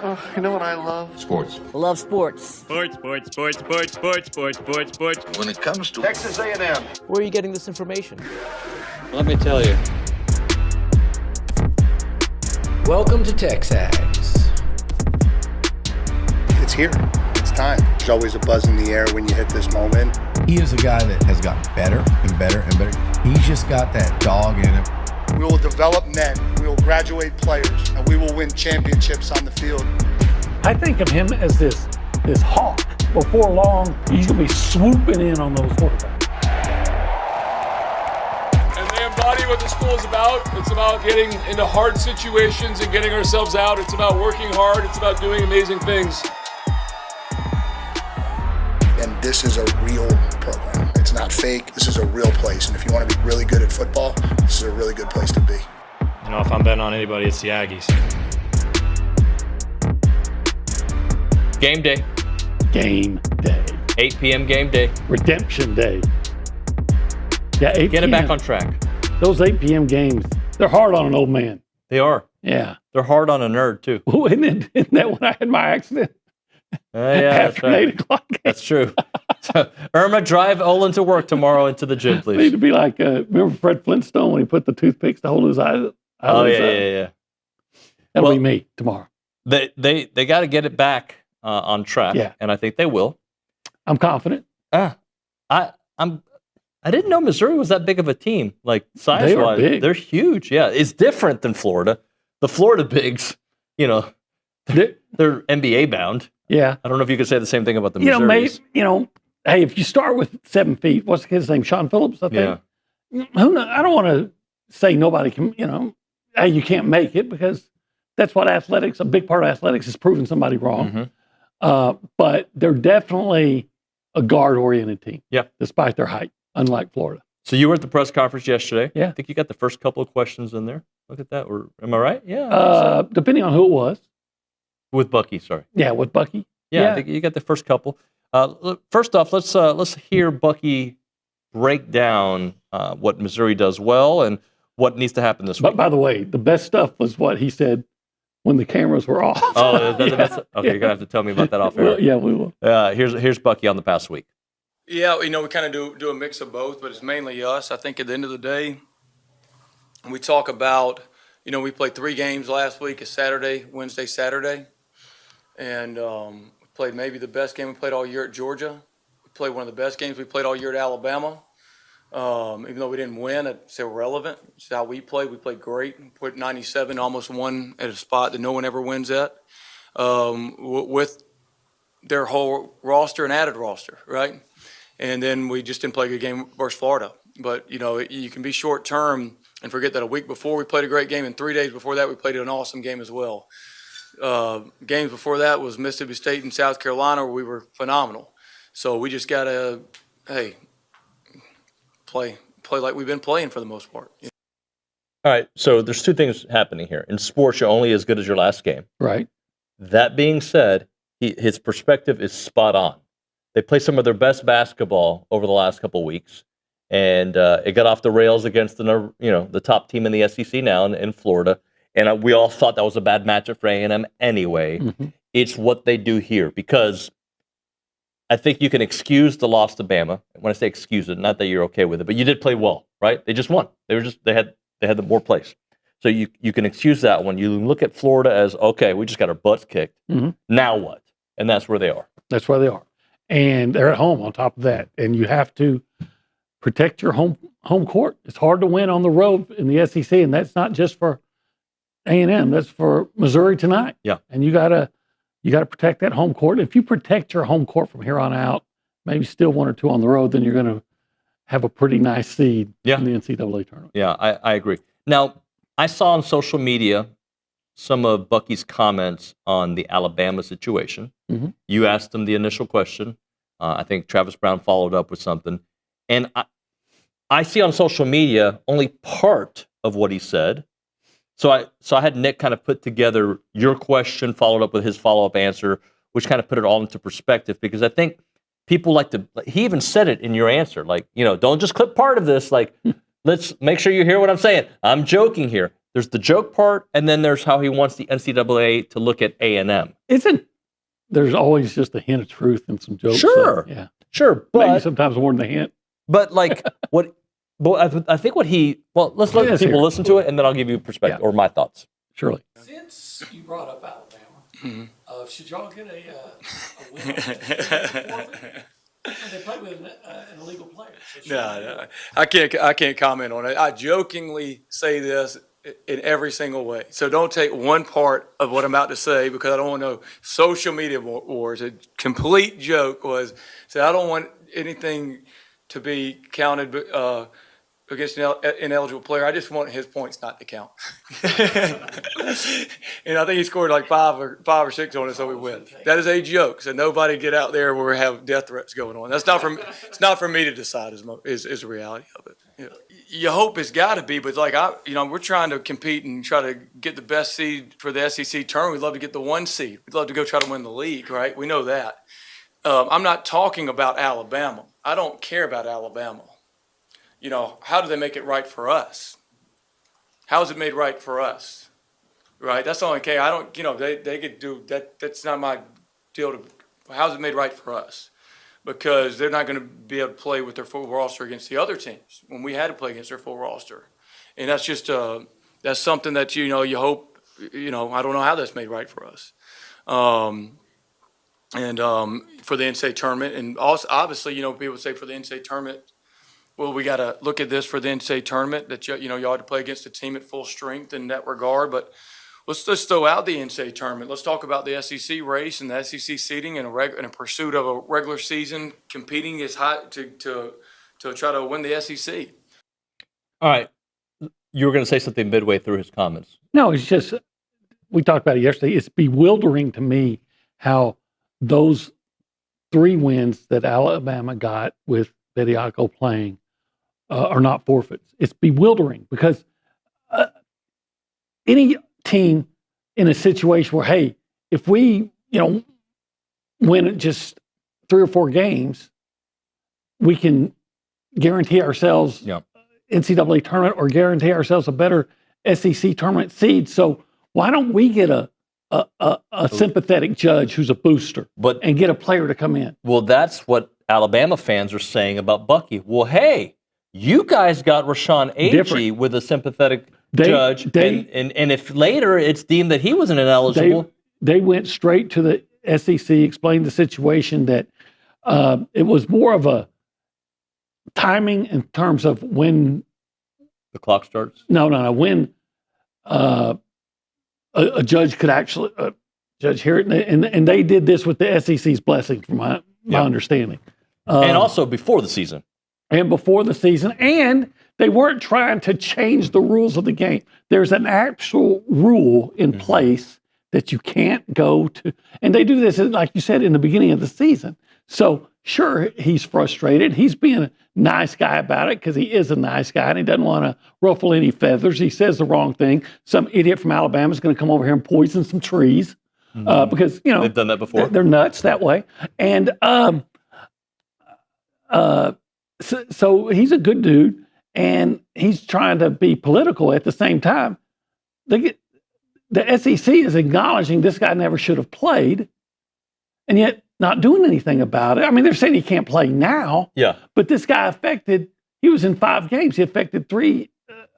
Oh, you know what I love? Sports. Love sports. Sports. When It comes to Texas A&M. Where are you getting this information? Let me tell you. Welcome to TexAgs. It's here. It's time. There's always a buzz in the air when you hit this moment. He is a guy that has gotten better and better and better. He's just got that dog in him. We will develop men. We will graduate players, and we will win championships on the field. I think of him as this hawk. Before long, he's going to be swooping in on those quarterbacks. And they embody what the school is about. It's about getting into hard situations and getting ourselves out. It's about working hard. It's about doing amazing things. And this is a real program. It's not fake. This is a real place. And if you want to be really good at football, this is a really good place to be. You know, if I'm betting on anybody, it's the Aggies. Game day. Game day. 8 p.m. game day. Redemption day. Yeah, 8 Get it p.m. back on track. Those 8 p.m. games, they're hard on an old man. They are. Yeah. They're hard on a nerd, too. Oh, isn't that when I had my accident? Yeah, After an 8 o'clock game. That's true. So, Irma, drive Olin to work tomorrow into the gym, I please. need to be like, remember Fred Flintstone when he put the toothpicks to hold his eyes? Oh, yeah. That'll Well, be me tomorrow. They got to get it back on track, Yeah. and I think they will. I'm confident. I didn't know Missouri was that big of a team. Like size They are wise, big. they're huge. Yeah, it's different than Florida. The Florida bigs, they're NBA bound. Yeah. I don't know if you could say the same thing about the You know, Missouris. hey, if you start with 7 feet, what's his name? Sean Phillips, I think. Yeah. Who knows? I don't want to say nobody can, hey, you can't make it, because that's what athletics, a big part of athletics is proving somebody wrong. Mhm. But they're definitely a guard-oriented team. Yeah. Despite their height, unlike Florida. So you were at the press conference yesterday. Yeah. I think you got the first couple of questions in there. Look at that. Or am I right? Yeah. I think so. Depending on who it was. With Bucky, sorry. Yeah, with Bucky. Yeah, I think you got the first couple. First off, let's hear Bucky break down what Missouri does well and what needs to happen this week. But by the way, the best stuff was what he said when the cameras were off. Oh, is that the best? Okay, you're gonna have to tell me about that off air. Well, yeah, we will. Here's Bucky on the past week. Yeah, we kind of do a mix of both, but it's mainly us. I think at the end of the day, we talk about, we played 3 games last week, a Saturday, Wednesday, Saturday. And we played maybe the best game we played all year at Georgia. We played one of the best games we played all year at Alabama. Even though we didn't win, it's irrelevant. It's how we played. We played great. We put 97, almost won at a spot that no one ever wins at, with their whole roster and added roster, right? And then we just didn't play a good game versus Florida. But, you can be short-term and forget that a week before we played a great game, and 3 days before that we played an awesome game as well. Games before that was Mississippi State and South Carolina, where we were phenomenal. So we just got to, play like we've been playing for the most part. All right, so there's 2 things happening here. In sports, you're only as good as your last game. Right. That being said, his perspective is spot on. They play some of their best basketball over the last couple of weeks, and it got off the rails against the top team in the SEC now in Florida. And we all thought that was a bad matchup for A&M anyway. Mm-hmm. It's what they do here, because I think you can excuse the loss to Bama. When I say excuse it, not that you're okay with it, but you did play well, right? They just won. They had the more plays. So you can excuse that one. You look at Florida as, okay, we just got our butts kicked. Mm-hmm. Now what? And that's where they are. That's where they are. And they're at home on top of that. And you have to protect your home court. It's hard to win on the road in the SEC, and that's not just for A&M. That's for Missouri tonight. Yeah. And you gotta protect that home court. If you protect your home court from here on out, maybe still 1 or 2 on the road, then you're going to have a pretty nice seed in the NCAA tournament. Yeah, I agree. Now, I saw on social media some of Bucky's comments on the Alabama situation. Mm-hmm. You asked him the initial question. I think Travis Brown followed up with something. And I see on social media only part of what he said. So I had Nick kind of put together your question, followed up with his follow-up answer, which kind of put it all into perspective, because I think people like to, he even said it in your answer, like, don't just clip part of this, like, let's make sure you hear what I'm saying. I'm joking here. There's the joke part, and then there's how he wants the NCAA to look at A&M. There's always just a hint of truth and some jokes. Sure. Yeah. Sure. But maybe sometimes more than a hint. But like I think what he, let's let people listen to it, and then I'll give you perspective or my thoughts. Surely. Since you brought up Alabama, should y'all get a win? They play with an illegal player. So No, I can't comment on it. I jokingly say this in every single way. So don't take one part of what I'm about to say because I don't want no social media wars. A complete joke was, I don't want anything to be counted against an ineligible player. I just want his points not to count. And I think he scored like five or six on us, so we win. That is a joke. So nobody get out there where we have death threats going on. That's not for it's not for me to decide. Is the reality of it. You know, you hope it's got to be, but like we're trying to compete and try to get the best seed for the SEC tournament. We'd love to get the 1 seed. We'd love to go try to win the league, right? We know that. I'm not talking about Alabama. I don't care about Alabama. You know, how do they make it right for us? How is it made right for us? Right? That's the only case. I don't, they could do that. That's not my deal. How's it made right for us? Because they're not going to be able to play with their full roster against the other teams when we had to play against their full roster. And that's just, that's something that, you hope, I don't know how that's made right for us. And for the NCAA tournament. And also, obviously, people say for the NCAA tournament, well, we got to look at this for the NCAA tournament that, you ought to play against a team at full strength in that regard. But let's just throw out the NCAA tournament. Let's talk about the SEC race and the SEC seeding and in a pursuit of a regular season, competing as high to try to win the SEC. All right. You were going to say something midway through his comments. No, it's just, we talked about it yesterday. It's bewildering to me how those 3 wins that Alabama got with Bediako playing are not forfeits. It's bewildering because any team in a situation where, hey, if we, win just 3 or 4 games, we can guarantee ourselves NCAA tournament or guarantee ourselves a better SEC tournament seed. So why don't we get a sympathetic judge who's a booster and get a player to come in? Well, that's what Alabama fans are saying about Bucky. Well, hey, you guys got Rashawn Agee with a sympathetic judge, and if later it's deemed that he wasn't ineligible. They went straight to the SEC, explained the situation that it was more of a timing in terms of when the clock starts. No, when a judge could actually judge hear it, and they did this with the SEC's blessing, from my understanding, and also before the season. And they weren't trying to change the rules of the game. There's an actual rule in place that you can't go to, and they do this, like you said, in the beginning of the season. So sure, he's frustrated. He's being a nice guy about it because he is a nice guy and he doesn't want to ruffle any feathers. He says the wrong thing. Some idiot from Alabama is going to come over here and poison some trees because they've done that before. They're nuts that way. And so he's a good dude and he's trying to be political at the same time. The SEC is acknowledging this guy never should have played, and yet not doing anything about it. I mean, they're saying he can't play now. Yeah. But this guy he was in 5 games. He affected 3,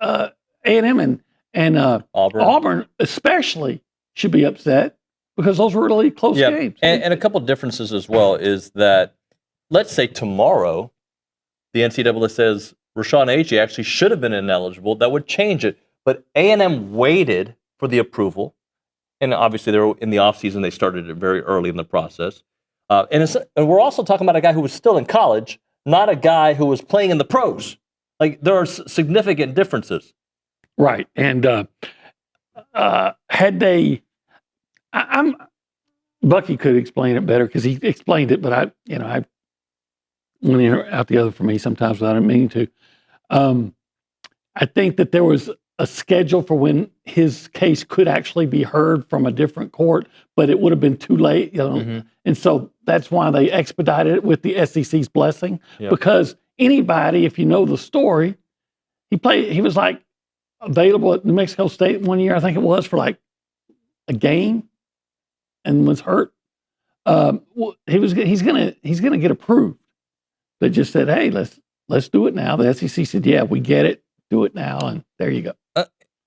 A&M and Auburn especially should be upset because those were really close games. And a couple of differences as well is that, let's say tomorrow, the NCAA says Rashawn Agee actually should have been ineligible. That would change it. But A&M waited for the approval. And obviously, they were in the offseason. They started it very early in the process. And we're also talking about a guy who was still in college, not a guy who was playing in the pros. Like, there are significant differences. Right. And had they, Bucky could explain it better because he explained it, but I went in or out the other for me sometimes without meaning to. I think that there was a schedule for when his case could actually be heard from a different court, but it would have been too late, And so that's why they expedited it with the SEC's blessing, because anybody, if you know the story, he was like available at New Mexico State one year, I think it was, for like a game, and was hurt. He's gonna get approved. They just said, hey, let's do it now. The SEC said, yeah, we get it. Do it now, and there you go.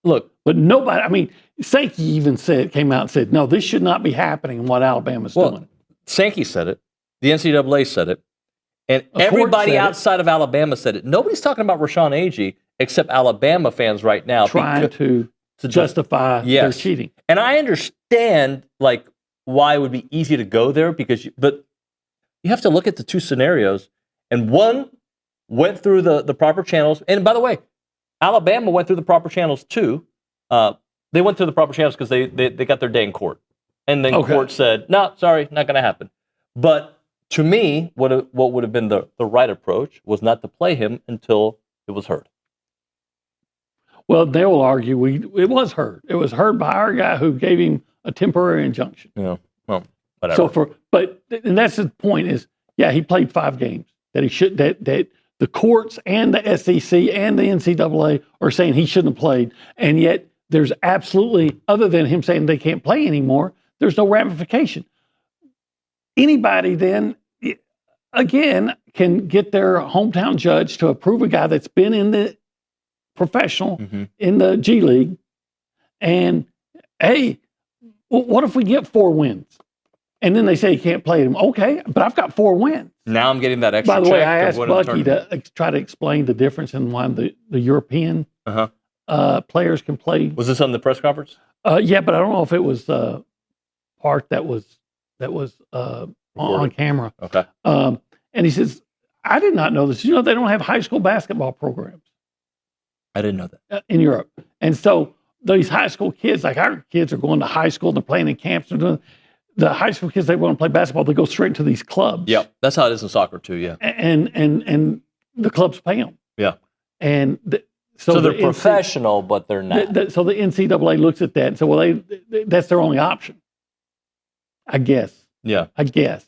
Look, but nobody. I mean, Sankey even came out and said, no, this should not be happening. What Alabama's doing. Sankey said it. The NCAA said it. And everybody outside of Alabama said it. Nobody's talking about Rashawn Agee except Alabama fans right now. Trying to justify their cheating. And I understand why it would be easy to go there but you have to look at the two scenarios. And one went through the proper channels. And by the way, Alabama went through the proper channels too. They went through the proper channels because they got their day in court. And then court said, no, sorry, not going to happen. But to me, what would have been the right approach was not to play him until it was heard. Well, they will argue it was heard. It was heard by our guy who gave him a temporary injunction. Yeah, well, whatever. And that's the point is, yeah, he played 5 games. That the courts and the SEC and the NCAA are saying he shouldn't have played. And yet there's absolutely, other than him saying they can't play anymore, there's no ramification. Anybody then, again, can get their hometown judge to approve a guy that's been in the professional, in the G League. And, hey, what if we get 4 wins? And then they say you can't play him. Okay, but I've got 4 wins. Now I'm getting that extra check. By the way, I asked Bucky to try to explain the difference in why the European players can play. Was this on the press conference? Yeah, but I don't know if it was part that was on camera. Okay. And he says, I did not know this. You know, they don't have high school basketball programs. I didn't know that. In Europe. And so these high school kids, like our kids are going to high school, they're playing in camps, they're doing the high school kids, they want to play basketball, they go straight into these clubs. Yeah, that's how it is in soccer too, yeah. And the clubs pay them. Yeah. And so they're professional, but they're not. So the NCAA looks at that and said, well, that's their only option. I guess. Yeah. I guess.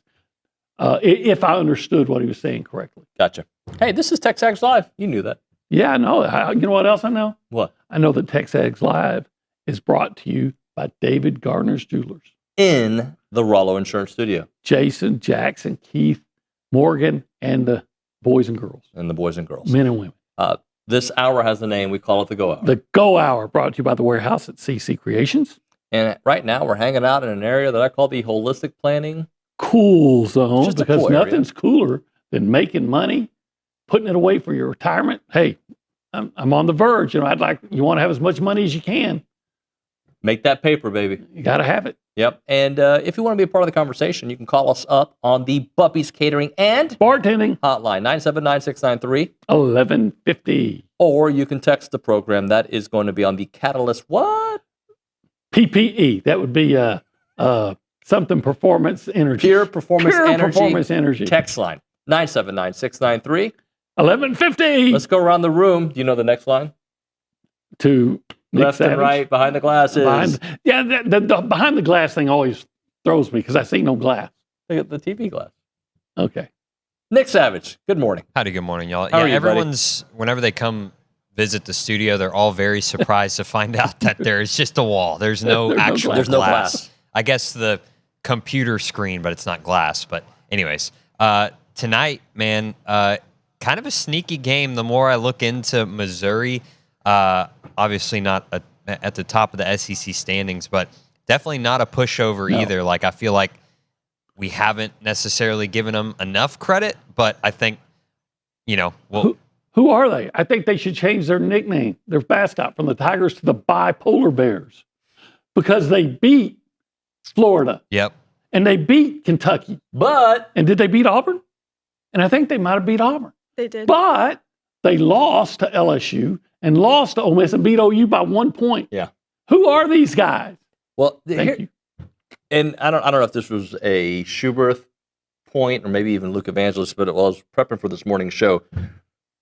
If I understood what he was saying correctly. Gotcha. Hey, this is TexAgs Live. You knew that. Yeah, I know. You know what else I know? What? I know that TexAgs Live is brought to you by David Gardner's Jewelers. In the Rollo Insurance Studio. Jason, Jackson, Keith, Morgan, and the boys and girls. And the boys and girls. Men and women. This hour has a name. We call it the Go Hour. The Go Hour, brought to you by the warehouse at CC Creations. And right now we're hanging out in an area that I call the holistic planning cool zone, just because cool nothing's cooler than making money, putting it away for your retirement. Hey, I'm on the verge. You know, you want to have as much money as you can. Make that paper, baby. You got to have it. Yep. And if you want to be a part of the conversation, you can call us up on the Buppies Catering and Bartending hotline, 979-693-1150. Or you can text the program. That is going to be on the Catalyst what? PPE. That would be something performance energy. Pure performance energy. Text line, 979-693-1150. Let's go around the room. Do you know the next line? To left and right, behind the glasses. The behind the glass thing always throws me because I see no glass. Look at the TV glass. Okay. Nick Savage, good morning. Howdy, good morning, y'all. How are you, everyone's, whenever they come visit the studio, they're all very surprised to find out that there is just a wall. There's no actual There's no glass. I guess the computer screen, but it's not glass. But anyways, tonight, man, kind of a sneaky game. The more I look into Missouri, obviously not at the top of the SEC standings, but definitely not a pushover either. Like, I feel like we haven't necessarily given them enough credit, but I think, Who are they? I think they should change their nickname, their mascot, from the Tigers to the Bipolar Bears, because they beat Florida. Yep. And they beat Kentucky. And did they beat Auburn? And I think they might have beat Auburn. They did. But they lost to LSU and lost to Ole Miss and beat OU by 1 point. Yeah. Who are these guys? Well, Thank you. And I don't know if this was a Schuberth point or maybe even Luke Evangelist, but I was prepping for this morning's show.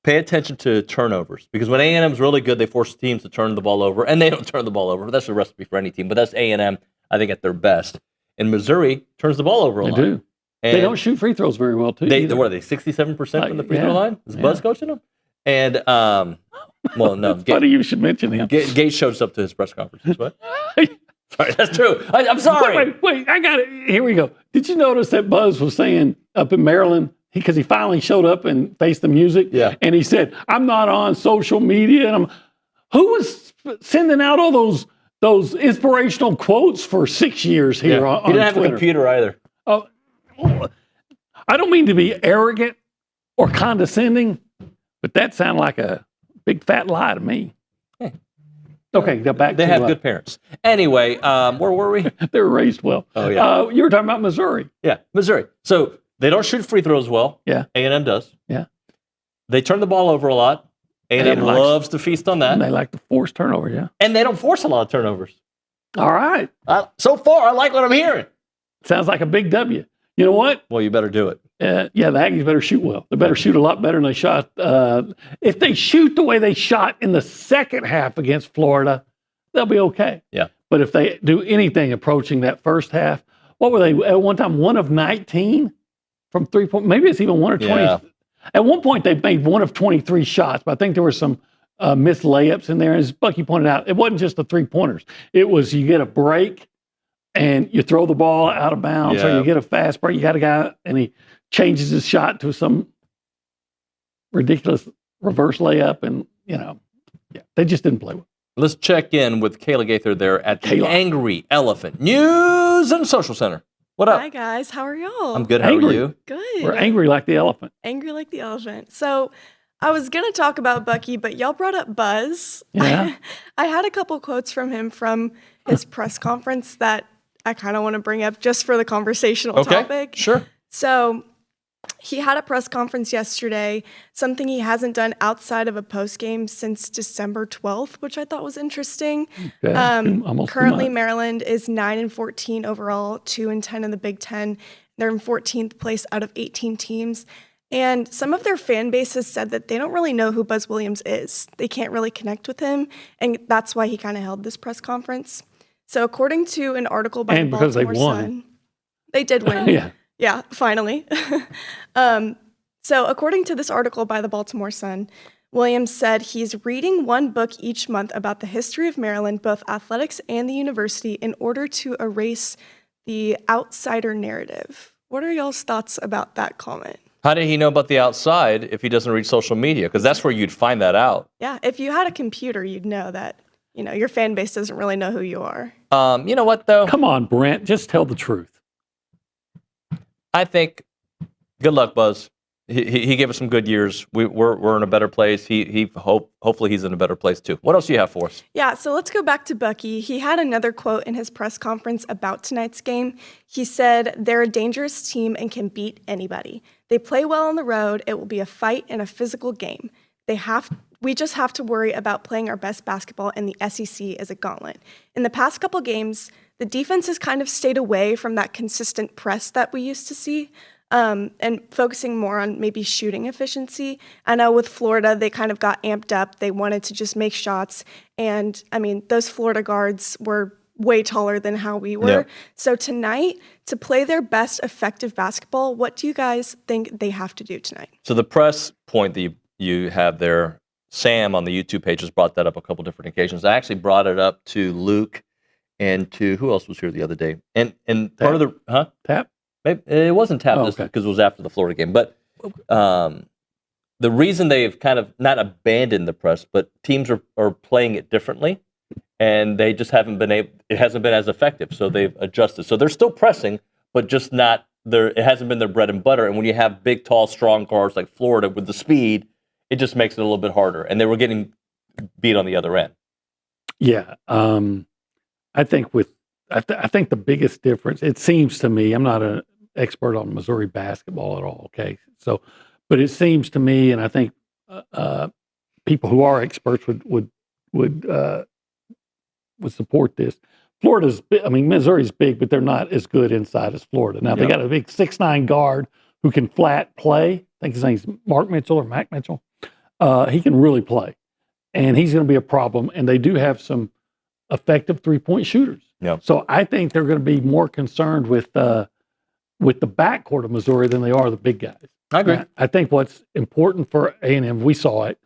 Pay attention to turnovers, because when A&M's really good, they force teams to turn the ball over, and they don't turn the ball over. That's a recipe for any team, but that's A&M, I think, at their best. And Missouri turns the ball over a lot. They do. And they don't shoot free throws very well, too. What are they, 67% from the free throw line? Is Buzz coaching them? And Well, no. Funny you should mention him. Gage shows up to his press conferences. What? Sorry, that's true. I'm sorry. Wait, I got it. Here we go. Did you notice that Buzz was saying up in Maryland, because he finally showed up and faced the music? Yeah. And he said, I'm not on social media. And who was sending out all those inspirational quotes for 6 years here on He didn't have Twitter? a computer either. Oh, I don't mean to be arrogant or condescending, but that sounded like a big fat lie to me. Hey. Okay, go back They to have good parents. Anyway, where were we? they were raised well. Oh, yeah. You were talking about Missouri. Yeah, Missouri. So they don't shoot free throws well. Yeah. A&M does. Yeah. They turn the ball over a lot. A&M loves to feast on that. And they like to force turnover, yeah. And they don't force a lot of turnovers. All right. So far, I like what I'm hearing. Sounds like a big W. You know what? Well, you better do it. Yeah, the Aggies better shoot well. They better shoot a lot better than they shot. If they shoot the way they shot in the second half against Florida, they'll be okay. Yeah. But if they do anything approaching that first half, what were they at one time? 1 of 19 from 3 point. Maybe it's even 1 or 20. Yeah. At one point, they made 1 of 23 shots, but I think there were some missed layups in there. As Bucky pointed out, it wasn't just the 3-pointers. It was you get a break and you throw the ball out of bounds, or you get a fast break. You got a guy and he changes his shot to some ridiculous reverse layup, and they just didn't play well. Let's check in with Kayla Gaither there at the Angry Elephant News and Social Center. What up? Hi, guys. How are y'all? I'm good. How are you? Good. We're angry like the elephant. Angry like the elephant. So I was going to talk about Bucky, but y'all brought up Buzz. Yeah. I had a couple quotes from him from his press conference that I kind of want to bring up just for the conversational topic. Sure. So he had a press conference yesterday, something he hasn't done outside of a post-game since December 12th, which I thought was interesting. Currently, Maryland is 9-14 overall, 2-10 in the Big Ten. They're in 14th place out of 18 teams. And some of their fan bases said that they don't really know who Buzz Williams is. They can't really connect with him, and that's why he kind of held this press conference. So according to an article by the Baltimore Sun, they did win. Yeah, finally. So according to this article by the Baltimore Sun, Williams said he's reading one book each month about the history of Maryland, both athletics and the university, in order to erase the outsider narrative. What are y'all's thoughts about that comment? How did he know about the outside if he doesn't read social media? Because that's where you'd find that out. Yeah, if you had a computer, you'd know that, your fan base doesn't really know who you are. You know what, though? Come on, Brent. Just tell the truth. I think, good luck, Buzz. He gave us some good years. We're in a better place. Hopefully he's in a better place too. What else do you have for us? Yeah, so let's go back to Bucky. He had another quote in his press conference about tonight's game. He said, "They're a dangerous team and can beat anybody. They play well on the road. It will be a fight and a physical game. We just have to worry about playing our best basketball, and the SEC is a gauntlet. In the past couple games, the defense has kind of stayed away from that consistent press that we used to see, and focusing more on maybe shooting efficiency. I know with Florida, they kind of got amped up. They wanted to just make shots. And, those Florida guards were way taller than how we were. Yeah. So tonight, to play their best effective basketball, what do you guys think they have to do tonight?" So the press point that you have there, Sam on the YouTube page has brought that up a couple different occasions. I actually brought it up to Luke and to who else was here the other day? And part of the Tap? Maybe, it wasn't Tap because it was after the Florida game. But the reason they've kind of not abandoned the press, but teams are playing it differently, and they just haven't been able. It hasn't been as effective, so they've adjusted. So they're still pressing, but just not there. It hasn't been their bread and butter. And when you have big, tall, strong guards like Florida with the speed, it just makes it a little bit harder. And they were getting beat on the other end. Yeah. I think I think the biggest difference, it seems to me, I'm not an expert on Missouri basketball at all, okay? So, but it seems to me, and I think people who are experts would support this. Missouri's big, but they're not as good inside as Florida. Now, they got a big 6'9" guard who can flat play. I think his name's Mark Mitchell or Mac Mitchell. He can really play, and he's going to be a problem. And they do have some effective three-point shooters. Yep. So I think they're going to be more concerned with the backcourt of Missouri than they are the big guys. I agree. I think what's important for A&M, we saw it.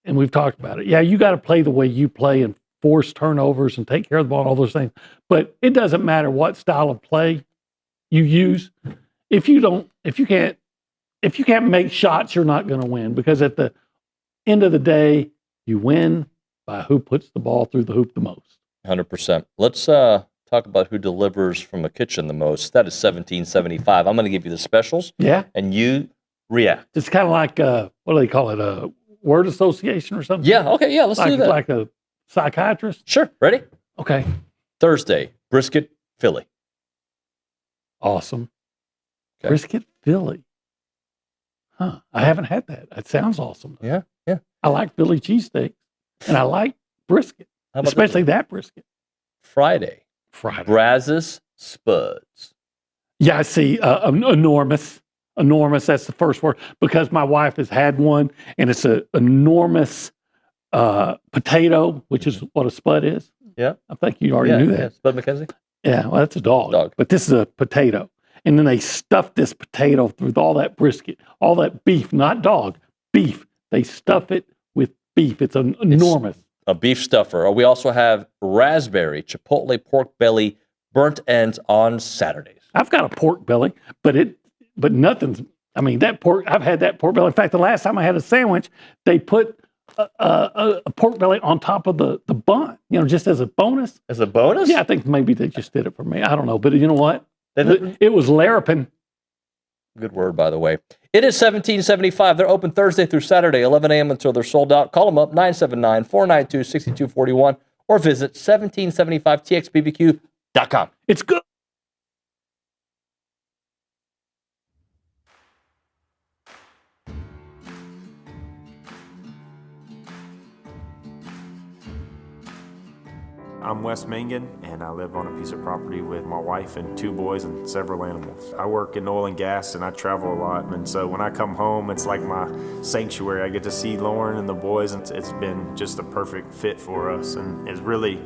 and we've talked about it. Yeah, you got to play the way you play and force turnovers and take care of the ball and all those things. But it doesn't matter what style of play you use. If you can't make shots, you're not going to win, because at the end of the day, you win by who puts the ball through the hoop the most. 100%. Let's talk about who delivers from a kitchen the most. That is 1775. I'm going to give you the specials. Yeah. And you react. It's kind of like, what do they call it? A word association or something? Yeah. Okay. Yeah. Let's do that. Like a psychiatrist? Sure. Ready? Okay. Thursday, brisket Philly. Awesome. Okay. Brisket Philly. Huh. I haven't had that. That sounds awesome. Yeah. Yeah. I like Philly cheesesteaks, and I like brisket, especially that brisket. Friday. Brazos Spuds. Yeah, I see. Enormous. Enormous. That's the first word, because my wife has had one, and it's an enormous potato, which is what a spud is. Yeah. I think you already knew that. Yeah. Spud McKenzie. Yeah, well, that's a dog. But this is a potato. And then they stuff this potato through all that brisket, all that beef, not dog, beef. They stuff it with beef. It's enormous. It's a beef stuffer. We also have raspberry, chipotle pork belly, burnt ends on Saturdays. I've got a pork belly, but nothing's, I mean, that pork, I've had that pork belly. In fact, the last time I had a sandwich, they put a pork belly on top of the bun, just as a bonus. As a bonus? Yeah, I think maybe they just did it for me. I don't know. But you know what? It was Larapin. Good word, by the way. It is 1775. They're open Thursday through Saturday, 11 a.m. until they're sold out. Call them up, 979-492-6241, or visit 1775txbbq.com. It's good. I'm Wes Mangan, and I live on a piece of property with my wife and 2 boys and several animals. I work in oil and gas, and I travel a lot, and so when I come home, it's like my sanctuary. I get to see Lauren and the boys, and it's been just a perfect fit for us, and it's really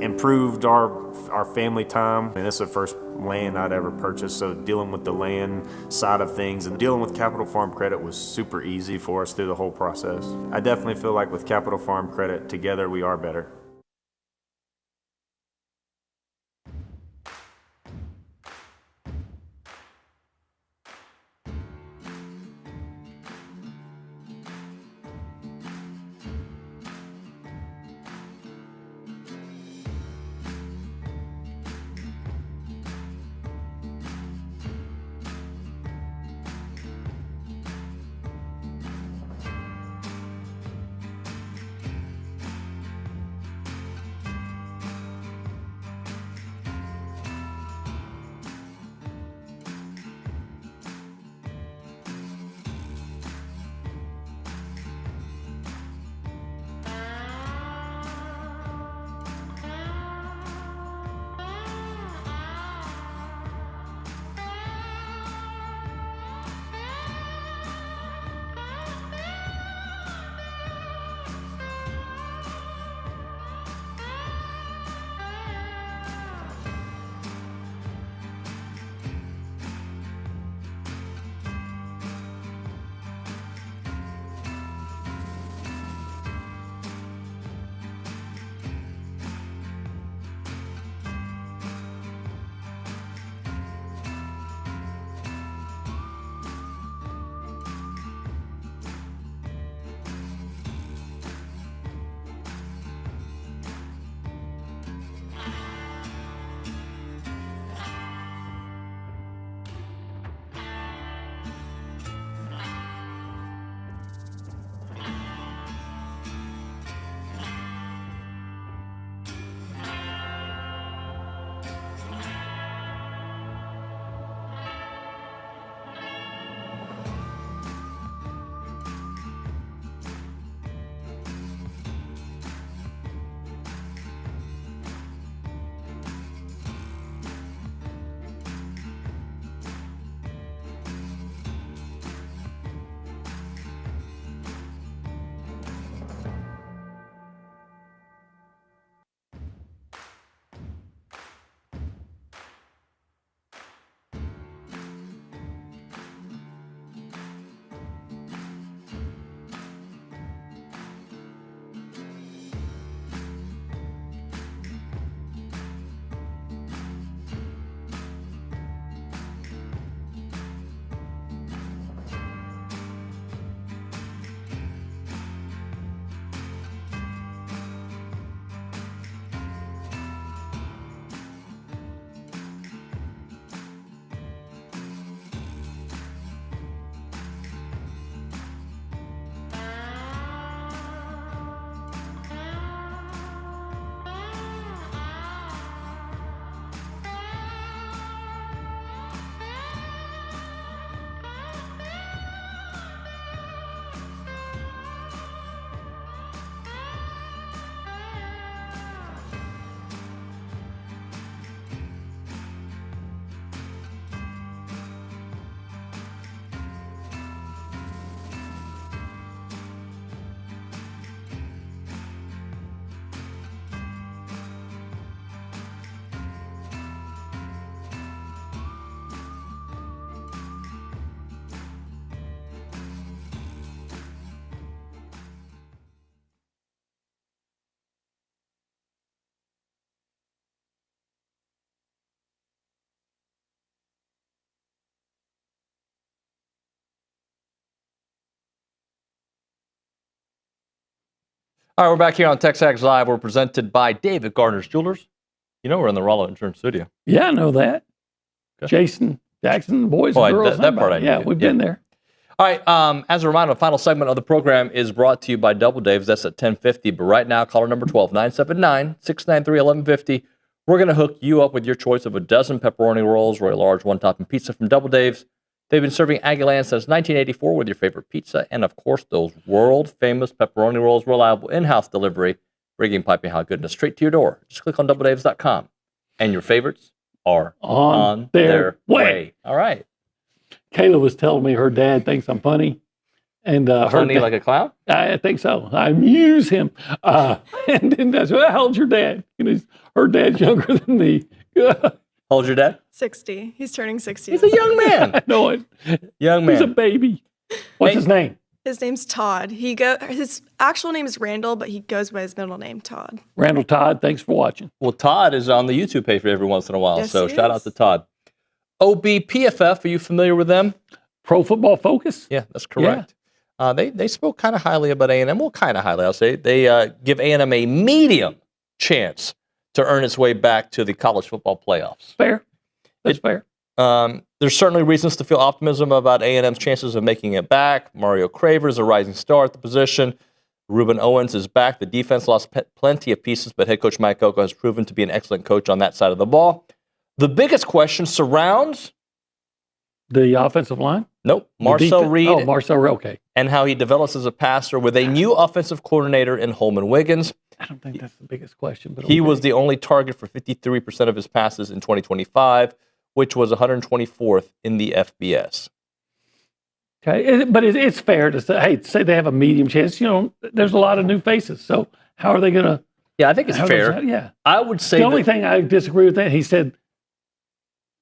improved our family time. And this is the first land I'd ever purchased, so dealing with the land side of things and dealing with Capital Farm Credit was super easy for us through the whole process. I definitely feel like with Capital Farm Credit, together we are better. All right, we're back here on TexAgs Live. We're presented by David Gardner's Jewelers. You know we're in the Rollo Insurance Studio. Yeah, I know that. Okay. Jason, Jackson, boys and girls. That part I knew. Yeah, we've been there. All right, as a reminder, the final segment of the program is brought to you by Double Dave's. That's at 10:50. But right now, caller number 12, 979-693-1150. We're going to hook you up with your choice of a dozen pepperoni rolls or a large one-topping pizza from Double Dave's. They've been serving Aggieland since 1984 with your favorite pizza and, of course, those world-famous pepperoni rolls, reliable in-house delivery, bringing piping hot goodness straight to your door. Just click on doubledaves.com, and your favorites are on their way. All right. Kayla was telling me her dad thinks I'm funny. And funny like a clown? I think so. I amuse him. And then that's, well, how old's your dad? Her dad's younger than me. How old's your dad? 60. He's turning 60. He's a young man. I know it. Young man. He's a baby. What's his name? His name's Todd. His actual name is Randall, but he goes by his middle name, Todd. Randall Todd, thanks for watching. Well, Todd is on the YouTube page for every once in a while, yes, so shout out to Todd. OBPFF, are you familiar with them? Pro Football Focus? Yeah, that's correct. Yeah. They spoke kind of highly about A&M. Well, kind of highly, I'll say. They give A&M a medium chance to earn its way back to the college football playoffs. Fair. That's fair. There's certainly reasons to feel optimism about A&M's chances of making it back. Mario Craver is a rising star at the position. Ruben Owens is back. The defense lost plenty of pieces, but head coach Mike Coco has proven to be an excellent coach on that side of the ball. The biggest question surrounds the offensive line? Nope. Marcel Reed. Oh, Marcel Reed, okay. And how he develops as a passer with a new offensive coordinator in Holman Wiggins. I don't think that's the biggest question. But he was the only target for 53% of his passes in 2025, which was 124th in the FBS. Okay, but it's fair to say, hey, say they have a medium chance. There's a lot of new faces. So how are they going to? Yeah, I think it's fair. Yeah. I would say the only thing I disagree with that, he said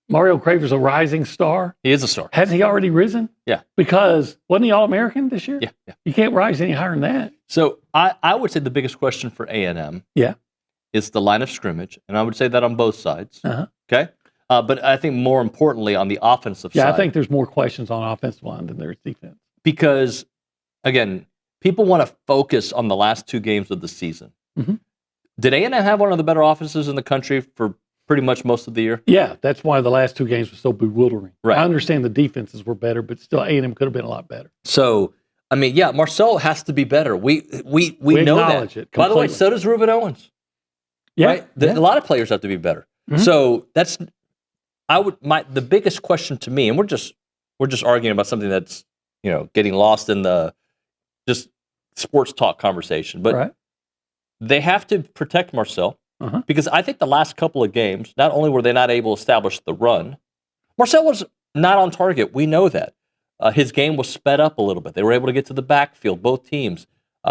Mario Craver's a rising star. He is a star. Has he already risen? Yeah. Because wasn't he All-American this year? Yeah. You can't rise any higher than that. So I would say the biggest question for A&M is the line of scrimmage. And I would say that on both sides. Uh-huh. Okay? But I think more importantly on the offensive side. Yeah, I think there's more questions on offensive line than there's defense. Because, again, people want to focus on the last two games of the season. Mm-hmm. Did A&M have one of the better offenses in the country for pretty much most of the year? Yeah, that's why the last two games were so bewildering. Right. I understand the defenses were better, but still A&M could have been a lot better. So, I mean, yeah, Marcel has to be better. We know acknowledge that. it By the way, so does Ruben Owens. Yeah, right? A lot of players have to be better. Mm-hmm. So that's the biggest question to me, and we're just arguing about something that's getting lost in the just sports talk conversation, but they have to protect Marcel. Uh-huh. Because I think the last couple of games, not only were they not able to establish the run, Marcel was not on target. We know that. His game was sped up a little bit. They were able to get to the backfield, both teams.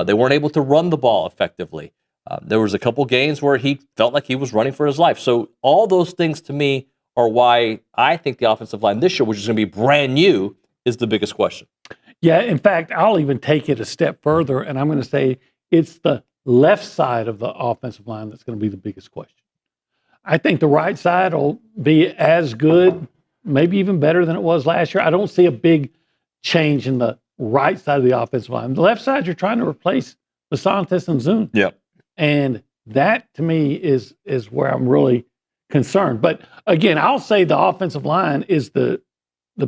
They weren't able to run the ball effectively. There was a couple games where he felt like he was running for his life. So all those things to me are why I think the offensive line this year, which is going to be brand new, is the biggest question. Yeah, in fact, I'll even take it a step further, and I'm going to say it's the left side of the offensive line that's going to be the biggest question. I think the right side will be as good, maybe even better than it was last year. I don't see a big change in the right side of the offensive line. The left side, you're trying to replace Basantis and Zune. Yeah. And that, to me, is where I'm really concerned. But, again, I'll say the offensive line is the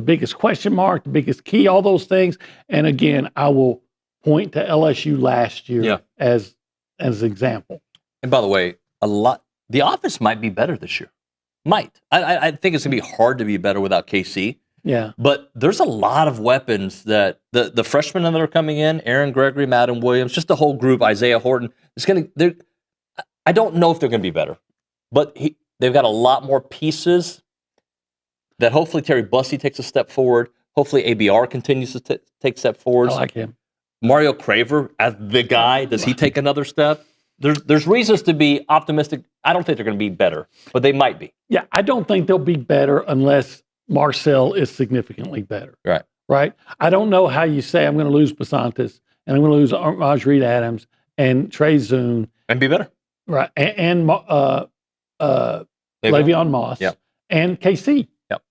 biggest question mark, the biggest key, all those things. And, again, I will point to LSU last year as an example. And by the way, the offense might be better this year. Might. I think it's going to be hard to be better without KC. Yeah. But there's a lot of weapons that the freshmen that are coming in, Aaron Gregory, Madden Williams, just the whole group, Isaiah Horton, I don't know if they're going to be better. But they've got a lot more pieces that hopefully Terry Bussey takes a step forward. Hopefully ABR continues to take step forwards. I like him. Mario Craver as the guy, does he take another step? There's reasons to be optimistic. I don't think they're going to be better, but they might be. Yeah, I don't think they'll be better unless Marcel is significantly better. Right? I don't know how you say I'm going to lose Basantis and I'm going to lose Raj Reed Adams and Trey Zune. And be better. Right. And Le'Veon Moss and KC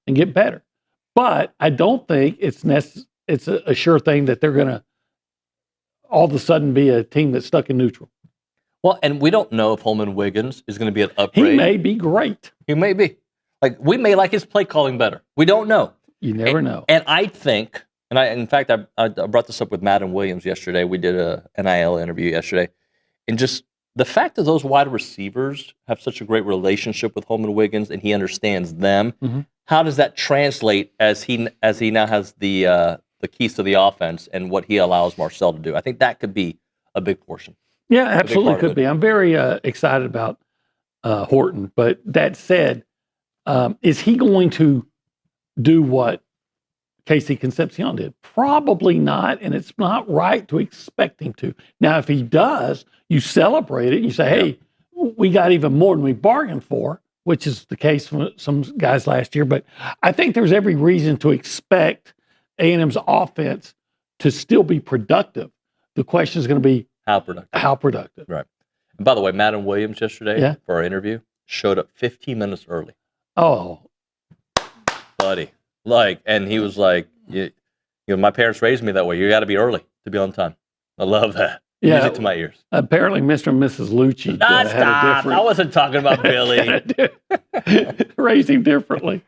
and get better. But I don't think it's a sure thing that they're going to all of a sudden be a team that's stuck in neutral. Well, and we don't know if Holman Wiggins is going to be an upgrade. He may be great. He may be. Like, we may like his play calling better. We don't know. You never know. And I think, in fact, I brought this up with Madden Williams yesterday. We did a NIL interview yesterday. And just the fact that those wide receivers have such a great relationship with Holman Wiggins and he understands them, how does that translate as he now has the keys to the offense and what he allows Marcel to do? I think that could be a big portion. Yeah, absolutely could be. I'm very excited about Horton. But that said, is he going to do what Casey Concepcion did? Probably not, and it's not right to expect him to. Now, if he does, you celebrate it. You say, hey, we got even more than we bargained for, which is the case for some guys last year. But I think there's every reason to expect A&M's offense to still be productive. The question is going to be, how productive? How productive. Right. And by the way, Madden Williams yesterday for our interview showed up 15 minutes early. Oh. Buddy. And he was like, you know, my parents raised me that way. You got to be early to be on time. I love that. Yeah. Music to my ears. Apparently, Mr. and Mrs. Lucci had a different... I wasn't talking about Billy. Raised him differently.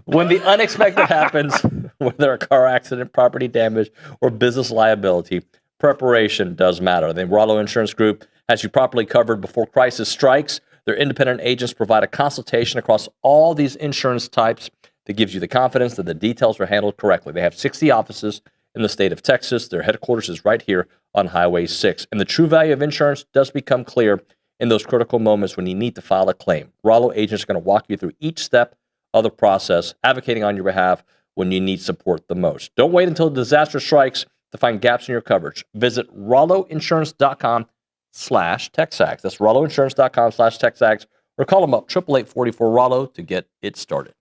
When the unexpected happens, whether a car accident, property damage, or business liability, preparation does matter. The Rollo Insurance Group has you properly covered before crisis strikes. Their independent agents provide a consultation across all these insurance types that gives you the confidence that the details are handled correctly. They have 60 offices in the state of Texas. Their headquarters is right here on Highway 6. And the true value of insurance does become clear in those critical moments when you need to file a claim. Rollo agents are going to walk you through each step of the process, advocating on your behalf when you need support the most. Don't wait until a disaster strikes to find gaps in your coverage. Visit rolloinsurance.com/TexAgs. That's rolloinsurance.com/TexAgs, or call them up 888-44-ROLLO to get it started.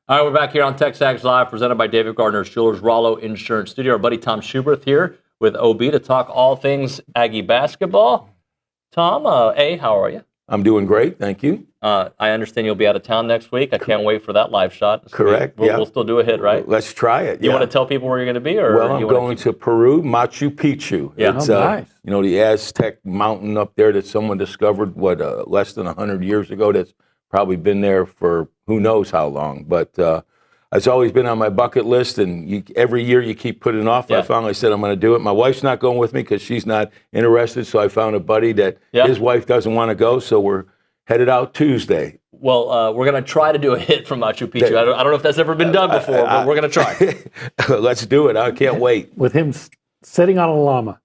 All right, we're back here on TexAgs Live, presented by David Gardner's Jewelers Rollo Insurance Studio. Our buddy Tom Schuberth here with OB to talk all things Aggie basketball. Tom, how are you? I'm doing great, thank you. I understand you'll be out of town next week. I can't wait for that live shot. Correct, We'll still do a hit, right? Let's try it. You want to tell people where you're going to be? Or well, I'm going to Peru, Machu Picchu. Yeah. It's, nice. The Aztec mountain up there that someone discovered, less than 100 years ago, that's probably been there for who knows how long. But it's always been on my bucket list, and every year you keep putting it off. Yeah. I finally said I'm going to do it. My wife's not going with me because she's not interested, so I found a buddy that his wife doesn't want to go, so we're headed out Tuesday. Well, we're going to try to do a hit from Machu Picchu. I don't know if that's ever been done before, but we're going to try. Let's do it. I can't wait. With him sitting on a llama.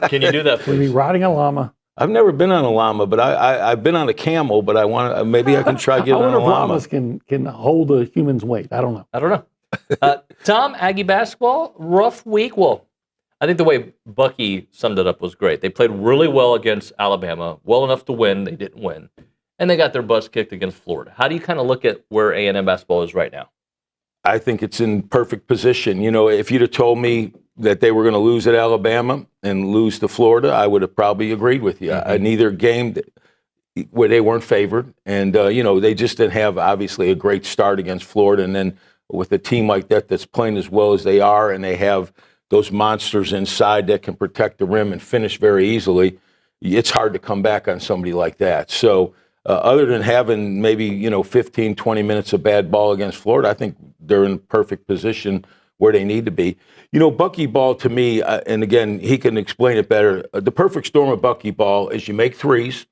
Can you do that, We'll be riding a llama. I've never been on a llama, but I've been on a camel. But I want maybe I can try getting on a llama. Llamas can hold a human's weight. I don't know. Tom, Aggie basketball, rough week. Well, I think the way Bucky summed it up was great. They played really well against Alabama, well enough to win. They didn't win, and they got their butts kicked against Florida. How do you kind of look at where A&M basketball is right now? I think it's in perfect position. If you'd have told me that they were going to lose at Alabama and lose to Florida, I would have probably agreed with you. Mm-hmm. Neither game where they weren't favored, and they just didn't have obviously a great start against Florida, and then with a team like that that's playing as well as they are, and they have those monsters inside that can protect the rim and finish very easily, it's hard to come back on somebody like that. So other than having maybe 15, 20 minutes of bad ball against Florida, I think they're in perfect position where they need to be. Bucky ball to me, and again, he can explain it better, the perfect storm of Bucky ball is you make threes,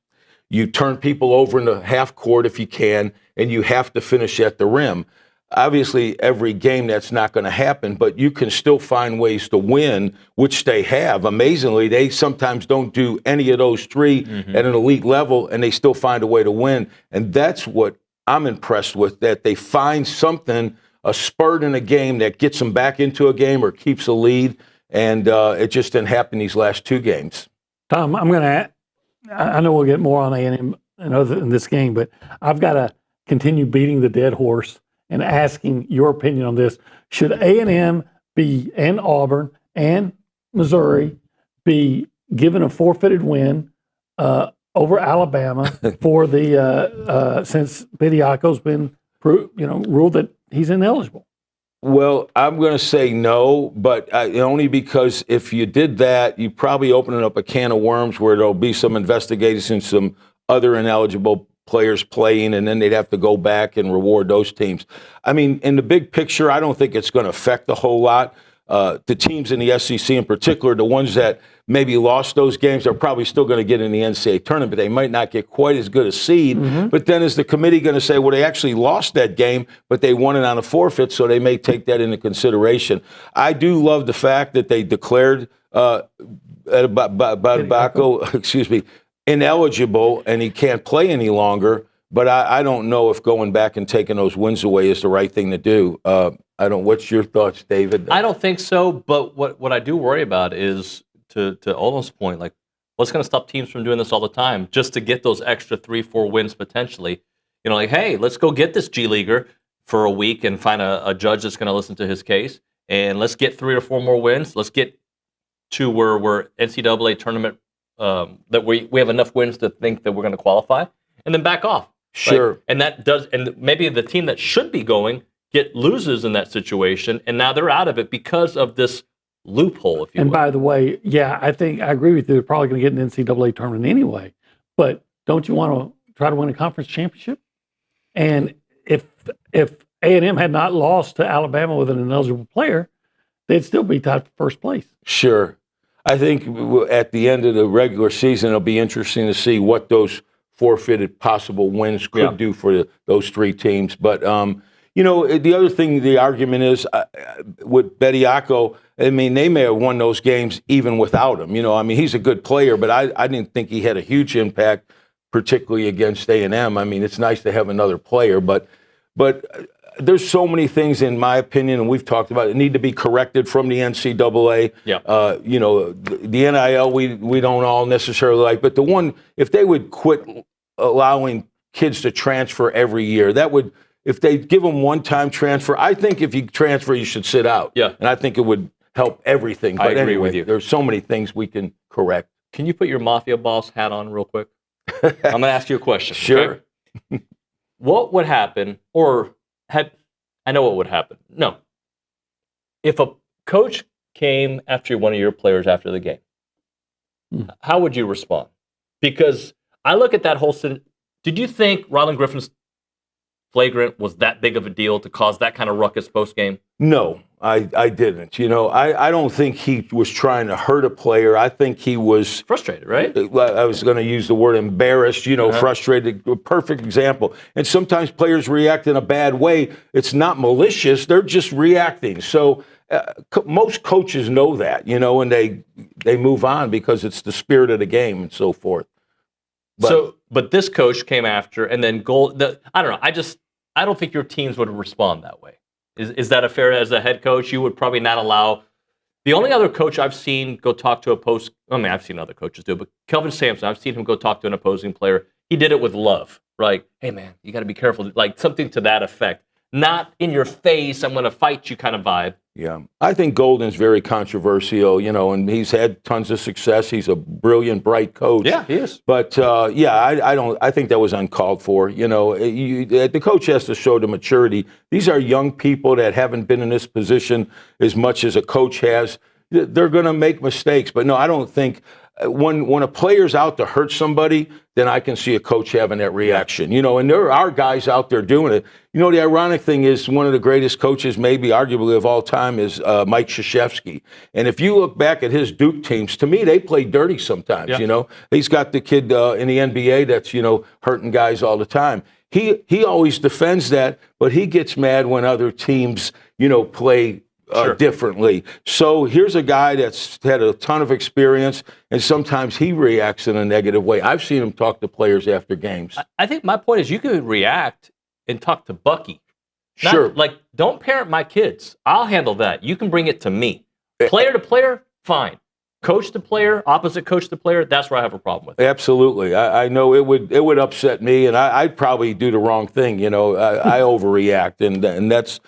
you turn people over in the half court if you can, and you have to finish at the rim. Obviously, every game that's not going to happen, but you can still find ways to win, which they have. Amazingly, they sometimes don't do any of those three at an elite level, and they still find a way to win. And that's what I'm impressed with, that they find something, a spurt in a game that gets them back into a game or keeps a lead, and it just didn't happen these last two games. Tom, I'm going to I know we'll get more on A&M and other in this game, but I've got to continue beating the dead horse and asking your opinion on this. Should A&M be, and Auburn and Missouri, be given a forfeited win over Alabama for the since Bediaco's been ruled that he's ineligible? Well, I'm going to say no, but only because if you did that, you probably opening up a can of worms where there'll be some investigations, some other ineligible players playing, and then they'd have to go back and reward those teams. I mean, in the big picture, I don't think it's going to affect a whole lot. The teams in the SEC in particular, the ones that maybe lost those games, are probably still going to get in the NCAA tournament. They might not get quite as good a seed, but then is the committee going to say, well, they actually lost that game, but they won it on a forfeit, so they may take that into consideration. I do love the fact that they declared Bediaco, ineligible, and he can't play any longer. But I don't know if going back and taking those wins away is the right thing to do. What's your thoughts, David? I don't think so. But what I do worry about is, to Olin's point, like, what's going to stop teams from doing this all the time just to get those extra 3-4 wins potentially? Hey, let's go get this G Leaguer for a week and find a judge that's going to listen to his case, and let's get 3 or 4 more wins. Let's get to where we're NCAA tournament. That we have enough wins to think that we're going to qualify, and then back off. Sure. And that does, and maybe the team that should be going loses in that situation, and now they're out of it because of this loophole, if you will. And by the way, I think I agree with you. They're probably going to get an NCAA tournament anyway. But don't you want to try to win a conference championship? And if A&M had not lost to Alabama with an ineligible player, they'd still be tied for first place. Sure. I think at the end of the regular season, it'll be interesting to see what those forfeited possible wins could do for those three teams. But, the other thing, the argument is with Bediaco, I mean, they may have won those games even without him. He's a good player, but I didn't think he had a huge impact, particularly against A&M. I mean, it's nice to have another player, but there's so many things, in my opinion, and we've talked about it, need to be corrected from the NCAA. The NIL we don't all necessarily like, but the one, if they would quit allowing kids to transfer every year, that would if they give him one-time transfer, I think if you transfer, you should sit out. Yeah. And I think it would help everything. But I agree anyway, with you. There's so many things we can correct. Can you put your Mafia boss hat on real quick? I'm going to ask you a question. Sure. Okay? What would happen, I know what would happen. No. If a coach came after one of your players after the game, how would you respond? Because I look at that whole did you think Ryland Griffin's flagrant was that big of a deal to cause that kind of ruckus post-game? No, I didn't. I don't think he was trying to hurt a player. I think he was frustrated, right? I was going to use the word embarrassed, frustrated. A perfect example. And sometimes players react in a bad way. It's not malicious. They're just reacting. So most coaches know that, and they move on because it's the spirit of the game and so forth. But this coach came after, and then I don't know. I don't think your teams would respond that way. Is that a fair, as a head coach, you would probably not allow. The only other coach I've seen go talk to I've seen other coaches do it, but Kelvin Sampson, I've seen him go talk to an opposing player. He did it with love, right? Hey, man, you got to be careful. Like something to that effect. Not in your face, I'm going to fight you kind of vibe. Yeah. I think Golden's very controversial, and he's had tons of success. He's a brilliant, bright coach. Yeah, he is. But, I think that was uncalled for. The coach has to show the maturity. These are young people that haven't been in this position as much as a coach has. They're going to make mistakes. But, no, I don't think when a player's out to hurt somebody, then I can see a coach having that reaction. And there are guys out there doing it. The ironic thing is one of the greatest coaches, maybe arguably of all time, is Mike Krzyzewski. And if you look back at his Duke teams, to me, they play dirty sometimes, He's got the kid in the NBA that's, hurting guys all the time. He always defends that, but he gets mad when other teams, play differently. So here's a guy that's had a ton of experience, and sometimes he reacts in a negative way. I've seen him talk to players after games. I think my point is you could react and talk to Bucky. Sure. Don't parent my kids. I'll handle that. You can bring it to me. Player to player, fine. Coach to player, opposite coach to player, that's where I have a problem with it. Absolutely. I know it would upset me, and I'd probably do the wrong thing. I overreact, and that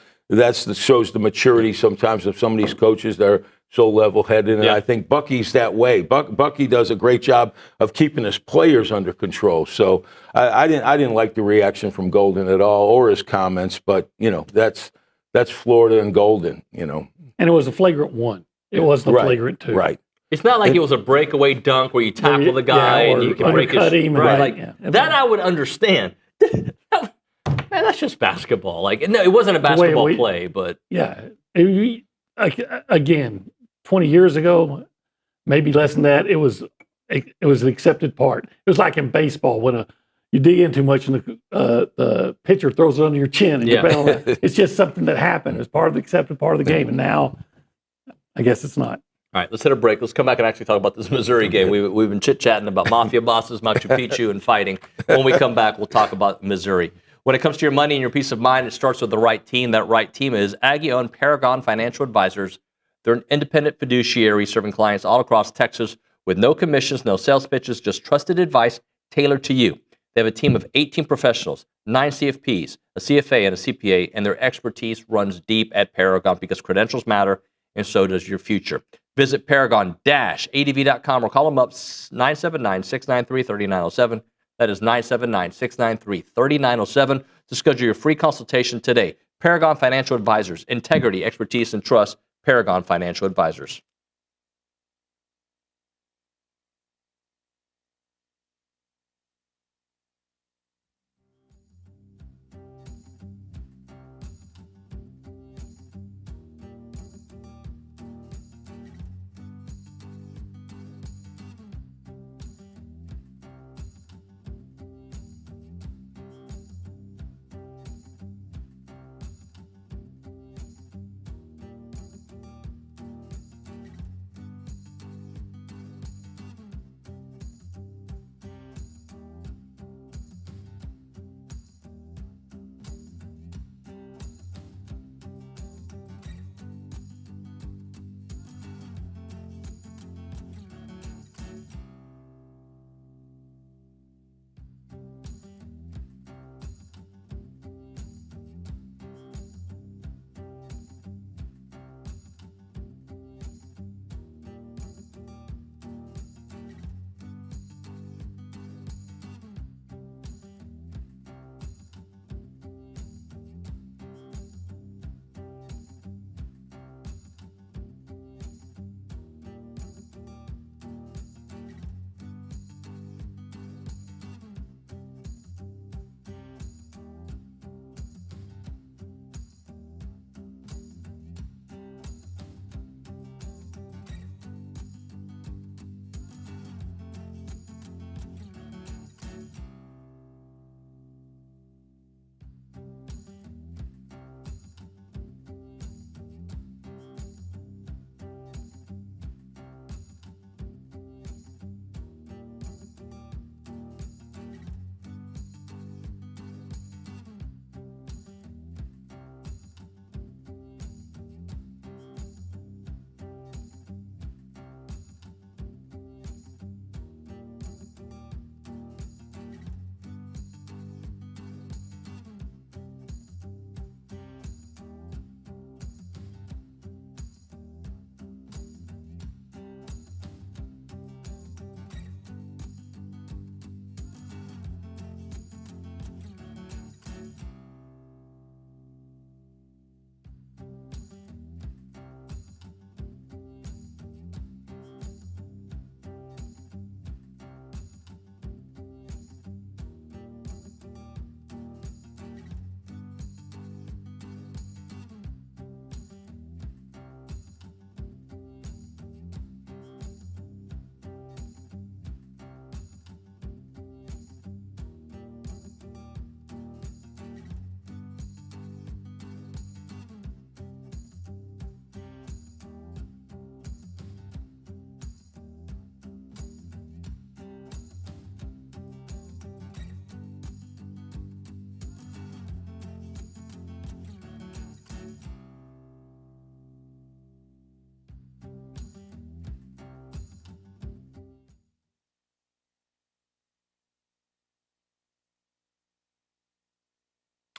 shows the maturity sometimes of some of these coaches that are so level-headed, and I think Bucky's that way. Bucky does a great job of keeping his players under control. So I didn't like the reaction from Golden at all, or his comments. But that's Florida and Golden. And it was a flagrant one. It wasn't a flagrant two. Right. It's not like it was a breakaway dunk where you tackle the guy and you can break his him. Right. That I would understand. Man, that's just basketball. No, it wasn't a basketball play, but again, 20 years ago, maybe less than that, it was an accepted part. It was like in baseball when you dig in too much and the pitcher throws it under your chin and you bail out. It's just something that happened. It's part of the accepted part of the game, and now I guess it's not. All right, let's hit a break. Let's come back and actually talk about this Missouri game. We've been chit-chatting about Mafia bosses, Machu Picchu, and fighting. When we come back, we'll talk about Missouri. When it comes to your money and your peace of mind, it starts with the right team. That right team is Aggie-owned Paragon Financial Advisors. They're an independent fiduciary serving clients all across Texas with no commissions, no sales pitches, just trusted advice tailored to you. They have a team of 18 professionals, 9 CFPs, a CFA, and a CPA, and their expertise runs deep at Paragon because credentials matter, and so does your future. Visit paragon-adv.com or call them up 979-693-3907. That is 979-693-3907 to schedule your free consultation today. Paragon Financial Advisors, integrity, expertise, and trust. Paragon Financial Advisors.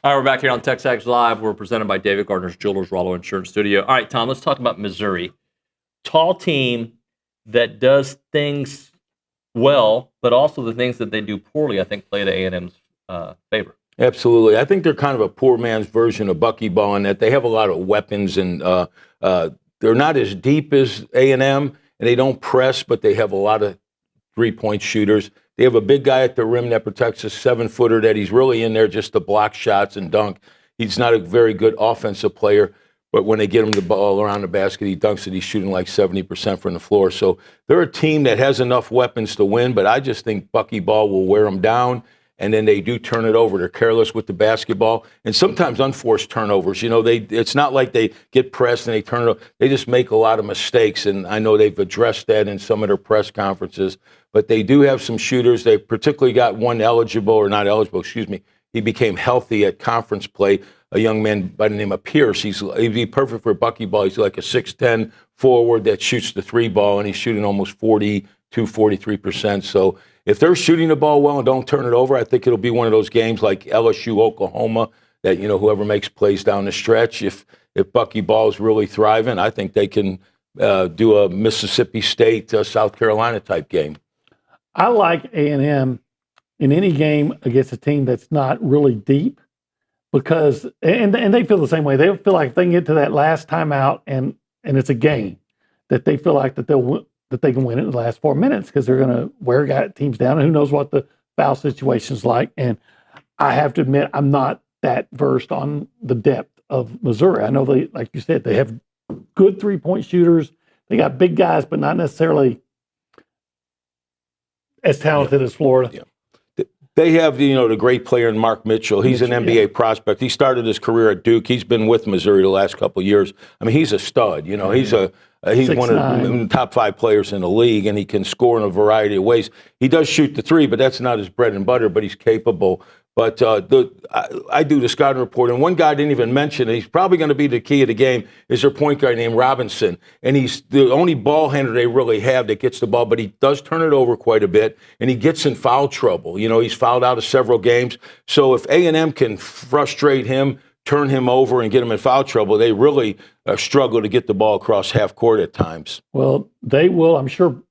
All right, we're back here on TexAgs Live. We're presented by David Gardner's Jewelers, Rollo Insurance Studio. All right, Tom, let's talk about Missouri. Tall team that does things well, but also the things that they do poorly, I think, play to A&M's favor. Absolutely. I think they're kind of a poor man's version of buckyball in that they have a lot of weapons, and they're not as deep as A&M, and they don't press, but they have a lot of three-point shooters. They have a big guy at the rim that protects a 7-footer that he's really in there just to block shots and dunk. He's not a very good offensive player, but when they get him the ball around the basket, he dunks it. He's shooting like 70% from the floor. So they're a team that has enough weapons to win, but I just think buckyball will wear them down, and then they do turn it over. They're careless with the basketball, and sometimes unforced turnovers. You know, it's not like they get pressed and they turn it over. They just make a lot of mistakes, and I know they've addressed that in some of their press conferences. But they do have some shooters. They particularly got one he became healthy at conference play, a young man by the name of Pierce. He'd be perfect for buckyball. He's like a 6'10" forward that shoots the three ball, and he's shooting almost 43%. So if they're shooting the ball well and don't turn it over, I think it'll be one of those games like LSU, Oklahoma, that, you know, whoever makes plays down the stretch. If buckyball is really thriving, I think they can do a Mississippi State, South Carolina type game. I like A&M in any game against a team that's not really deep, because and they feel the same way. They feel like if they can get to that last timeout and it's a game, that they feel like that they can win it in the last 4 minutes, because they're going to wear teams down, and who knows what the foul situation's like. And I have to admit, I'm not that versed on the depth of Missouri. I know they, like you said, they have good three-point shooters. They got big guys, but not necessarily as talented as Florida. Yeah. They have, you know, the great player in Mark Mitchell. He's an NBA prospect. He started his career at Duke. He's been with Missouri the last couple of years. I mean, he's a stud. You know, he's one of the top 5 players in the league, and he can score in a variety of ways. He does shoot the three, but that's not his bread and butter, but he's capable. But I do the scouting report, and one guy I didn't even mention, and he's probably going to be the key of the game, is their point guard named Robinson. And he's the only ball handler they really have that gets the ball, but he does turn it over quite a bit, and he gets in foul trouble. You know, he's fouled out of several games. So if A&M can frustrate him, turn him over, and get him in foul trouble, they really struggle to get the ball across half court at times. Well, they will, I'm sure,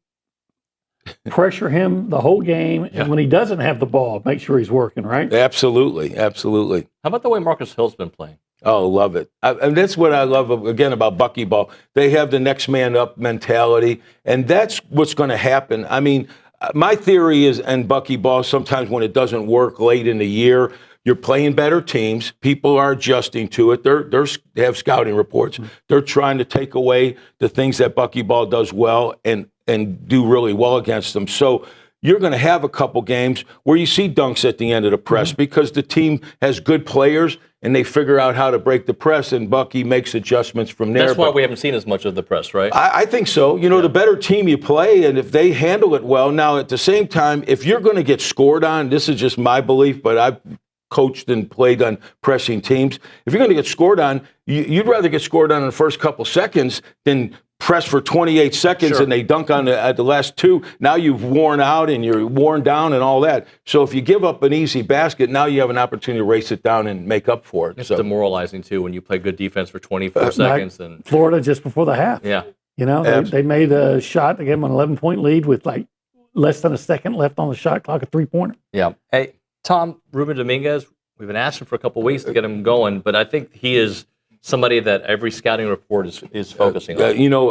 pressure him the whole game, and when he doesn't have the ball, make sure he's working, right? Absolutely, absolutely. How about the way Marcus Hill's been playing? Oh, love it. And that's what I love, again, about buckyball. They have the next man up mentality, and that's what's going to happen. I mean, my theory is, in buckyball, sometimes when it doesn't work late in the year, you're playing better teams. People are adjusting to it. They have scouting reports. They're trying to take away the things that buckyball does well and do really well against them. So you're going to have a couple games where you see dunks at the end of the press because the team has good players and they figure out how to break the press, and Bucky makes adjustments from there. That's why we haven't seen as much of the press, right? I think so. You know, the better team you play, and if they handle it well. Now, at the same time, if you're going to get scored on, this is just my belief, but I've coached and played on pressing teams. If you're going to get scored on, you'd rather get scored on in the first couple seconds than press for 28 seconds and they dunk on at the last 2. Now you've worn out and you're worn down and all that. So if you give up an easy basket, now you have an opportunity to race it down and make up for it. It's demoralizing, too, when you play good defense for 24 seconds. And Florida just before the half. Yeah. You know, they made a shot. They gave them an 11-point lead with like less than a second left on the shot clock, a three-pointer. Yeah. Hey, Tom, Ruben Dominguez, we've been asking for a couple of weeks to get him going, but I think he is somebody that every scouting report is focusing on. You know,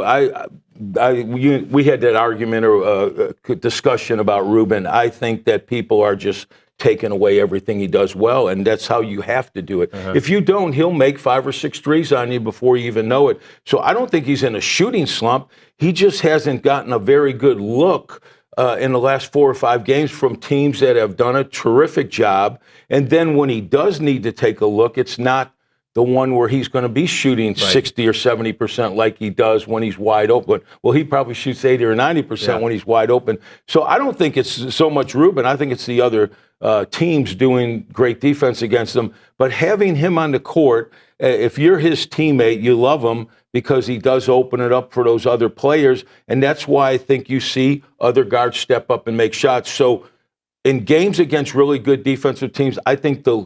we had that argument or discussion about Ruben. I think that people are just taking away everything he does well, and that's how you have to do it. If you don't, he'll make 5 or 6 threes on you before you even know it. So I don't think he's in a shooting slump. He just hasn't gotten a very good look in the last 4 or 5 games from teams that have done a terrific job. And then when he does need to take a look, it's not the one where he's going to be shooting 60 or 70% like he does when he's wide open. Well, he probably shoots 80 or 90% when he's wide open. So I don't think it's so much Ruben. I think it's the other teams doing great defense against them. But having him on the court, if you're his teammate, you love him because he does open it up for those other players. And that's why I think you see other guards step up and make shots. So in games against really good defensive teams, I think the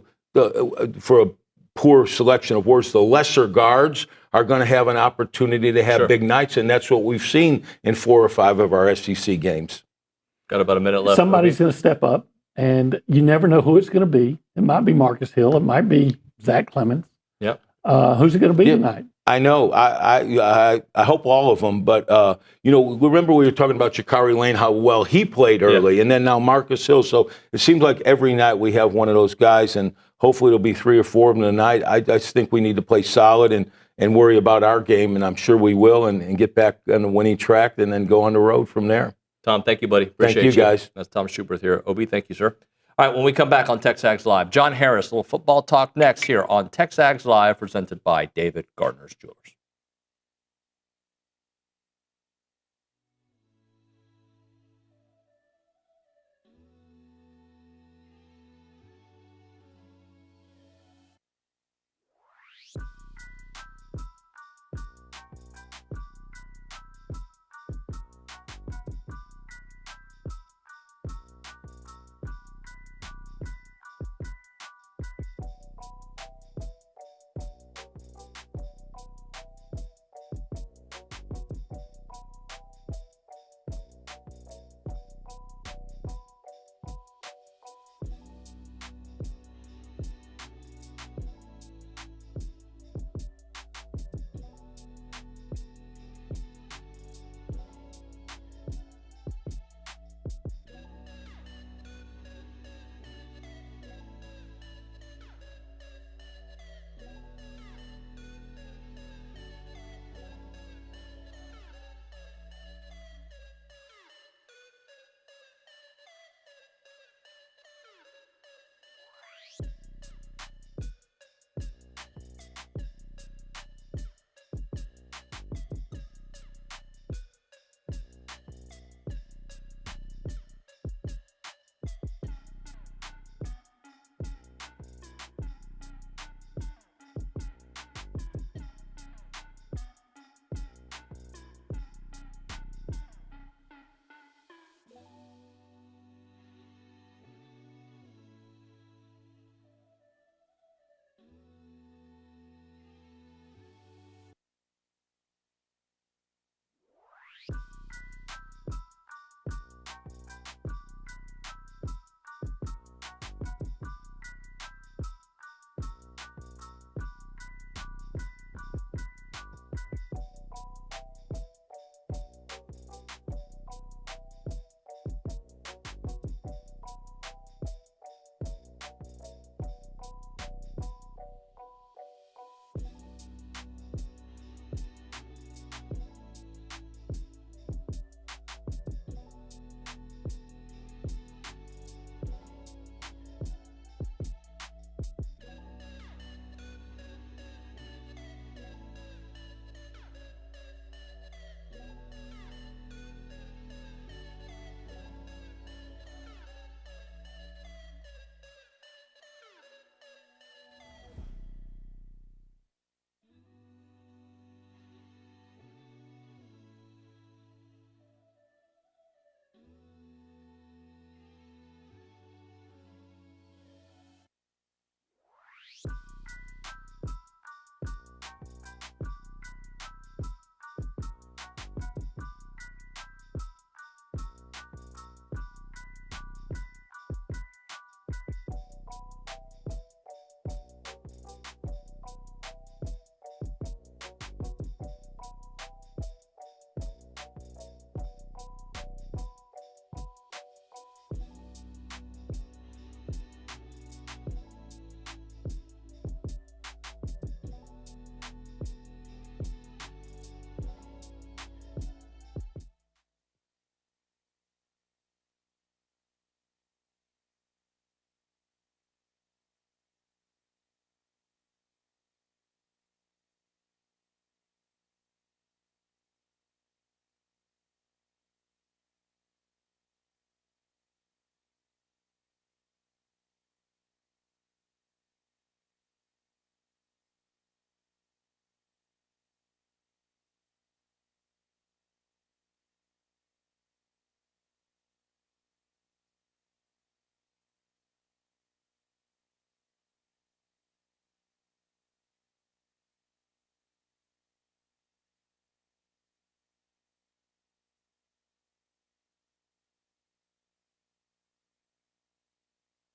for a poor selection of words, the lesser guards are going to have an opportunity to have big nights, and that's what we've seen in 4 or 5 of our SEC games. Got about a minute left. Somebody's going to step up, and you never know who it's going to be. It might be Marcus Hill. It might be Zach Clemens. Yep. Who's it going to be tonight? I know. I hope all of them. But, remember we were talking about Shakari Lane, how well he played early, and then now Marcus Hill. So it seems like every night we have one of those guys, and hopefully it'll be 3 or 4 of them tonight. I just think we need to play solid and worry about our game, and I'm sure we will, and get back on the winning track and then go on the road from there. Tom, thank you, buddy. Appreciate thank you, guys. That's Tom Schuberth here. Obi, thank you, sir. All right, when we come back on TexAgs Live, John Harris, a little football talk next here on TexAgs Live, presented by David Gardner's Jewelers.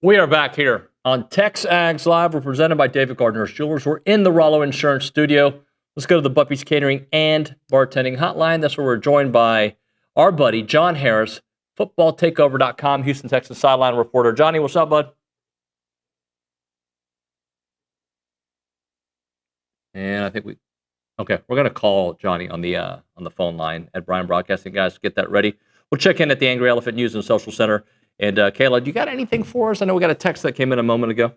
We are back here on TexAgs Live. We're presented by David Gardner Jewelers. We're in the Rollo Insurance Studio. Let's go to the Buppy's Catering and Bartending Hotline. That's where we're joined by our buddy, John Harris, footballtakeover.com, Houston Texans sideline reporter. Johnny, what's up, bud? And I think we're going to call Johnny on the phone line at Brian Broadcasting. Guys, get that ready. We'll check in at the Angry Elephant News and Social Center. And Kayla, do you got anything for us? I know we got a text that came in a moment ago.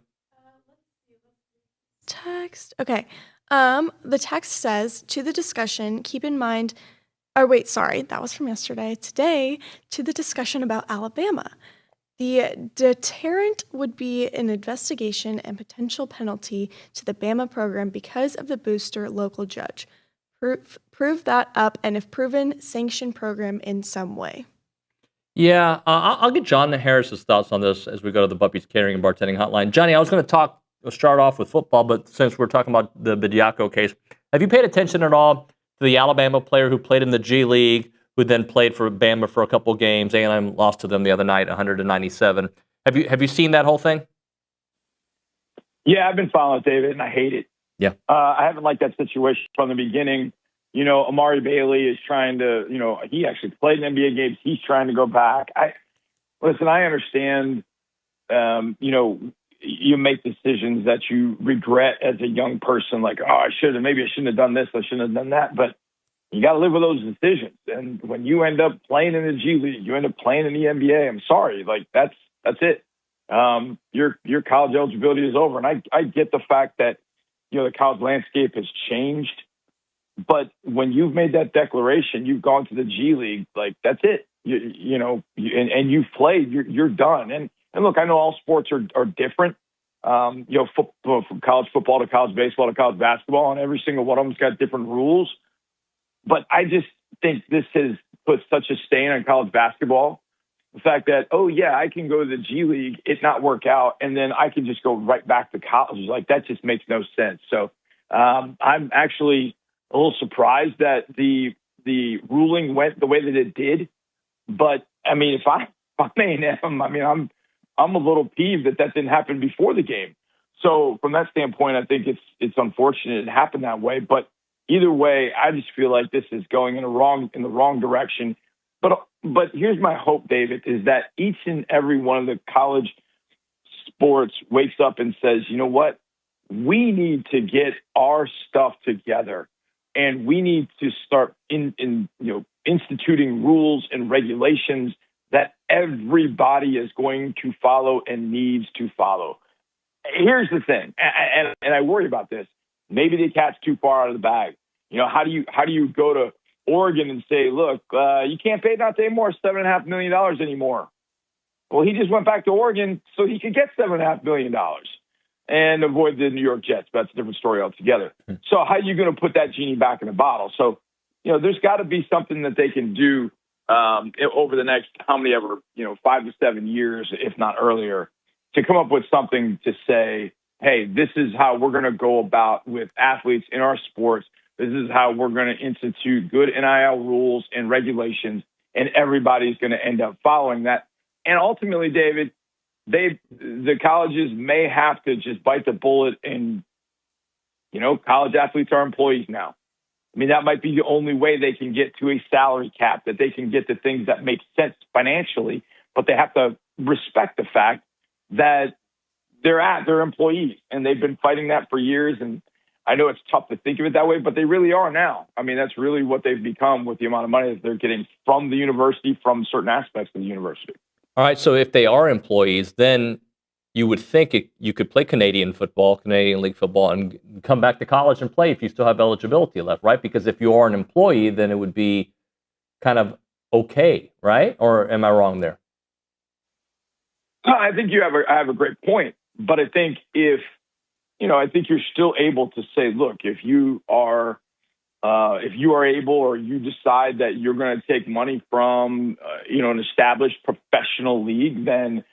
Text. Okay. The text says, to the discussion, keep in mind, that was from yesterday. Today, to the discussion about Alabama. The deterrent would be an investigation and potential penalty to the Bama program because of the booster local judge. Prove that up, and if proven, sanction program in some way. Yeah, I'll get John Harris's thoughts on this as we go to the Buppy's Catering and Bartending Hotline. Johnny, I was going to start off with football, but since we're talking about the Bediako case, have you paid attention at all to the Alabama player who played in the G League, who then played for Bama for a couple games? A&M lost to them the other night, 197. Have you seen that whole thing? Yeah, I've been following it, David, and I hate it. Yeah. I haven't liked that situation from the beginning. You know, Amari Bailey is trying to, he actually played in NBA games. He's trying to go back. I understand, you make decisions that you regret as a young person, like, maybe I shouldn't have done this, I shouldn't have done that. But you got to live with those decisions. And when you end up playing in the G League, you end up playing in the NBA, I'm sorry, like that's it. Your college eligibility is over. And I get the fact that, the college landscape has changed. But when you've made that declaration, you've gone to the G League, like that's it. And you've played, you're done. And look, I know all sports are different. From college football to college baseball to college basketball, and every single one of them's got different rules. But I just think this has put such a stain on college basketball. The fact that, I can go to the G League, it not work out, and then I can just go right back to college. Like that just makes no sense. So I'm actually a little surprised that the ruling went the way that it did. But I mean, if I'm A&M, I'm a little peeved that didn't happen before the game. So from that standpoint, I think it's unfortunate it happened that way. But either way, I just feel like this is going in the wrong direction. But here's my hope, David, is that each and every one of the college sports wakes up and says, you know what, we need to get our stuff together. And we need to start instituting rules and regulations that everybody is going to follow and needs to follow. Here's the thing, and I worry about this. Maybe the cat's too far out of the bag. How do you go to Oregon and say, look, you can't pay Dante Moore $7.5 million anymore? Well, he just went back to Oregon so he could get $7.5 million. And avoid the New York Jets. That's a different story altogether. So how are you going to put that genie back in the bottle? So, there's got to be something that they can do over the next, 5 to 7 years, if not earlier, to come up with something to say, hey, this is how we're going to go about with athletes in our sports. This is how we're going to institute good NIL rules and regulations, and everybody's going to end up following that. And ultimately, David, the colleges may have to just bite the bullet and, college athletes are employees now. I mean, that might be the only way they can get to a salary cap, that they can get the things that make sense financially, but they have to respect the fact that they're employees and they've been fighting that for years. And I know it's tough to think of it that way, but they really are now. I mean, that's really what they've become with the amount of money that they're getting from the university, from certain aspects of the university. All right, so if they are employees, then you would think you could play Canadian League football, and come back to college and play if you still have eligibility left, right? Because if you are an employee, then it would be kind of okay, right? Or am I wrong there? I think you have a great point, but I think I think you're still able to say, look, if you are able, or you decide that you're going to take money from, an established professional league, then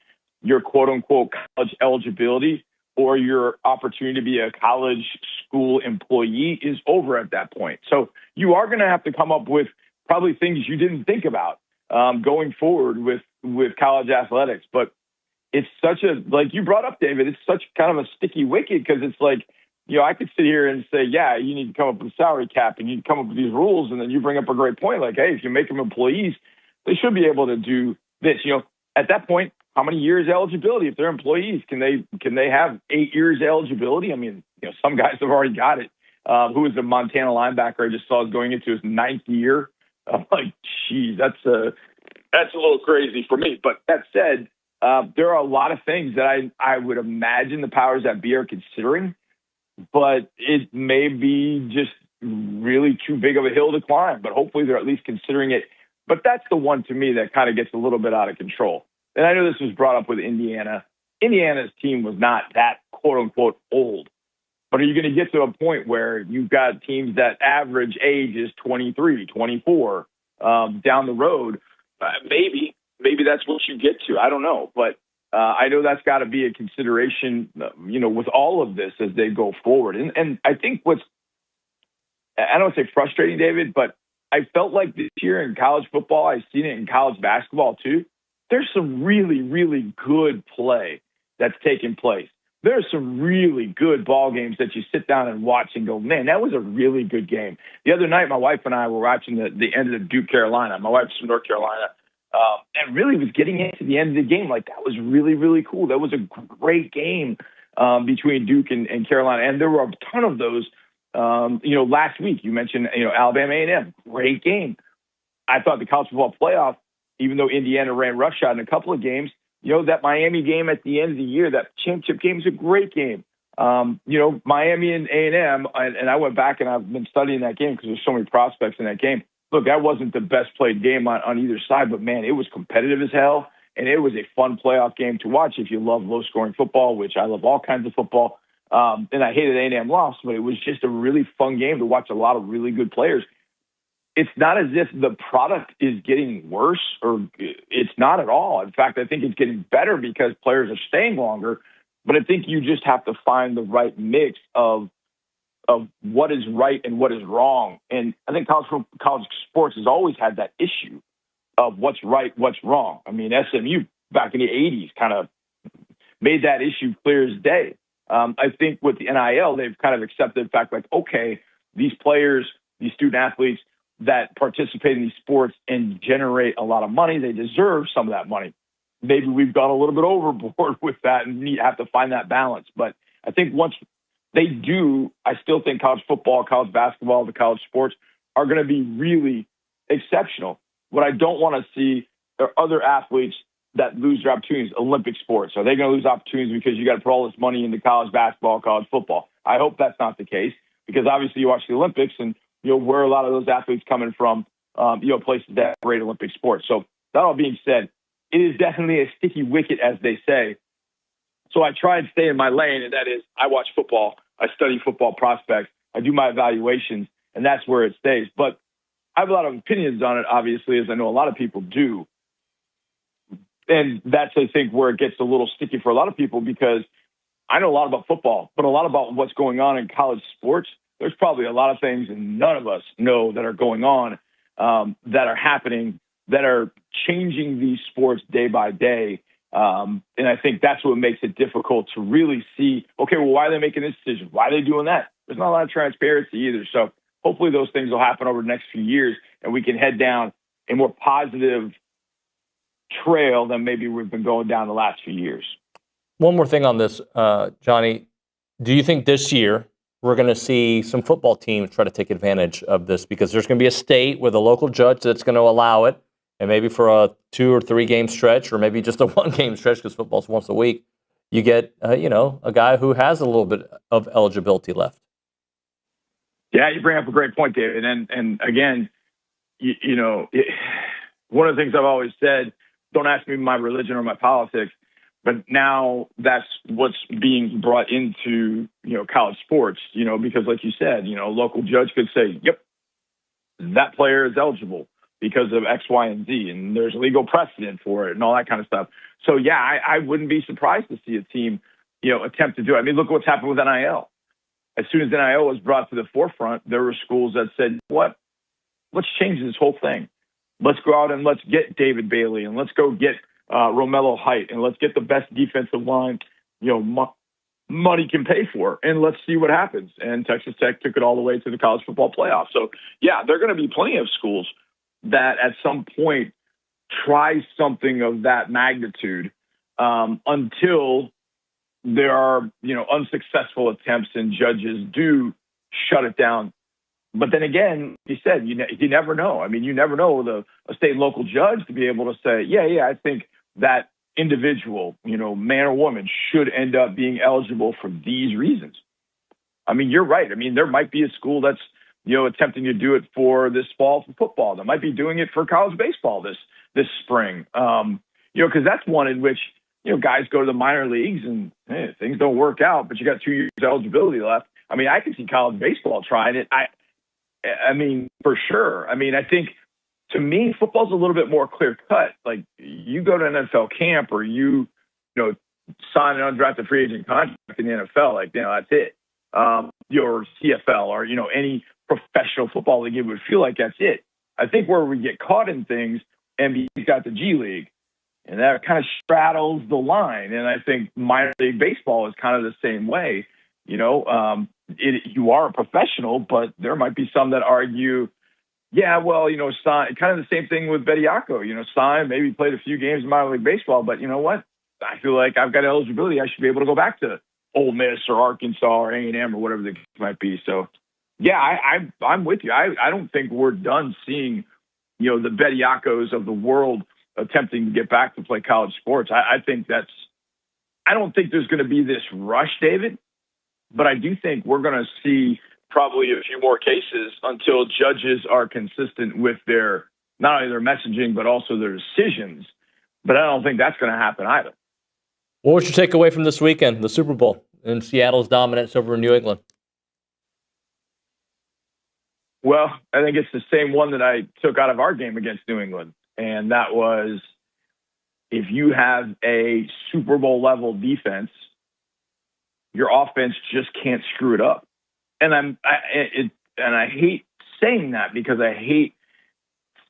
your quote unquote college eligibility or your opportunity to be a college school employee is over at that point. So you are going to have to come up with probably things you didn't think about going forward with college athletics. But it's such a, like you brought up, David, it's such kind of a sticky wicket because it's like, I could sit here and say, yeah, you need to come up with a salary cap and you need to come up with these rules. And then you bring up a great point. Like, hey, if you make them employees, they should be able to do this. At that point, how many years eligibility? If they're employees, can they have 8 years eligibility? I mean, some guys have already got it. Who is the Montana linebacker I just saw is going into his 9th year? I'm like, geez, that's a little crazy for me. But that said, there are a lot of things that I would imagine the powers that be are considering, but it may be just really too big of a hill to climb. But hopefully they're at least considering it. But that's the one to me that kind of gets a little bit out of control. And I know this was brought up with Indiana. Indiana's team was not that quote unquote old. But are you going to get to a point where you've got teams that average age is 23, 24 down the road? Maybe that's what you get to. I don't know. But I know that's got to be a consideration, with all of this as they go forward. And I think I don't want to say frustrating, David, but I felt like this year in college football, I've seen it in college basketball too. There's some really, really good play that's taking place. There's some really good ball games that you sit down and watch and go, man, that was a really good game. The other night, my wife and I were watching the end of Duke, Carolina. My wife's from North Carolina, and really was getting into the end of the game. Like, that was really, really cool. That was a great game between Duke and Carolina. And there were a ton of those, last week. You mentioned, Alabama A&M, great game. I thought the college football playoff, even though Indiana ran roughshod in a couple of games, that Miami game at the end of the year, that championship game is a great game. Miami and A&M, and I went back and I've been studying that game because there's so many prospects in that game. Look, that wasn't the best played game on either side, but man, it was competitive as hell, and it was a fun playoff game to watch if you love low-scoring football, which I love all kinds of football. And I hated A&M loss, but it was just a really fun game to watch a lot of really good players. It's not as if the product is getting worse, or it's not at all. In fact, I think it's getting better because players are staying longer. But I think you just have to find the right mix of what is right and what is wrong. And I think college sports has always had that issue of what's right, what's wrong. I mean, SMU back in the 80s kind of made that issue clear as day. I think with the NIL, they've kind of accepted the fact, like, okay, these players, these student athletes that participate in these sports and generate a lot of money, they deserve some of that money. Maybe we've gone a little bit overboard with that and have to find that balance. But I think once they do, I still think college football, college basketball, the college sports are going to be really exceptional. What I don't want to see are other athletes that lose their opportunities. Olympic sports, are they going to lose opportunities because you got to put all this money into college basketball, college football? I hope that's not the case, because obviously you watch the Olympics and where a lot of those athletes coming from, places that have great Olympic sports. So that all being said, it is definitely a sticky wicket, as they say. So I try and stay in my lane, and that is I watch football, I study football prospects, I do my evaluations, and that's where it stays. But I have a lot of opinions on it, obviously, as I know a lot of people do. And that's, I think, where it gets a little sticky for a lot of people, because I know a lot about football, but a lot about what's going on in college sports. There's probably a lot of things and none of us know that are going on, that are happening, that are changing these sports day by day. And I think that's what makes it difficult to really see, okay, well, why are they making this decision? Why are they doing that? There's not a lot of transparency either. So hopefully those things will happen over the next few years and we can head down a more positive trail than maybe we've been going down the last few years. One more thing on this, Johnny. Do you think this year we're going to see some football teams try to take advantage of this? Because there's going to be a state with a local judge that's going to allow it, and maybe for a 2 or 3 game stretch, or maybe just a 1 game stretch because football's once a week, you get a guy who has a little bit of eligibility left. Yeah, you bring up a great point, David. And again, one of the things I've always said, don't ask me my religion or my politics, but now that's what's being brought into, college sports, because like you said, a local judge could say, yep, that player is eligible because of X, Y, and Z, and there's legal precedent for it and all that kind of stuff. So yeah, I wouldn't be surprised to see a team, attempt to do it. I mean, look at what's happened with NIL. As soon as NIL was brought to the forefront, there were schools that said, what? Let's change this whole thing. Let's go out and let's get David Bailey, and let's go get Romello Height, and let's get the best defensive line, money can pay for, and let's see what happens. And Texas Tech took it all the way to the college football playoff. So, yeah, there are going to be plenty of schools that at some point try something of that magnitude until there are, unsuccessful attempts and judges do shut it down. But then again, you said, you never know. I mean, you never know a state and local judge to be able to say, yeah, I think that individual, man or woman, should end up being eligible for these reasons. I mean, you're right. I mean, there might be a school that's, attempting to do it for this fall for football. That might be doing it for college baseball this spring. Because that's one in which, guys go to the minor leagues and things don't work out, but you got 2 years eligibility left. I mean, I can see college baseball trying it. I mean, for sure. I mean, I think, to me, football's a little bit more clear cut. Like, you go to an NFL camp or you sign an undrafted free agent contract in the NFL, like, that's it. Your CFL or, any professional football league, it would feel like that's it. I think where we get caught in things, NBA's got the G League, and that kind of straddles the line. And I think minor league baseball is kind of the same way. You are a professional, but there might be some that argue, yeah, well, Stein, kind of the same thing with Bediako. Stein maybe played a few games in minor league baseball, but you know what? I feel like I've got eligibility. I should be able to go back to Ole Miss or Arkansas or A&M or whatever the case might be. So, yeah, I'm with you. I don't think we're done seeing, the Bediakos of the world attempting to get back to play college sports. I don't think there's going to be this rush, David, but I do think we're going to see probably a few more cases until judges are consistent with not only their messaging, but also their decisions. But I don't think that's going to happen either. What was your takeaway from this weekend, the Super Bowl, and Seattle's dominance over New England? Well, I think it's the same one that I took out of our game against New England. And that was, if you have a Super Bowl level defense, your offense just can't screw it up. And I hate saying that because I hate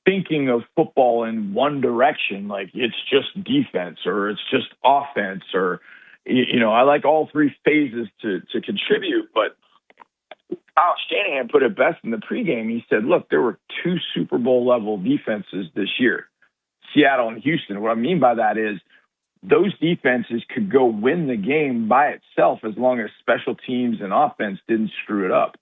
thinking of football in one direction, like it's just defense or it's just offense, or I like all three phases to contribute. But Kyle Shanahan put it best in the pregame. He said, "Look, there were two Super Bowl level defenses this year, Seattle and Houston." What I mean by that is those defenses could go win the game by itself as long as special teams and offense didn't screw it up.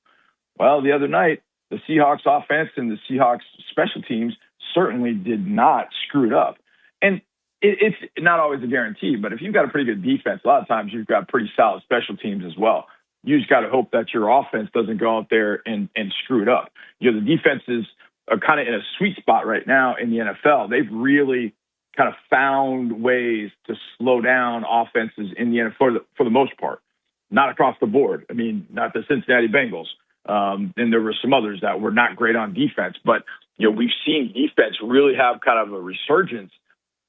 Well, the other night, the Seahawks offense and the Seahawks special teams certainly did not screw it up. And it's not always a guarantee, but if you've got a pretty good defense, a lot of times you've got pretty solid special teams as well. You just got to hope that your offense doesn't go out there and screw it up. The defenses are kind of in a sweet spot right now in the NFL. They've really kind of found ways to slow down offenses in the NFL for the most part. Not across the board. I mean, not the Cincinnati Bengals. And there were some others that were not great on defense. But, we've seen defense really have kind of a resurgence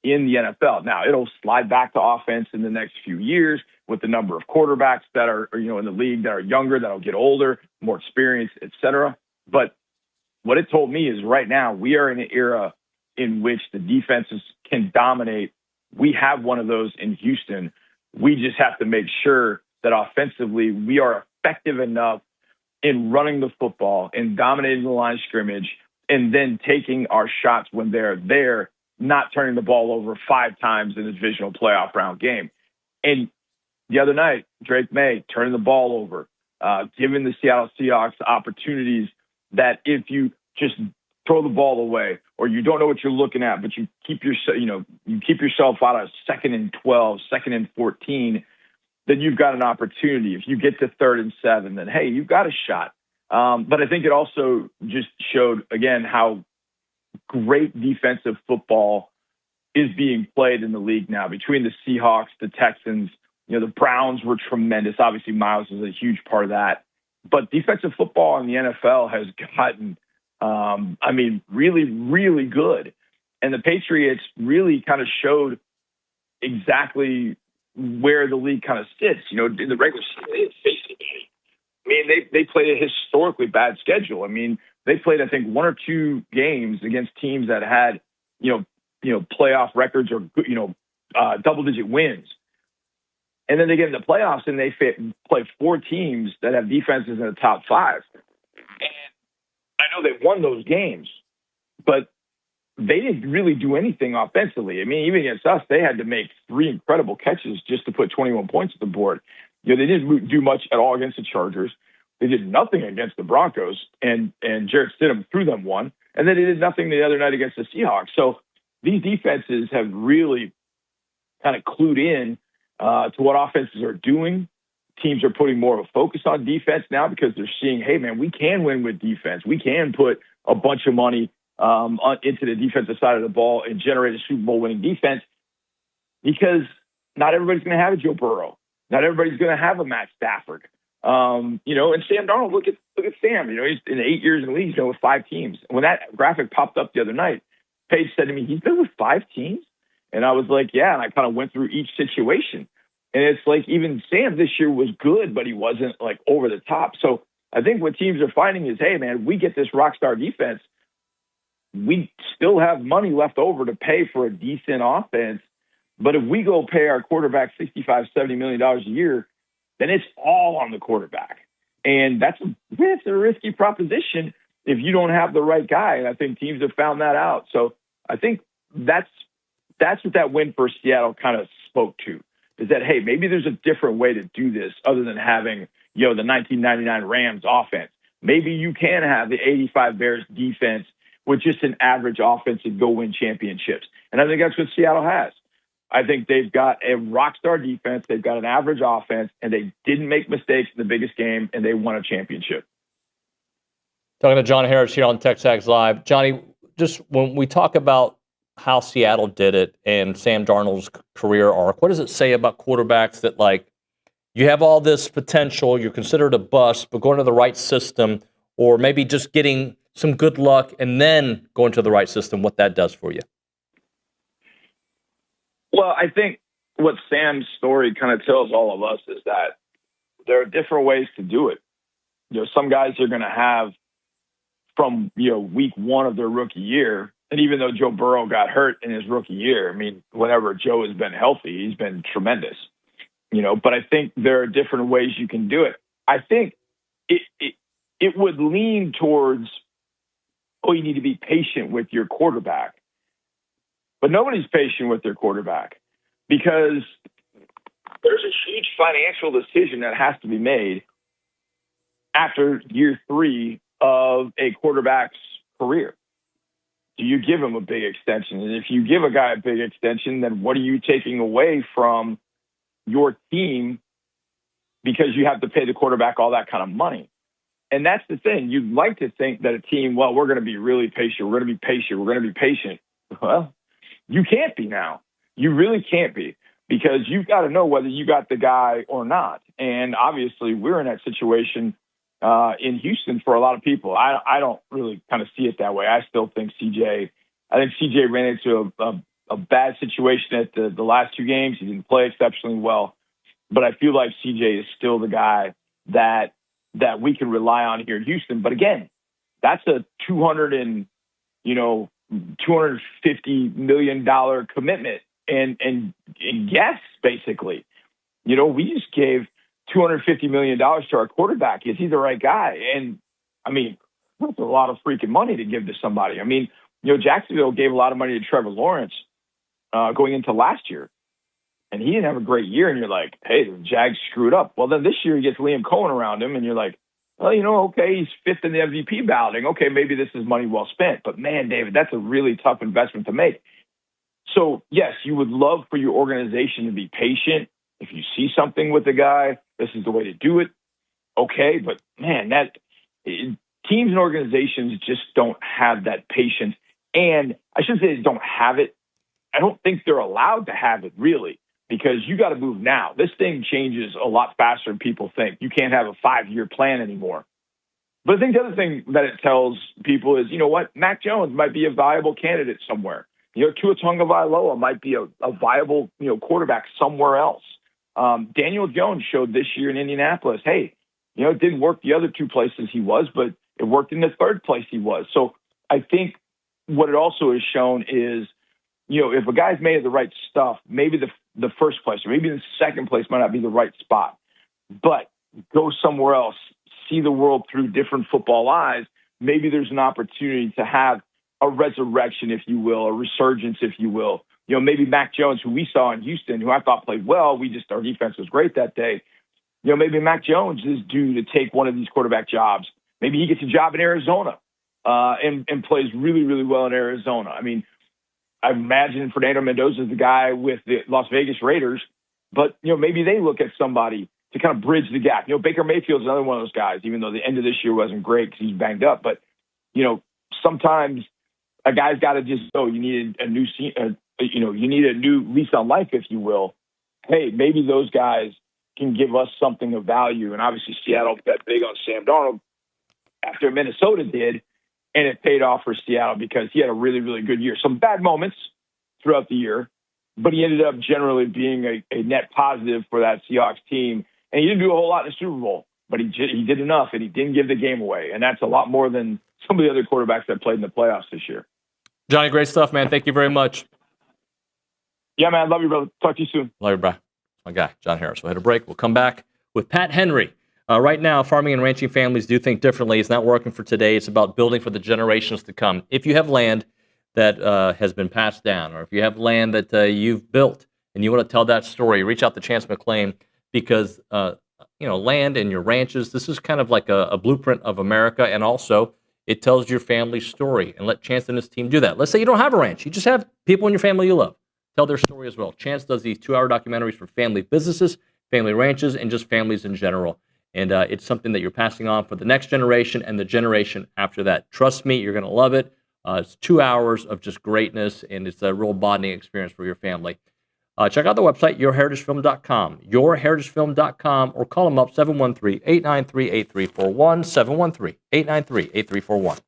in the NFL. Now, it'll slide back to offense in the next few years with the number of quarterbacks that are, in the league that are younger, that'll get older, more experienced, et cetera. But what it told me is right now we are in an era in which the defenses can dominate. We have one of those in Houston. We just have to make sure that offensively we are effective enough in running the football and dominating the line of scrimmage and then taking our shots when they're there, not turning the ball over 5 times in a divisional playoff round game. And the other night, Drake May turning the ball over, giving the Seattle Seahawks opportunities that if you just throw the ball away or you don't know what you're looking at, but you keep yourself out of 2nd and 12, 2nd and 14, then you've got an opportunity. If you get to 3rd and 7, then, hey, you've got a shot. But I think it also just showed, again, how great defensive football is being played in the league now between the Seahawks, the Texans. The Browns were tremendous. Obviously, Miles is a huge part of that. But defensive football in the NFL has gotten, really, really good. And the Patriots really kind of showed exactly where the league kind of sits. In the regular season, they didn't face anybody. They played a historically bad schedule. They played, I think, 1 or 2 games against teams that had, playoff records or, double-digit wins. And then they get in the playoffs and they play 4 teams that have defenses in the top 5. And I know they've won those games, but they didn't really do anything offensively. I mean, even against us, they had to make 3 incredible catches just to put 21 points at the board. They didn't do much at all against the Chargers. They did nothing against the Broncos, and Jarrett Stidham threw them one. And then they did nothing the other night against the Seahawks. So these defenses have really kind of clued in to what offenses are doing. Teams are putting more of a focus on defense now because they're seeing, hey, man, we can win with defense. We can put a bunch of money into the defensive side of the ball and generate a Super Bowl winning defense, because not everybody's going to have a Joe Burrow. Not everybody's going to have a Matt Stafford. And Sam Darnold, look at Sam. He's in 8 years in the league, with 5 teams. When that graphic popped up the other night, Paige said to me, he's been with 5 teams? And I was like, yeah, and I kind of went through each situation. And it's like even Sam this year was good, but he wasn't like over the top. So I think what teams are finding is, hey, man, we get this rock star defense. We still have money left over to pay for a decent offense. But if we go pay our quarterback $65, $70 million a year, then it's all on the quarterback. And that's a risky proposition if you don't have the right guy. And I think teams have found that out. So I think that's what that win for Seattle kind of spoke to, is that, hey, maybe there's a different way to do this other than having, the 1999 Rams offense. Maybe you can have the 85 Bears defense with just an average offense and go win championships. And I think that's what Seattle has. I think they've got a rock star defense. They've got an average offense, and they didn't make mistakes in the biggest game, and they won a championship. Talking to John Harris here on TexAgs Live. Johnny, just when we talk about how Seattle did it and Sam Darnold's career arc, what does it say about quarterbacks that, like, you have all this potential, you're considered a bust, but going to the right system, or maybe just getting some good luck and then going to the right system, what that does for you? Well, I think what Sam's story kind of tells all of us is that there are different ways to do it. Some guys are going to have from, week 1 of their rookie year. And even though Joe Burrow got hurt in his rookie year, I mean, whenever Joe has been healthy, he's been tremendous, but I think there are different ways you can do it. I think it would lean towards, you need to be patient with your quarterback. But nobody's patient with their quarterback because there's a huge financial decision that has to be made after year 3 of a quarterback's career. Do you give him a big extension? And if you give a guy a big extension, then what are you taking away from your team because you have to pay the quarterback all that kind of money? And that's the thing. You'd like to think that a team, we're going to be really patient. We're going to be patient. We're going to be patient. Well, you can't be now. You really can't be, because you've got to know whether you got the guy or not. And obviously we're in that situation in Houston for a lot of people. I don't really kind of see it that way. I still think CJ ran into a bad situation at the last 2 games. He didn't play exceptionally well, but I feel like CJ is still the guy that we can rely on here in Houston. But again, that's a $250 million commitment and yes, basically, we just gave $250 million to our quarterback. Is he the right guy? And I mean, that's a lot of freaking money to give to somebody. I mean, Jacksonville gave a lot of money to Trevor Lawrence going into last year, and he didn't have a great year. And you're like, hey, the Jags screwed up. Well, then this year he gets Liam Cohen around him, and you're like, well, okay, he's 5th in the MVP balloting. Okay, maybe this is money well spent. But man, David, that's a really tough investment to make. So yes, you would love for your organization to be patient. If you see something with the guy, this is the way to do it. Okay, but man, teams and organizations just don't have that patience. And I shouldn't say they don't have it. I don't think they're allowed to have it, really, because you got to move now. This thing changes a lot faster than people think. You can't have a 5-year plan anymore. But I think the other thing that it tells people is, Mac Jones might be a viable candidate somewhere. Tua Tagovailoa might be a viable, quarterback somewhere else. Daniel Jones showed this year in Indianapolis, hey, it didn't work the other 2 places he was, but it worked in the 3rd place he was. So I think what it also has shown is if a guy's made of the right stuff, maybe the first place or maybe the second place might not be the right spot, but go somewhere else, see the world through different football eyes. Maybe there's an opportunity to have a resurrection, if you will, a resurgence, if you will. Maybe Mac Jones, who we saw in Houston, who I thought played well, our defense was great that day. Maybe Mac Jones is due to take one of these quarterback jobs. Maybe he gets a job in Arizona and plays really, really well in Arizona. I mean, I imagine Fernando Mendoza is the guy with the Las Vegas Raiders, but, maybe they look at somebody to kind of bridge the gap. Baker Mayfield's another one of those guys, even though the end of this year wasn't great because he's banged up. But, sometimes a guy's got to just go. You need a new you need a new lease on life, if you will. Hey, maybe those guys can give us something of value. And obviously Seattle bet big on Sam Darnold after Minnesota did, and it paid off for Seattle because he had a really, really good year. Some bad moments throughout the year, but he ended up generally being a net positive for that Seahawks team. And he didn't do a whole lot in the Super Bowl, but he did enough, and he didn't give the game away. And that's a lot more than some of the other quarterbacks that played in the playoffs this year. Johnny, great stuff, man. Thank you very much. Yeah, man. Love you, brother. Talk to you soon. Love you, bro. My guy, John Harris. We'll hit a break. We'll come back with Pat Henry. Right now, farming and ranching families do think differently. It's not working for today. It's about building for the generations to come. If you have land that has been passed down, or if you have land that you've built and you want to tell that story, reach out to Chance McClain because land and your ranches, this is kind of like a blueprint of America, and also it tells your family's story. And let Chance and his team do that. Let's say you don't have a ranch. You just have people in your family you love. Tell their story as well. Chance does these 2-hour documentaries for family businesses, family ranches, and just families in general. And it's something that you're passing on for the next generation and the generation after that. Trust me, you're going to love it. It's 2 hours of just greatness, and it's a real bonding experience for your family. Check out the website, yourheritagefilm.com, yourheritagefilm.com, or call them up, 713-893-8341, 713-893-8341.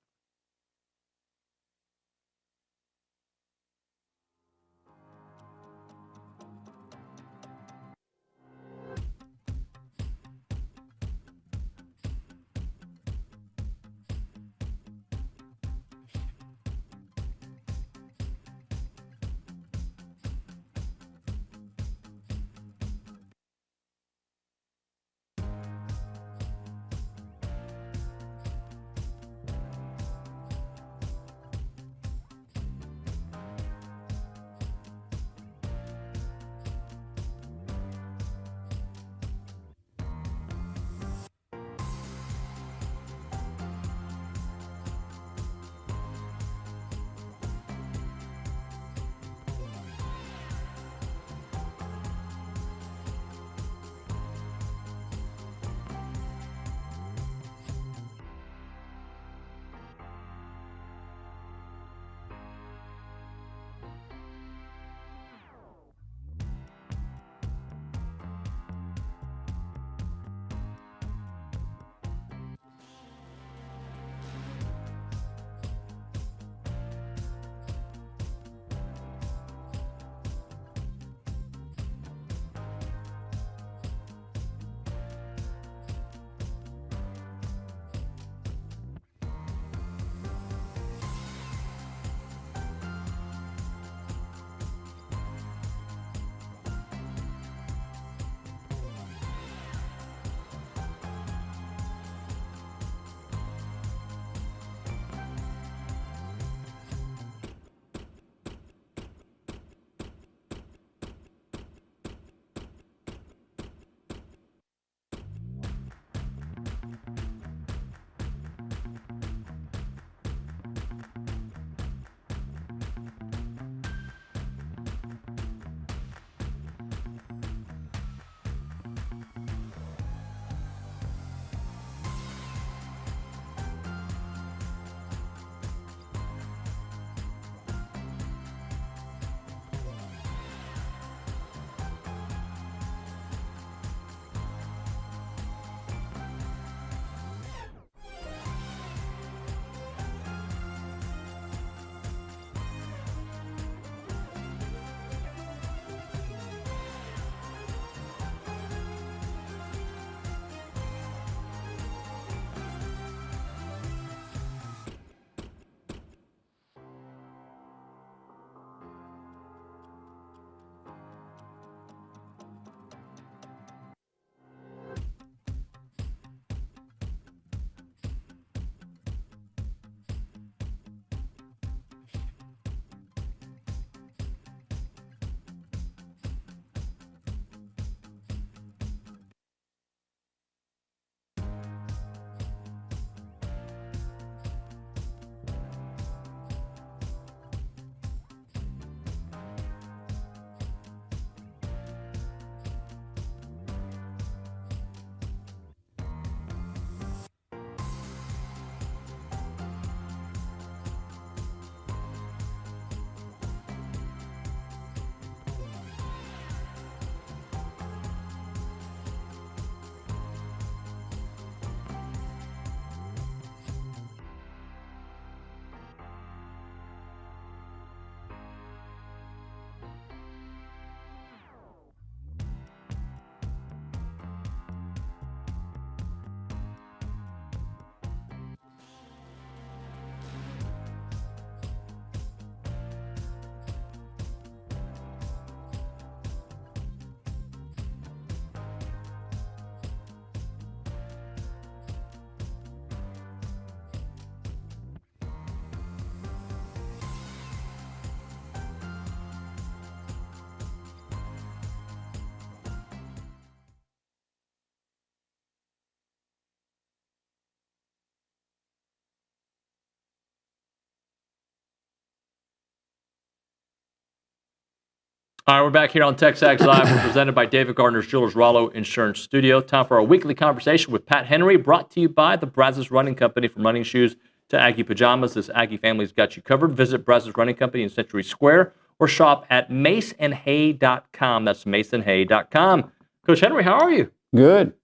All right, we're back here on TexAgs Live. We're presented by David Gardner's Jewelers Rollo Insurance Studio. Time for our weekly conversation with Pat Henry, brought to you by the Brazos Running Company. From running shoes to Aggie pajamas, this Aggie family's got you covered. Visit Brazos Running Company in Century Square or shop at maceandhay.com. That's maceandhay.com. Coach Henry, how are you? Good.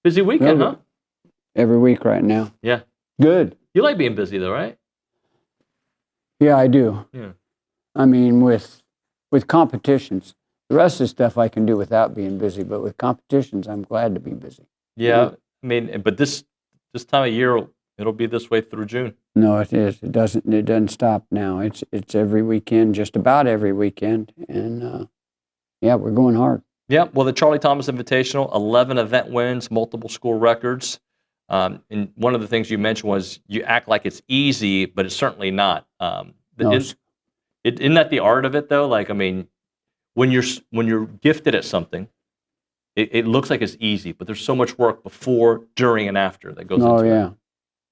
Busy weekend, huh? Every week right now. Yeah. Good. You like being busy, though, right? Yeah, I do. Yeah. I mean, with competitions, the rest of the stuff I can do without being busy, but with competitions, I'm glad to be busy. Yeah. I mean, but this time of year, it'll be this way through June. No, it is. It doesn't stop now. It's every weekend, just about every weekend, and yeah, we're going hard. Yeah. Well, the Charlie Thomas Invitational, 11 event wins, multiple school records. And one of the things you mentioned was you act like it's easy, but it's certainly not. Isn't that the art of it, though? Like, I mean, when you're gifted at something, it looks like it's easy, but there's so much work before, during, and after that goes into it.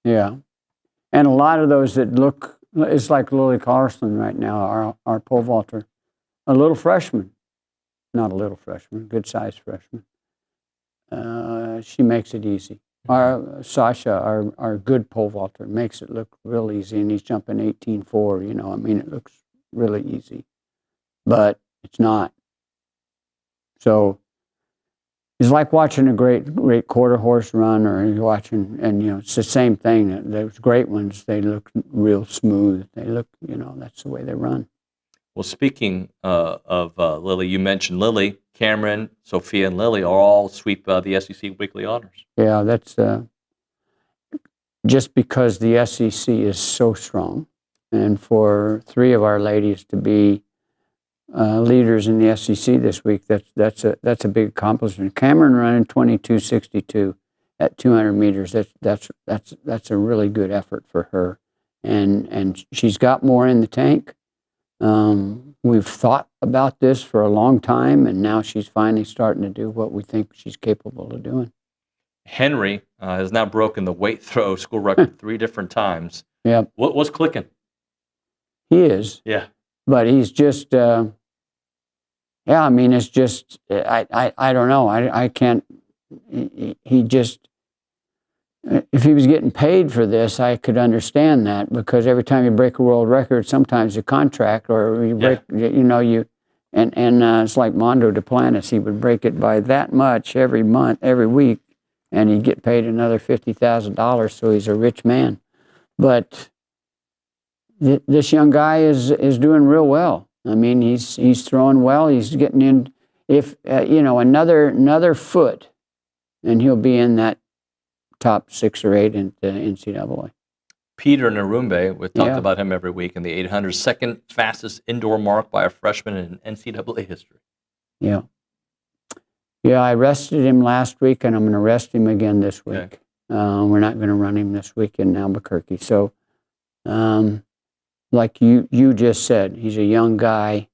Yeah. And a lot of those that look, it's like Lily Carson right now, our pole vaulter, a little freshman, not a little freshman, good-sized freshman. She makes it easy. Our Sasha, our good pole vaulter, makes it look real easy, and he's jumping 18.4. You know, I mean, it looks really easy, but it's not. So it's like watching a great quarter horse run, or you're watching, and you know, it's the same thing. Those great ones, they look real smooth. They look, you know, that's the way they run. Well, speaking of Lily, you mentioned Lily, Cameron, Sophia, and Lily are all sweep the SEC weekly honors. Yeah, that's just because the SEC is so strong, and for 3 of our ladies to be leaders in the SEC this week, that's a big accomplishment. Cameron running 22.62 at 200 meters. That's a really good effort for her, and she's got more in the tank. We've thought about this for a long time, and now she's finally starting to do what we think she's capable of doing. Henry has now broken the weight throw school record 3 different times. Yeah. What's clicking? He is. Yeah. But he's just, yeah, I mean, it's just, I don't know. I can't, he just, if he was getting paid for this, I could understand that, because every time you break a world record, sometimes a contract, or you break, you know, and it's like Mondo Duplantis, he would break it by that much every month, every week, and he'd get paid another $50,000, so he's a rich man. But this young guy is doing real well. I mean, he's throwing well. He's getting in. If you know, another foot, and he'll be in that top 6 or 8 in the NCAA. Peter Narumbe, we talked about him every week in the 800, second fastest indoor mark by a freshman in NCAA history. Yeah. Yeah, I rested him last week, and I'm going to rest him again this week. Okay. We're not going to run him this week in Albuquerque. So, like you just said, he's a young guy,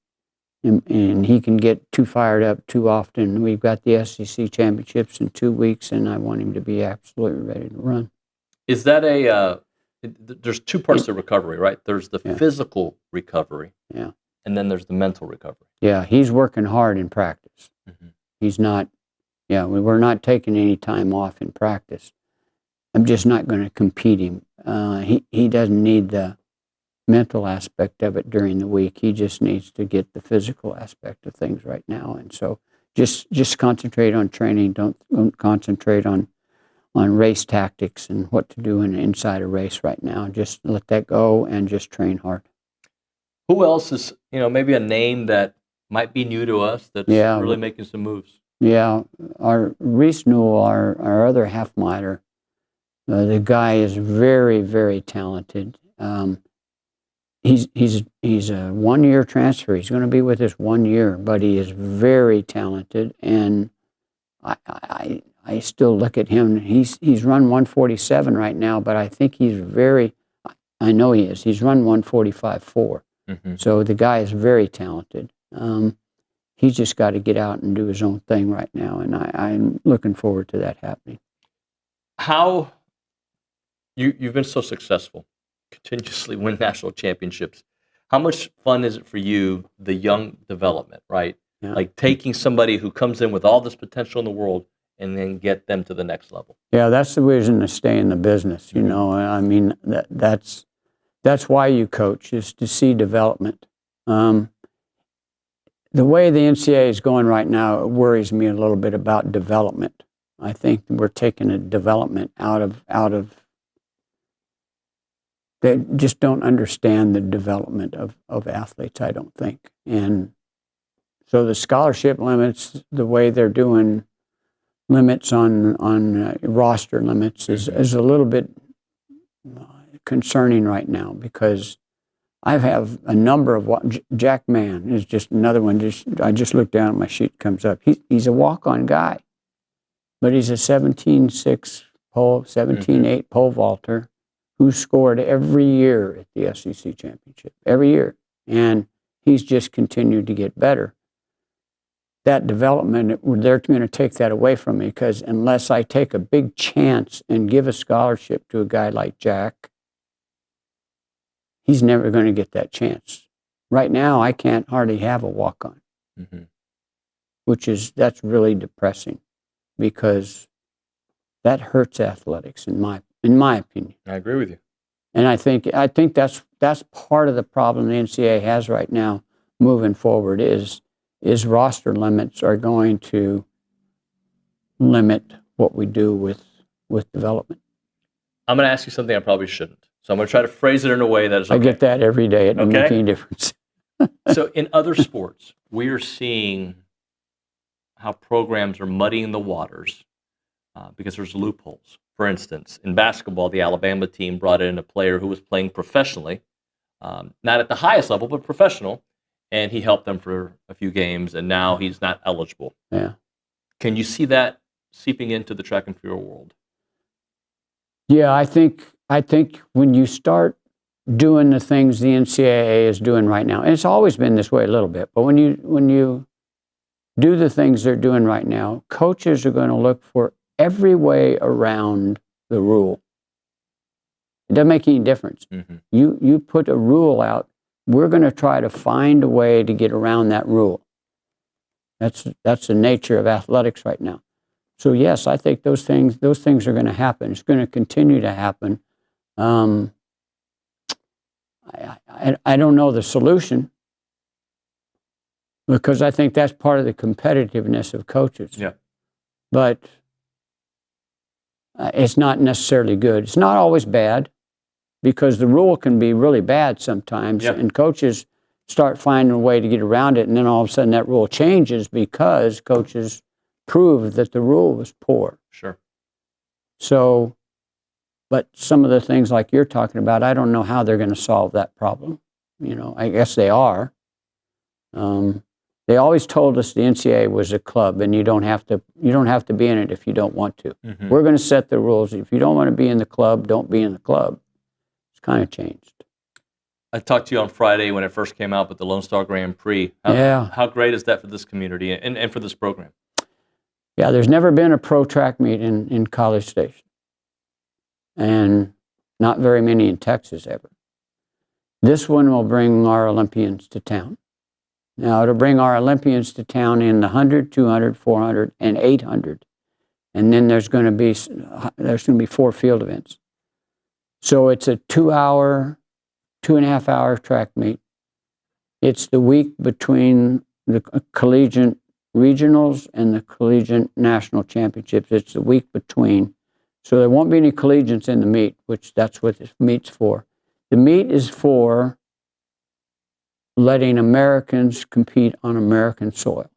and he can get too fired up too often. We've got the SEC championships in 2 weeks, and I want him to be absolutely ready to run. Is that there's 2 parts to recovery, right? There's the physical recovery, and then there's the mental recovery. Yeah, he's working hard in practice. Mm-hmm. He's not, we're not taking any time off in practice. I'm just not going to compete him. He doesn't need the mental aspect of it during the week. He just needs to get the physical aspect of things right now. And so just concentrate on training. Don't concentrate on race tactics and what to do inside a race right now. Just let that go and just train hard. Who else is, maybe a name that might be new to us that's really making some moves? Yeah, our Reese Newell, our other half miler, the guy is very, very talented. He's a 1-year transfer. He's going to be with us 1 year, but he is very talented, and I still look at him. He's run 147 right now, but I think I know he is. He's run 145.4. Mm-hmm. So the guy is very talented. He's just got to get out and do his own thing right now, and I'm looking forward to that happening. How you've been so successful, continuously win national championships. How much fun is it for you, the young development, right? Like taking somebody who comes in with all this potential in the world and then get them to the next level. Yeah, that's the reason to stay in the business, you know. I mean, that's why you coach, is to see development. The way the NCAA is going right now, it worries me a little bit about development. I think we're taking a development out of they just don't understand the development of athletes, I don't think. And so the scholarship limits, the way they're doing limits on roster limits is a little bit concerning right now, because I have a number of Jack Mann is just another one. I just looked down at my sheet, comes up. He's a walk-on guy, but he's a 17.6 pole, 17.8 pole vaulter who scored every year at the SEC championship, every year, and he's just continued to get better. That development, they're going to take that away from me, because unless I take a big chance and give a scholarship to a guy like Jack, he's never going to get that chance. Right now, I can't hardly have a walk-on, that's really depressing, because that hurts athletics in my opinion. I agree with you. And I think that's part of the problem the NCAA has right now moving forward is roster limits are going to limit what we do with development. I'm going to ask you something I probably shouldn't. So I'm going to try to phrase it in a way that is okay. I get that every day. It doesn't make any difference. So in other sports, we are seeing how programs are muddying the waters because there's loopholes. For instance, in basketball, the Alabama team brought in a player who was playing professionally, not at the highest level, but professional, and he helped them for a few games, and now he's not eligible. Yeah. Can you see that seeping into the track and field world? Yeah, I think when you start doing the things the NCAA is doing right now, and it's always been this way a little bit, but when you do the things they're doing right now, coaches are going to look for every way around the rule. It doesn't make any difference. You put a rule out, we're going to try to find a way to get around that rule. That's the nature of athletics right now. So yes, I think those things are going to happen. It's going to continue to happen. I don't know the solution, because I think that's part of the competitiveness of coaches. Yeah. But it's not necessarily good. It's not always bad, because the rule can be really bad sometimes, and coaches start finding a way to get around it, and then all of a sudden that rule changes because coaches proved that the rule was poor. Sure. So, but some of the things like you're talking about, I don't know how they're going to solve that problem. You know, I guess they are. They always told us the NCAA was a club, and you don't have to be in it if you don't want to. We're going to set the rules. If you don't want to be in the club, don't be in the club. It's kind of changed. I talked to you on Friday when it first came out with the Lone Star Grand Prix. How great is that for this community and for this program? Yeah, there's never been a pro track meet in College Station, and not very many in Texas ever. This one will bring our Olympians to town. Now, it'll bring our Olympians to town in the 100, 200, 400, and 800. And then there's going to be 4 field events. So it's a 2.5 hour track meet. It's the week between the collegiate regionals and the collegiate national championships. It's the week between. So there won't be any collegiates in the meet, which that's what this meet's for. The meet is for letting Americans compete on American soil.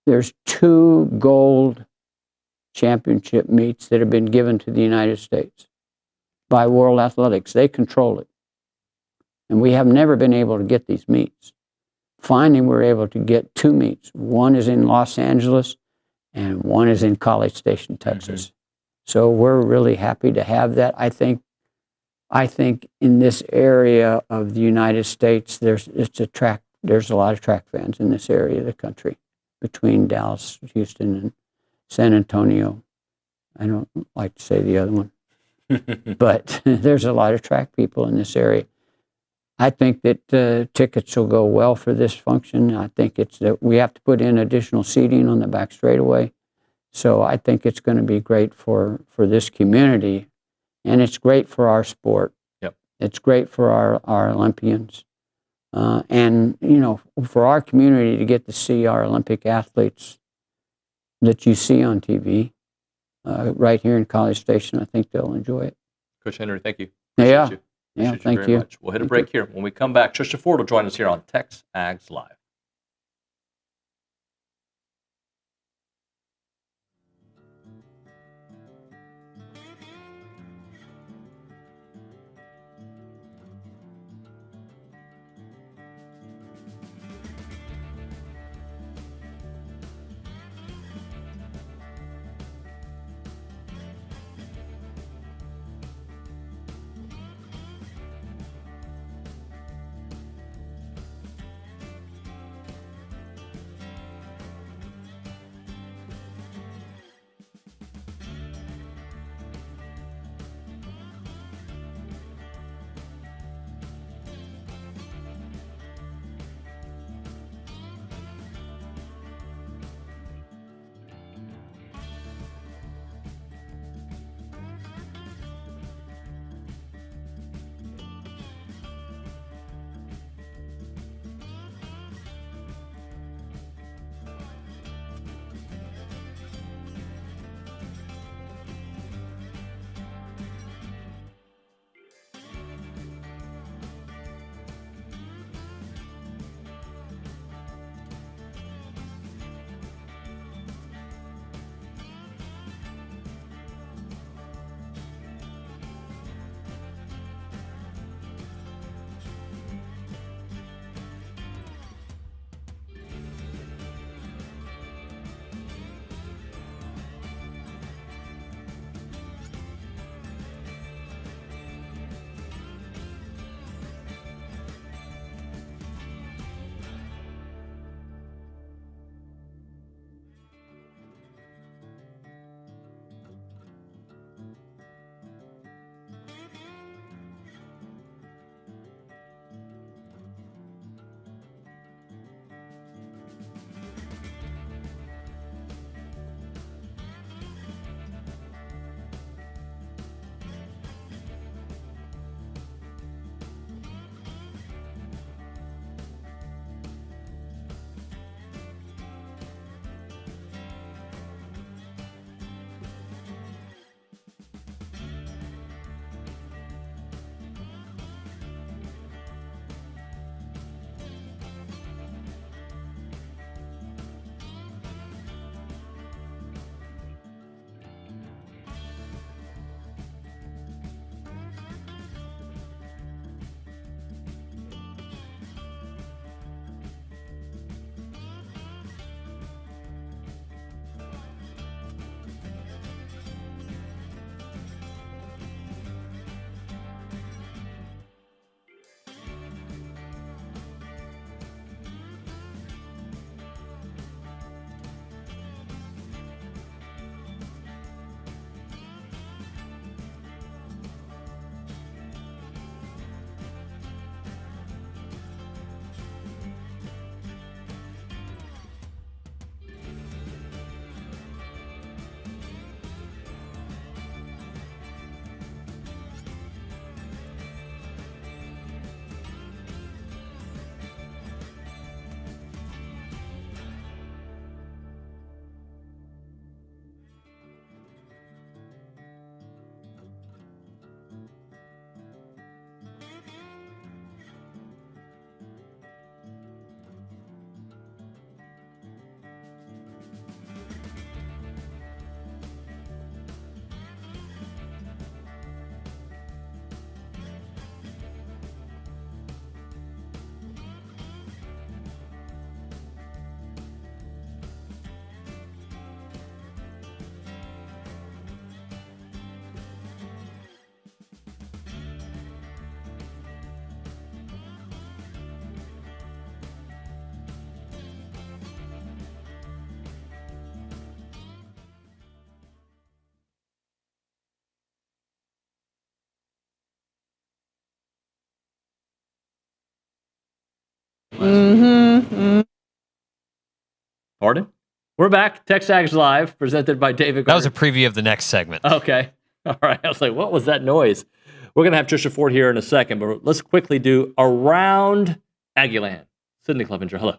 There's 2 gold championship meets that have been given to the United States by World Athletics. They control it. And we have never been able to get these meets. Finally, we're able to get 2 meets. One is in Los Angeles, and one is in College Station, Texas. So we're really happy to have that. I think in this area of the United States, there's a lot of track fans in this area of the country, between Dallas, Houston, and San Antonio. I don't like to say the other one, but there's a lot of track people in this area. I think that tickets will go well for this function. I think it's that we have to put in additional seating on the back straightaway. So I think it's going to be great for this community, and it's great for our sport. Yep. It's great for our Olympians. And, for our community to get to see our Olympic athletes that you see on TV right here in College Station, I think they'll enjoy it. Coach Henry, thank you. Yeah. Appreciate you. Appreciate Thank very you. much. We'll hit a break here. When we come back, Trisha Ford will join us here on TexAgs Live. Pardon? We're back. TexAgs Live, presented by David That was Gardner. a preview of the next segment. Okay. All right. I was like, what was that noise? We're going to have Trisha Ford here in a second, but let's quickly do Around Aggieland. Sydney Cleavinger, hello.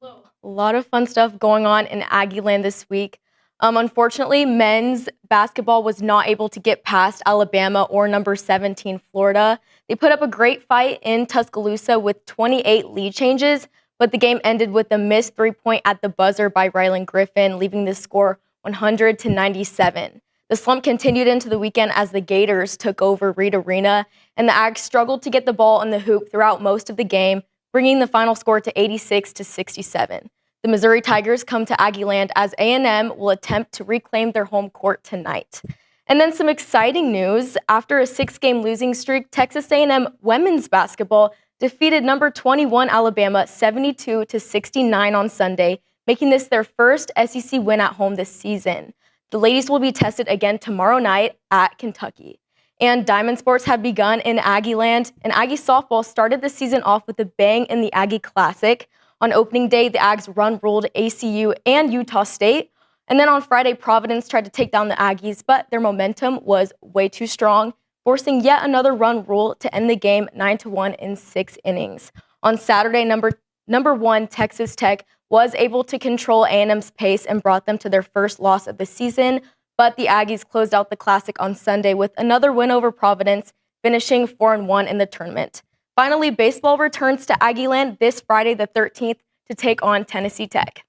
A lot of fun stuff going on in Aggieland this week. Unfortunately, men's basketball was not able to get past Alabama or number 17 Florida. They put up a great fight in Tuscaloosa with 28 lead changes, but the game ended with a missed three-point at the buzzer by Rylan Griffin, leaving the score 100-97. The slump continued into the weekend as the Gators took over Reed Arena, and the Ags struggled to get the ball in the hoop throughout most of the game, bringing the final score to 86-67. The Missouri Tigers come to Aggieland as A&M will attempt to reclaim their home court tonight. And then some exciting news. After a 6-game losing streak, Texas A&M women's basketball defeated number 21 Alabama 72-69 on Sunday, making this their first SEC win at home this season. The ladies will be tested again tomorrow night at Kentucky. And Diamond Sports have begun in Aggieland, and Aggie softball started the season off with a bang in the Aggie Classic. On opening day, the Ags run-ruled ACU and Utah State. And then on Friday, Providence tried to take down the Aggies, but their momentum was way too strong, forcing yet another run rule to end the game 9-1 in 6 innings. On Saturday, number 1 Texas Tech was able to control A&M's pace and brought them to their first loss of the season, but the Aggies closed out the Classic on Sunday with another win over Providence, finishing 4-1 in the tournament. Finally, baseball returns to Aggieland this Friday the 13th to take on Tennessee Tech.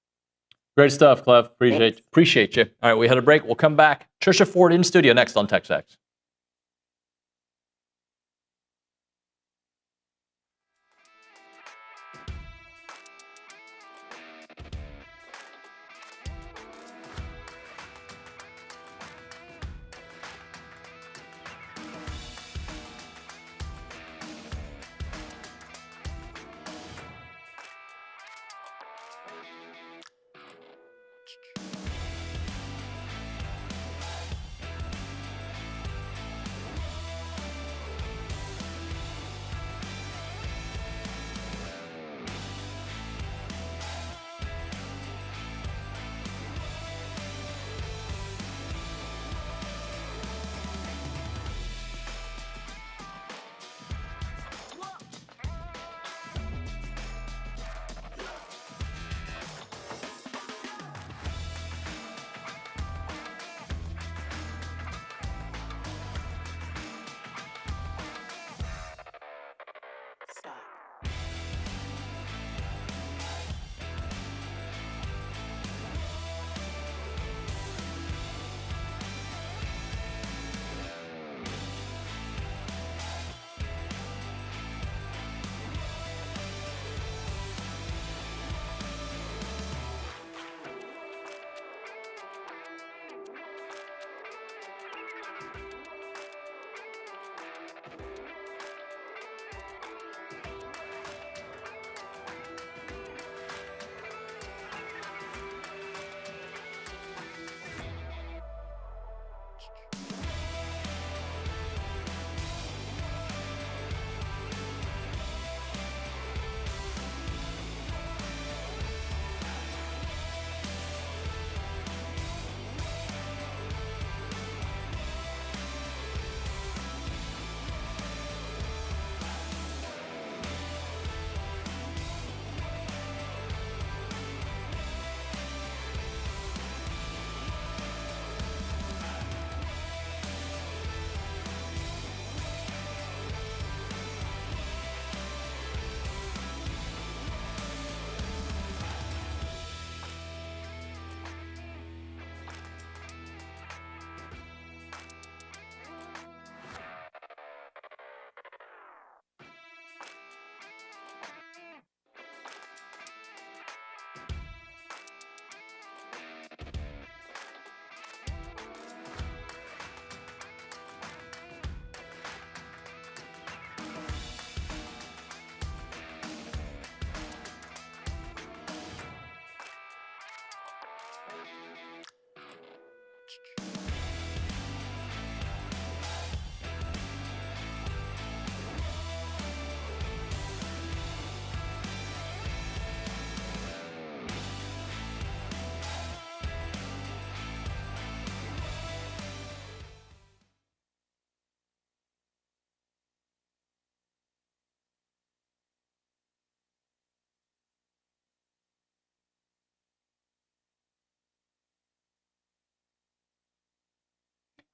Great stuff, Clev. Appreciate you. All right, we had a break. We'll come back. Trisha Ford in studio next on TexAgs.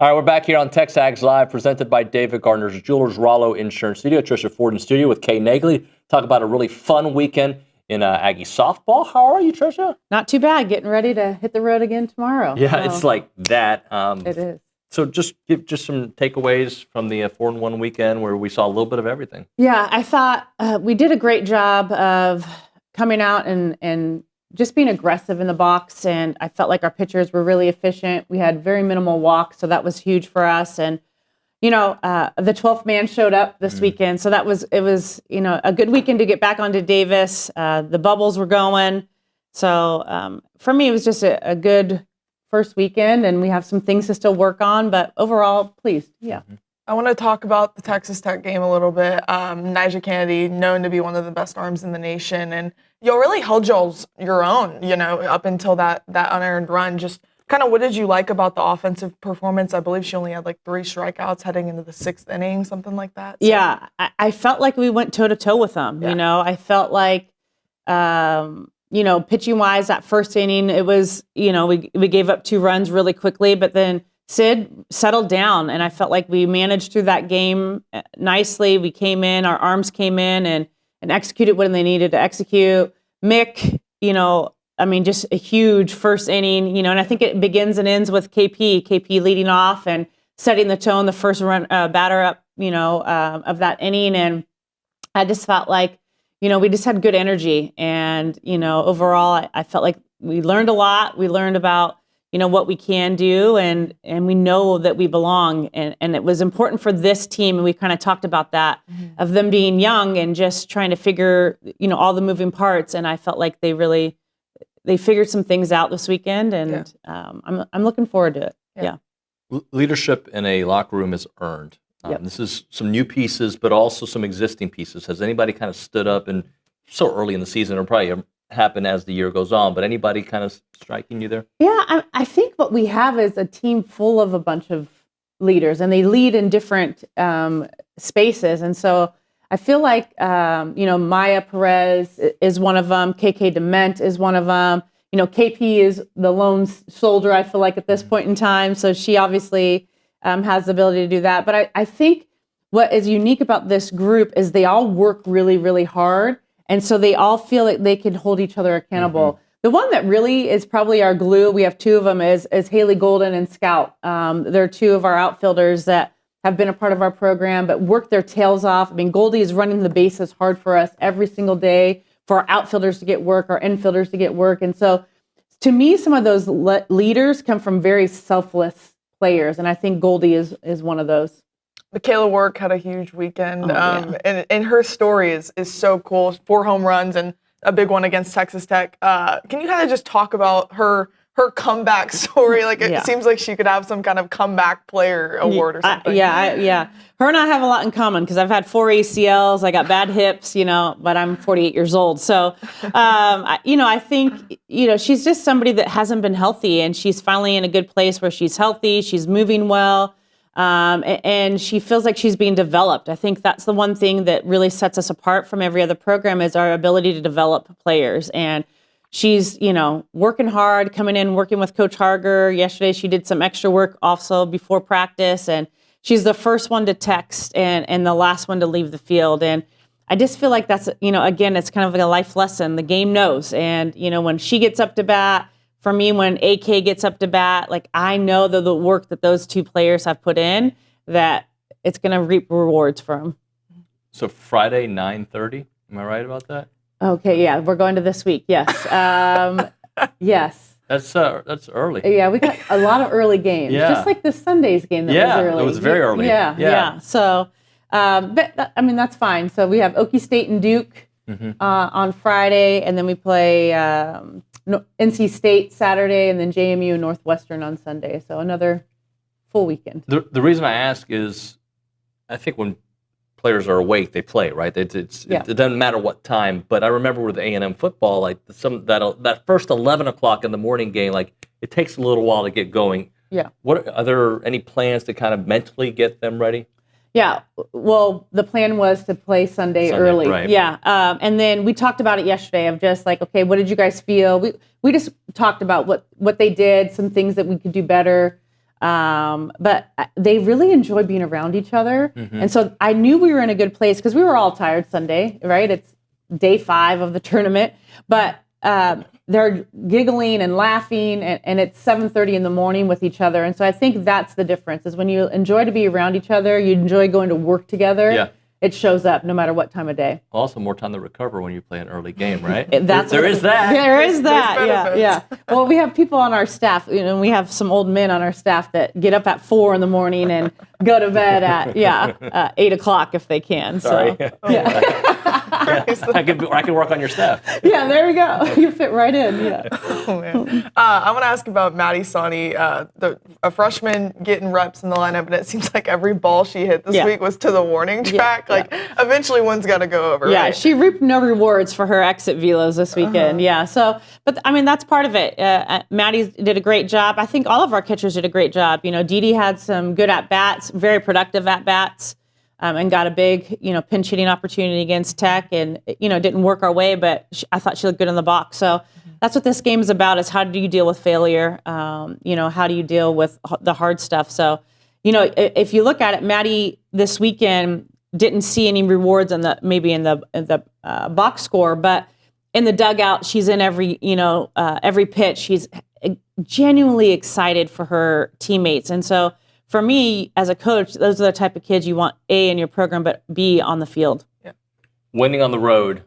All right, we're back here on TexAgs Live, presented by David Gardner's Jewelers, Rollo Insurance Studio. Trisha Ford in studio with Kay Nagley. Talk about a really fun weekend in Aggie softball. How are you, Trisha? Not too bad. Getting ready to hit the road again tomorrow. Yeah, so. It's like that. It is. So just give some takeaways from the 4-1 weekend where we saw a little bit of everything. Yeah, I thought we did a great job of coming out and just being aggressive in the box, and I felt like our pitchers were really efficient. We had very minimal walks, so that was huge for us. And the 12th man showed up this weekend, so it was a good weekend to get back onto Davis. The bubbles were going, so for me it was just a good first weekend, and we have some things to still work on, but overall pleased. Yeah. I want to talk about the Texas Tech game a little bit. Nigel Kennedy, known to be one of the best arms in the nation, and y'all really held your own, up until that unearned run. Just kind of what did you like about the offensive performance? I believe she only had like 3 strikeouts heading into the 6th inning, something like that. So. Yeah, I felt like we went toe-to-toe with them. Yeah. I felt like, pitching-wise, that first inning, it was, we gave up 2 runs really quickly, but then Sid settled down, and I felt like we managed through that game nicely. We came in, our arms came in and executed when they needed to execute. Mick, just a huge first inning, and I think it begins and ends with KP leading off and setting the tone, the first run batter up, of that inning. And I just felt like, we just had good energy. And, overall, I felt like we learned a lot. We learned about, what we can do, and we know that we belong. And it was important for this team, and we kind of talked about that, of them being young and just trying to figure, all the moving parts. And I felt like they figured some things out this weekend, and I'm looking forward to it. Yeah. Leadership in a locker room is earned. This is some new pieces, but also some existing pieces. Has anybody kind of stood up, and so early in the season, it'll probably happen as the year goes on, but anybody kind of striking you there? Yeah, I think what we have is a team full of a bunch of leaders, and they lead in different spaces. And so I feel like, Maya Perez is one of them. KK Dement is one of them. KP is the lone soldier, I feel like, at this point in time. So she obviously has the ability to do that. But I think what is unique about this group is they all work really, really hard. And so they all feel like they can hold each other accountable. Mm-hmm. The one that really is probably our glue, we have 2 of them, is Haley Golden and Scout. They're 2 of our outfielders that have been a part of our program, but work their tails off. I mean, Goldie is running the bases hard for us every single day for our outfielders to get work, our infielders to get work. And so to me, some of those leaders come from very selfless players. And I think Goldie is one of those. Michaela Work had a huge weekend, and her story is so cool. 4 home runs and a big one against Texas Tech. Can you kind of just talk about her comeback story? Like, it seems like she could have some kind of comeback player award or something. Yeah. Her and I have a lot in common because I've had 4 ACLs. I got bad hips, but I'm 48 years old. So, I think, she's just somebody that hasn't been healthy, and she's finally in a good place where she's healthy. She's moving well. And she feels like she's being developed. I think that's the one thing that really sets us apart from every other program is our ability to develop players. And she's, working hard, coming in, working with Coach Harger. Yesterday, she did some extra work also before practice. And she's the first one to text and the last one to leave the field. And I just feel like that's, again, it's kind of like a life lesson. The game knows. And, when she gets up to bat, for me, when AK gets up to bat, like I know the work that those 2 players have put in, that it's going to reap rewards for them. So Friday, 9:30. Am I right about that? Okay, yeah, we're going to this week. Yes, yes. That's early. Yeah, we got a lot of early games. Yeah. Just like the Sunday's game that was early. It was very early. Yeah. So, but that's fine. So we have Okie State and Duke on Friday, and then we play NC State Saturday, and then JMU and Northwestern on Sunday. So another full weekend. The reason I ask is, I think when players are awake, they play, right? It doesn't matter what time. But I remember with A&M football, like that first 11 o'clock in the morning game, like it takes a little while to get going. Yeah. Are there any plans to kind of mentally get them ready? Yeah. Well, the plan was to play Sunday early. Right. Yeah. And then we talked about it yesterday of just like, okay, what did you guys feel? We just talked about what they did, some things that we could do better. But they really enjoy being around each other. Mm-hmm. And so I knew we were in a good place because we were all tired Sunday, right? It's day 5 of the tournament. But they're giggling and laughing, and it's 7:30 in the morning with each other. And so I think that's the difference, is when you enjoy to be around each other, you enjoy going to work together. Yeah. It shows up no matter what time of day. Also, more time to recover when you play an early game, right? There is that. There is that. Yeah. Well, we have people on our staff. We have some old men on our staff that get up at 4 in the morning and go to bed at 8 o'clock if they can. Sorry. So, yeah. I can work on your staff. Yeah, there we go. You fit right in. Yeah. Oh, man. I want to ask about Maddie Sawney, a freshman getting reps in the lineup, and it seems like every ball she hit this week was to the warning track. Eventually one's got to go over. Yeah, right? she reaped no rewards for her exit velos this weekend. Yeah, so, but I mean, that's part of it. Maddie did a great job. I think all of our catchers did a great job. Dee had some good at-bats, very productive at-bats. And got a big, pinch hitting opportunity against Tech, and didn't work our way, but I thought she looked good in the box. So that's what this game is about: is how do you deal with failure? How do you deal with the hard stuff? So, if you look at it, Maddie this weekend didn't see any rewards in the box score, but in the dugout, she's in every pitch. She's genuinely excited for her teammates, and so. For me, as a coach, those are the type of kids you want, A, in your program, but B, on the field. Yeah. Winning on the road,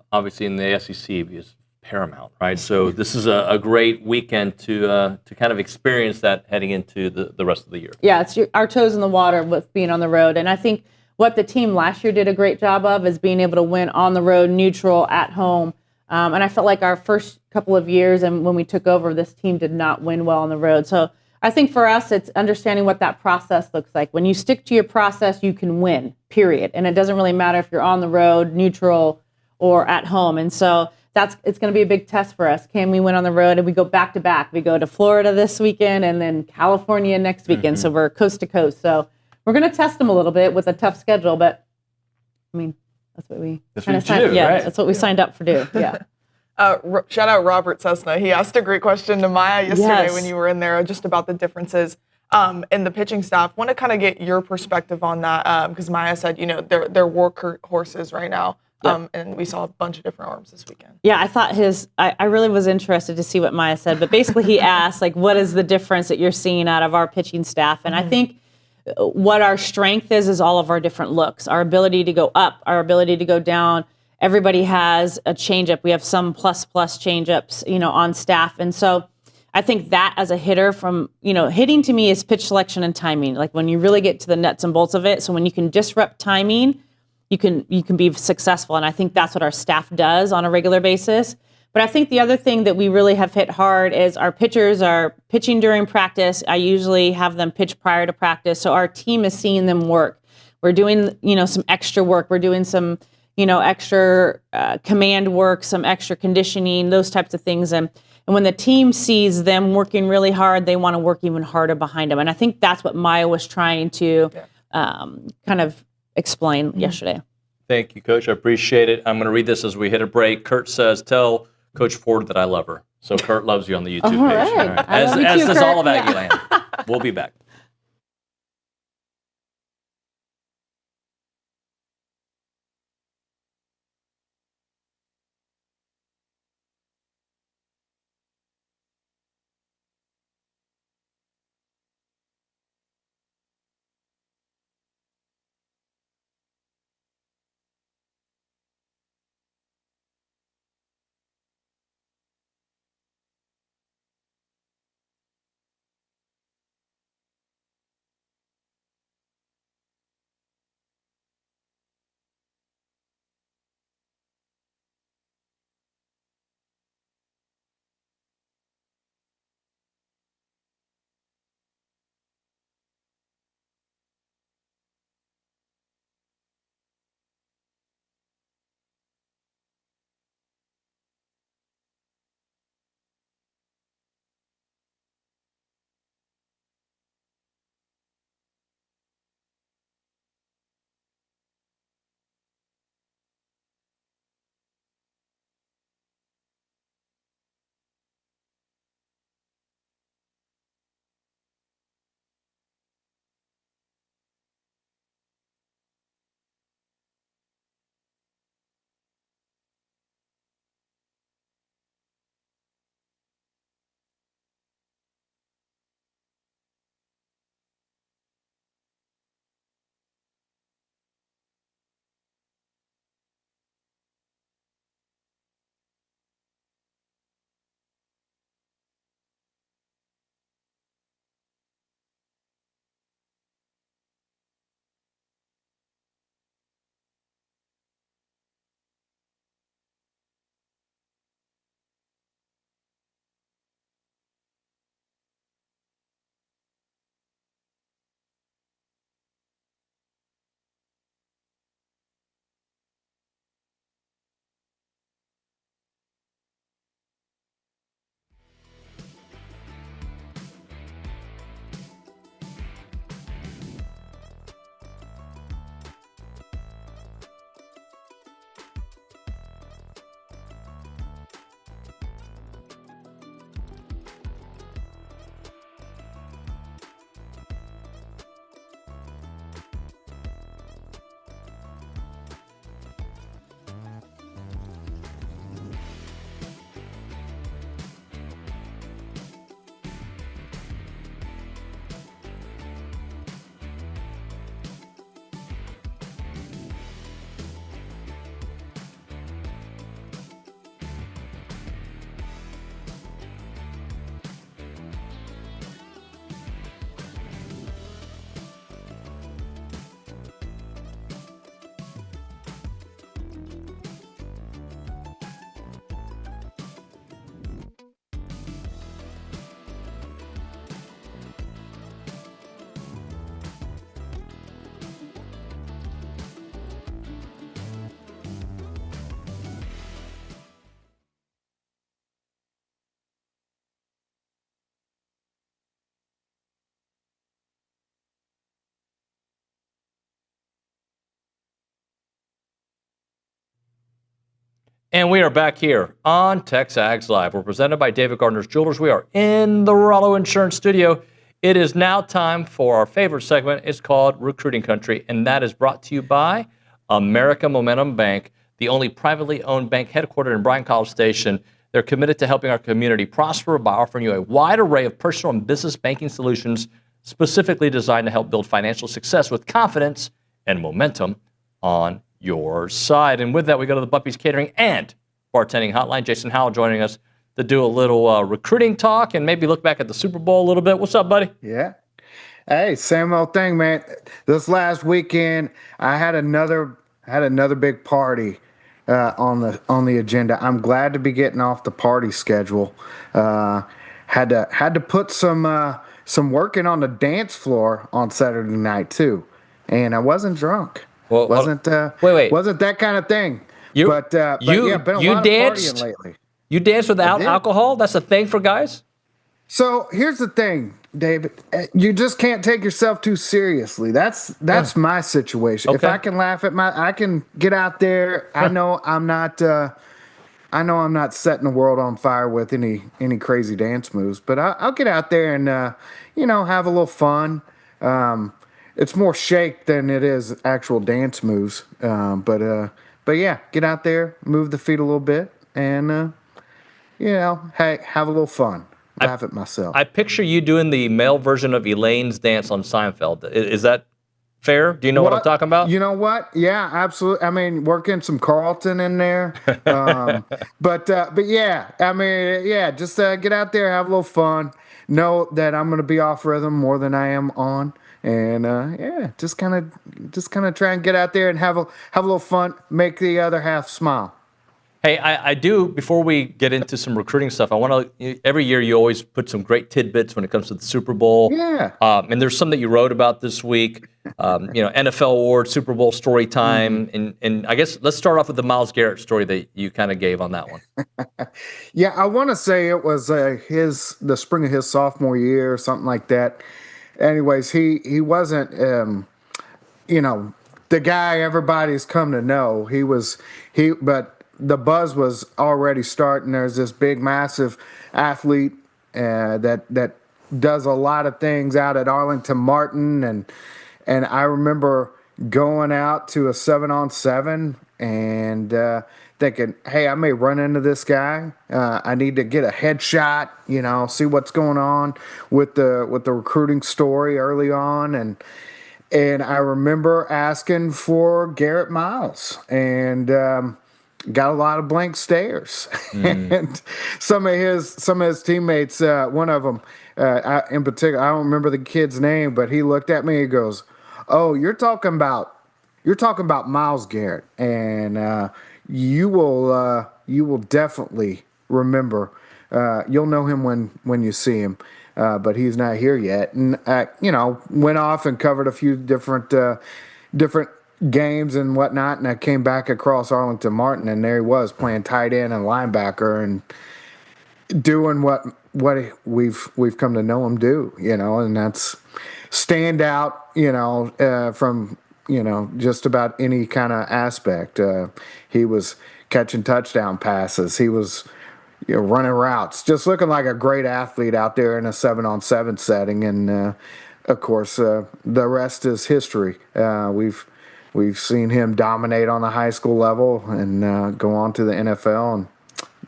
obviously in the SEC, is paramount, right? So this is a great weekend to kind of experience that heading into the rest of the year. Yeah, it's our toes in the water with being on the road. And I think what the team last year did a great job of is being able to win on the road, neutral, at home. And I felt like our first couple of years and when we took over, this team did not win well on the road. So I think for us, it's understanding what that process looks like. When you stick to your process, you can win, period. And it doesn't really matter if you're on the road, neutral, or at home. And so it's going to be a big test for us. Can we win on the road? And we go back to back. We go to Florida this weekend and then California next weekend. Mm-hmm. So we're coast to coast. So we're going to test them a little bit with a tough schedule. But, I mean, that's what we signed. Yeah, right? That's what we signed up for do. Yeah. Shout out Robert Cessna. He asked a great question to Maya yesterday when you were in there, just about the differences in the pitching staff. Want to kind of get your perspective on that, because Maya said, they're workhorses right now, and we saw a bunch of different arms this weekend. Yeah, I thought I really was interested to see what Maya said, but basically he asked, what is the difference that you're seeing out of our pitching staff? And I think what our strength is all of our different looks, our ability to go up, our ability to go down. Everybody has a changeup. We have some plus changeups, on staff. And so I think that as a hitter from, hitting to me is pitch selection and timing. Like when you really get to the nuts and bolts of it. So when you can disrupt timing, you can be successful. And I think that's what our staff does on a regular basis. But I think the other thing that we really have hit hard is our pitchers are pitching during practice. I usually have them pitch prior to practice. So our team is seeing them work. We're doing, some extra work. We're doing some extra command work, some extra conditioning, those types of things. And when the team sees them working really hard, they want to work even harder behind them. And I think that's what Maya was trying to kind of explain yesterday. Thank you, Coach. I appreciate it. I'm going to read this as we hit a break. Kurt says, tell Coach Ford that I love her. So Kurt loves you on the YouTube page. Right. All right. As does all of Aggieland. We'll be back. And we are back here on TexAgs Live. We're presented by David Gardner's Jewelers. We are in the Rollo Insurance Studio. It is now time for our favorite segment. It's called Recruiting Country, and that is brought to you by America Momentum Bank, the only privately owned bank headquartered in Bryan College Station. They're committed to helping our community prosper by offering you a wide array of personal and business banking solutions specifically designed to help build financial success with confidence and momentum on your side. And with that, we go to the Buppy's Catering and Bartending Hotline. Jason Howell joining us to do a little recruiting talk and maybe look back at the Super Bowl a little bit. What's up, buddy? Yeah. Hey, same old thing, man. This last weekend, I had another big party on the agenda. I'm glad to be getting off the party schedule. Had to put some work in on the dance floor on Saturday night too, and I wasn't drunk. Well, wasn't that kind of thing. But been a lot of partying lately. You danced without alcohol? That's a thing for guys? So here's the thing, David. You just can't take yourself too seriously. That's my situation. Okay. If I can laugh at I can get out there. I know I'm not setting the world on fire with any crazy dance moves, but I'll get out there and have a little fun. It's more shake than it is actual dance moves. But yeah, get out there, move the feet a little bit, and hey, have a little fun. Laugh at myself. I picture you doing the male version of Elaine's dance on Seinfeld. Is that fair? Do you know what I'm talking about? You know what? Yeah, absolutely. I mean, working some Carlton in there. But yeah, I mean, yeah, just get out there, have a little fun. Know that I'm going to be off rhythm more than I am on. And yeah, just kind of try and get out there and have a little fun, make the other half smile. Hey, I do, before we get into some recruiting stuff, I want to, every year you always put some great tidbits when it comes to the Super Bowl. Yeah. And there's some that you wrote about this week, NFL award, Super Bowl story time. And I guess let's start off with the Myles Garrett story that you kind of gave on that one. Yeah, I want to say it was the spring of his sophomore year or something like that. Anyways, he wasn't, the guy everybody's come to know. But the buzz was already starting. There's this big, massive athlete that does a lot of things out at Arlington Martin, and I remember going out to a 7-on-7 and thinking, hey, I may run into this guy. I need to get a headshot, see what's going on with the recruiting story early on, and I remember asking for Garrett Miles, and got a lot of blank stares. And some of his teammates, one of them in particular, I don't remember the kid's name, but he looked at me and goes, "Oh, you're talking about Myles Garrett, and you will definitely remember. You'll know him when you see him, but he's not here yet." And went off and covered a few different games and whatnot, and I came back across Arlington Martin, and there he was playing tight end and linebacker and doing what we've come to know him do, and that's stand out, from just about any kind of aspect. He was catching touchdown passes. He was running routes, just looking like a great athlete out there in a 7-on-7 setting. And of course, the rest is history. We've seen him dominate on the high school level and go on to the NFL and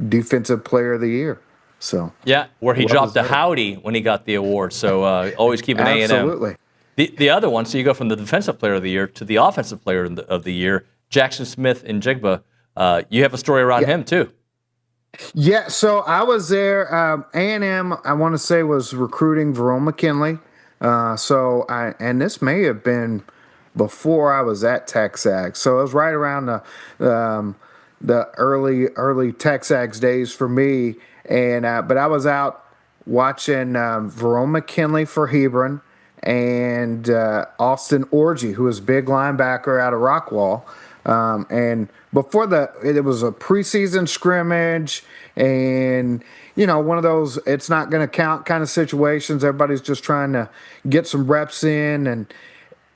Defensive Player of the Year. So yeah, where he dropped a howdy when he got the award. So always keep an A&M. Absolutely. The other one, so you go from the Defensive Player of the Year to the Offensive Player of the Year, Jackson Smith in Jigba. You have a story around him too. Yeah, so I was there. A&M, I want to say, was recruiting Verone McKinley. And this may have been before I was at TexAgs. So it was right around the early TexAgs days for me. And but I was out watching Verone McKinley for Hebron and Austin Orgy, who was a big linebacker out of Rockwall. And before it was a preseason scrimmage, and one of those it's not going to count kind of situations. Everybody's just trying to get some reps in,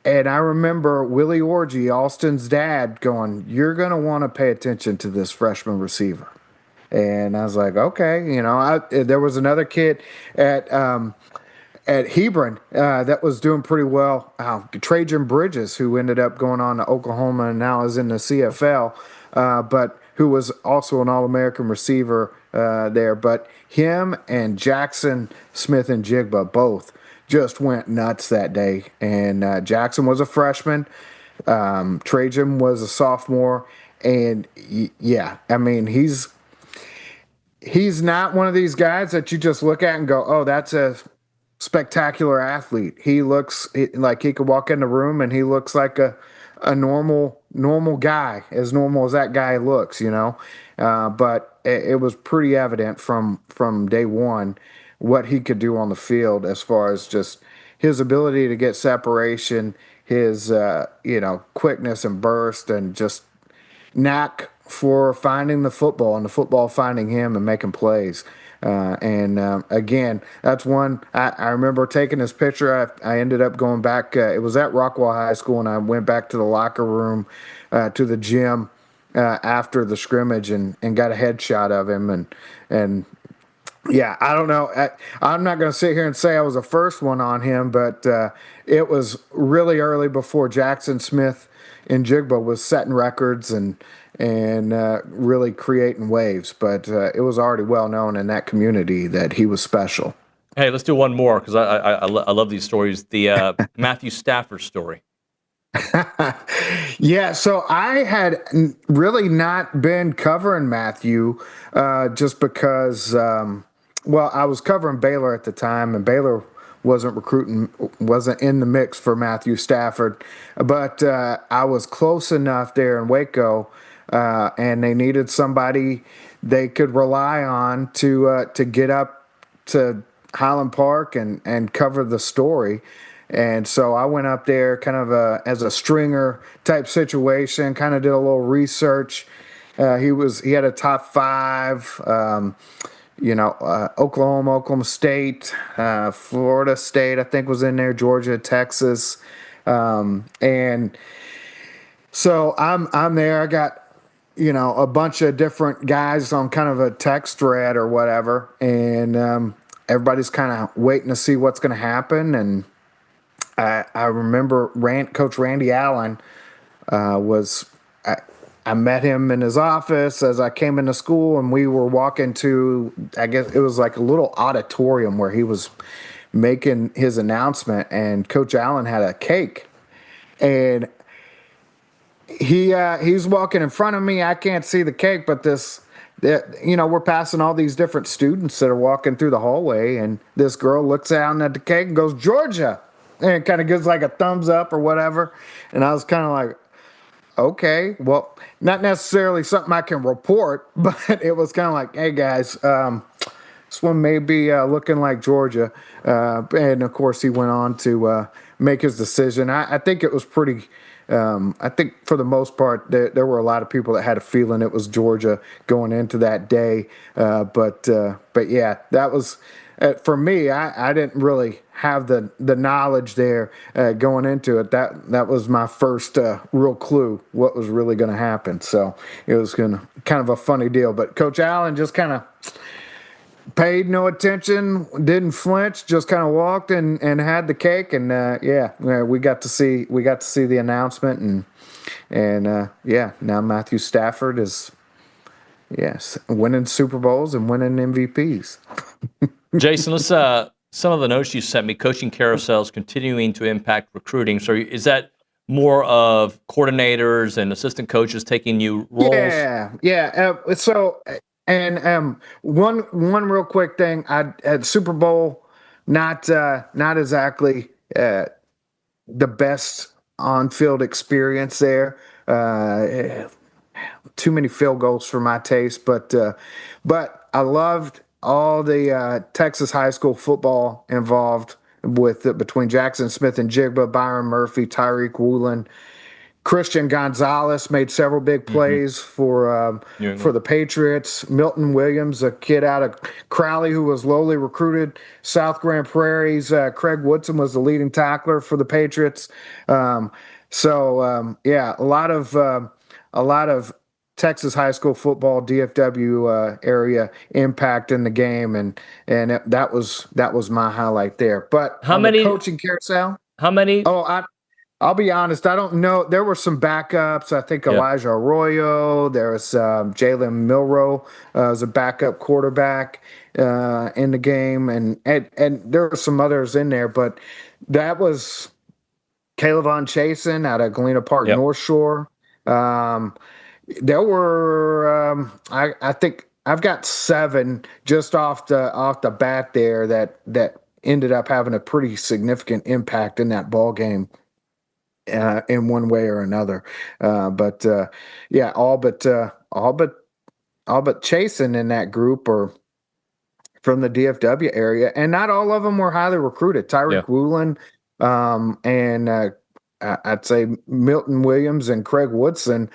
And I remember Willie Orgy, Alston's dad, going, "You're going to want to pay attention to this freshman receiver." And I was like, okay, there was another kid at Hebron that was doing pretty well. Trajan Bridges, who ended up going on to Oklahoma and now is in the CFL, but who was also an All-American receiver there. But him and Jackson Smith and Jigba both just went nuts that day. And Jackson was a freshman. Trajan was a sophomore. And yeah, I mean, he's not one of these guys that you just look at and go, oh, that's a spectacular athlete. He looks like he could walk in the room and he looks like a normal guy, as normal as that guy looks, But it was pretty evident from day one what he could do on the field as far as just his ability to get separation, his quickness and burst, and just knack for finding the football and the football finding him and making plays. Again, that's one I remember taking this picture. I ended up going back. It was at Rockwell High School, and I went back to the locker room, to the gym after the scrimmage, and got a headshot of him. And yeah, I don't know. I'm not going to sit here and say I was the first one on him, but it was really early before Jackson Smith and Jigba was setting records and really creating waves. But it was already well known in that community that he was special. Hey, let's do one more because I love these stories. The Matthew Stafford story. Yeah, so I had really not been covering Matthew just because, I was covering Baylor at the time, and Baylor wasn't in the mix for Matthew Stafford. But I was close enough there in Waco, and they needed somebody they could rely on to get up to Highland Park and cover the story. And so I went up there kind of as a stringer type situation, kind of did a little research. He had a top 5, Oklahoma State, Florida State, I think was in there, Georgia, Texas. And so I'm there. I got, a bunch of different guys on kind of a text thread or whatever. And everybody's kind of waiting to see what's going to happen. And I remember Coach Randy Allen I met him in his office as I came into school, and we were walking to, I guess it was like a little auditorium where he was making his announcement, and Coach Allen had a cake. And he's walking in front of me. I can't see the cake, but we're passing all these different students that are walking through the hallway, and this girl looks down at the cake and goes, "Georgia," and kind of gives like a thumbs up or whatever. And I was kind of like, okay, well, not necessarily something I can report, but it was kind of like, hey, guys, this one may be looking like Georgia. And, of course, he went on to make his decision. I think it was pretty I think for the most part, there were a lot of people that had a feeling it was Georgia going into that day. But yeah, that was for me. I didn't really have the knowledge there going into it. That was my first real clue what was really going to happen. So it was kind of a funny deal. But Coach Allen just kind of paid no attention, didn't flinch, just kind of walked and had the cake, and we got to see the announcement, and now Matthew Stafford is winning Super Bowls and winning MVPs. Jason, let's some of the notes you sent me. Coaching carousels continuing to impact recruiting. So is that more of coordinators and assistant coaches taking new roles? Yeah. So. And one real quick thing, I at Super Bowl, not exactly the best on-field experience there. Too many field goals for my taste, but I loved all the Texas high school football involved with between Jackson Smith and Jigba, Byron Murphy, Tyreek Woolen, Christian Gonzalez made several big plays for the Patriots. Milton Williams, a kid out of Crowley who was lowly recruited, South Grand Prairie's Craig Woodson was the leading tackler for the Patriots. A lot of Texas high school football DFW area impact in the game, and that was my highlight there. But how on many the coaching carousel? How many? I'll be honest, I don't know. There were some backups. I think Elijah Arroyo. There was Jalen Milroe was a backup quarterback in the game, and there were some others in there. But that was Caleb Chasen out of Galena Park North Shore. There were I think I've got 7 just off the bat there that ended up having a pretty significant impact in that ball game. In one way or another, all but Chasen in that group are from the DFW area, and not all of them were highly recruited. Tyreek Woolen, and I'd say Milton Williams and Craig Woodson.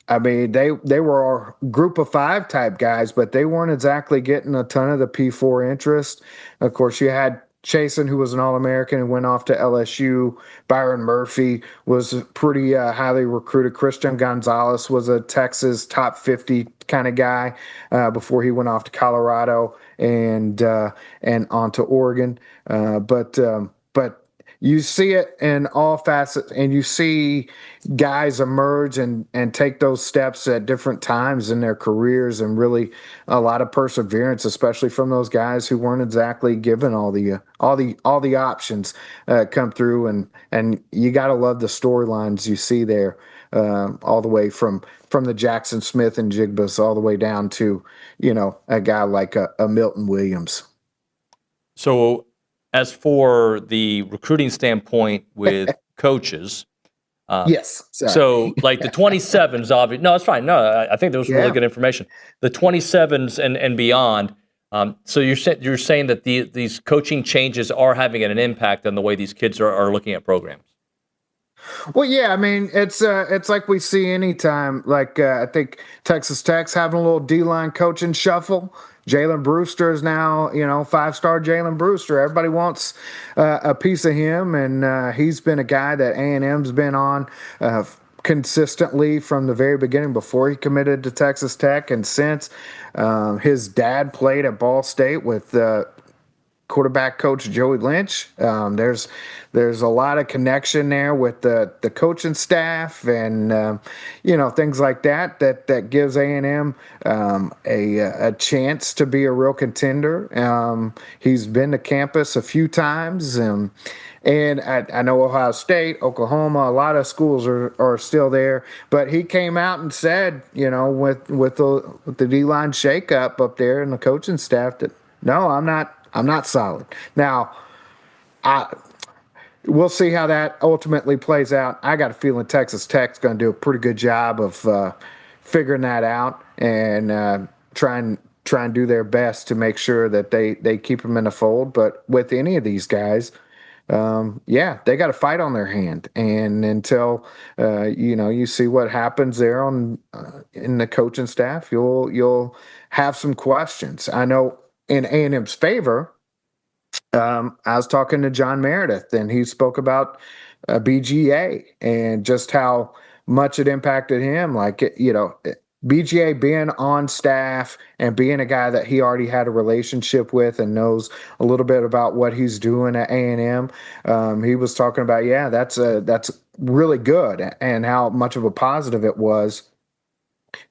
I mean, they were a group of 5 type guys, but they weren't exactly getting a ton of the P4 interest. Of course, you had Chasen, who was an All-American and went off to LSU. Byron Murphy was pretty highly recruited. Christian Gonzalez was a Texas top 50 kind of guy before he went off to Colorado and on to Oregon. But you see it in all facets, and you see guys emerge and take those steps at different times in their careers, and really a lot of perseverance, especially from those guys who weren't exactly given all the options come through, and you got to love the storylines you see there, all the way from the Jackson Smith and Jigbas all the way down to a guy like a Milton Williams. So, as for the recruiting standpoint with coaches, yes. Sorry. So, like the 27s, obviously. No, it's fine. No, I think there was really good information. The 27s and beyond. So you're saying that these coaching changes are having an impact on the way these kids are looking at programs. Well, yeah, I mean, it's like we see anytime. Like I think Texas Tech's having a little D-line coaching shuffle. Jalen Brewster is now, 5-star Jalen Brewster. Everybody wants a piece of him, and he's been a guy that A&M's been on consistently from the very beginning before he committed to Texas Tech, and since. His dad played at Ball State with quarterback coach Joey Lynch. There's a lot of connection there with the coaching staff and things like that gives A&M a chance to be a real contender. He's been to campus a few times, and I know Ohio State, Oklahoma, a lot of schools are still there. But he came out and said, with the D-line shakeup up there and the coaching staff, that no, I'm not solid. Now, we'll see how that ultimately plays out. I got a feeling Texas Tech's going to do a pretty good job of figuring that out and try and do their best to make sure that they keep them in the fold. But with any of these guys, they got a fight on their hand, and until you see what happens there in the coaching staff, you'll have some questions. I know in A&M's favor, I was talking to John Meredith, and he spoke about BGA and just how much it impacted him. Like, BGA being on staff and being a guy that he already had a relationship with and knows a little bit about what he's doing at A&M. He was talking about, that's really good, and how much of a positive it was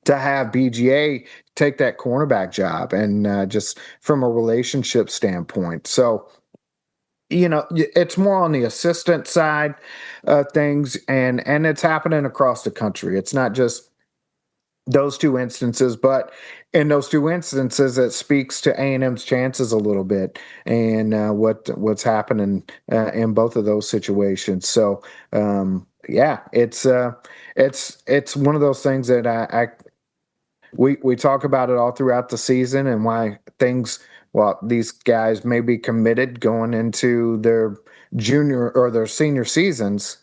to have BGA take that cornerback job, and just from a relationship standpoint. So, it's more on the assistant side of things, and it's happening across the country. It's not just those two instances, but in those two instances, it speaks to A&M's chances a little bit, and what's happening in both of those situations. So, it's one of those things that we talk about it all throughout the season, and why these guys may be committed going into their junior or their senior seasons.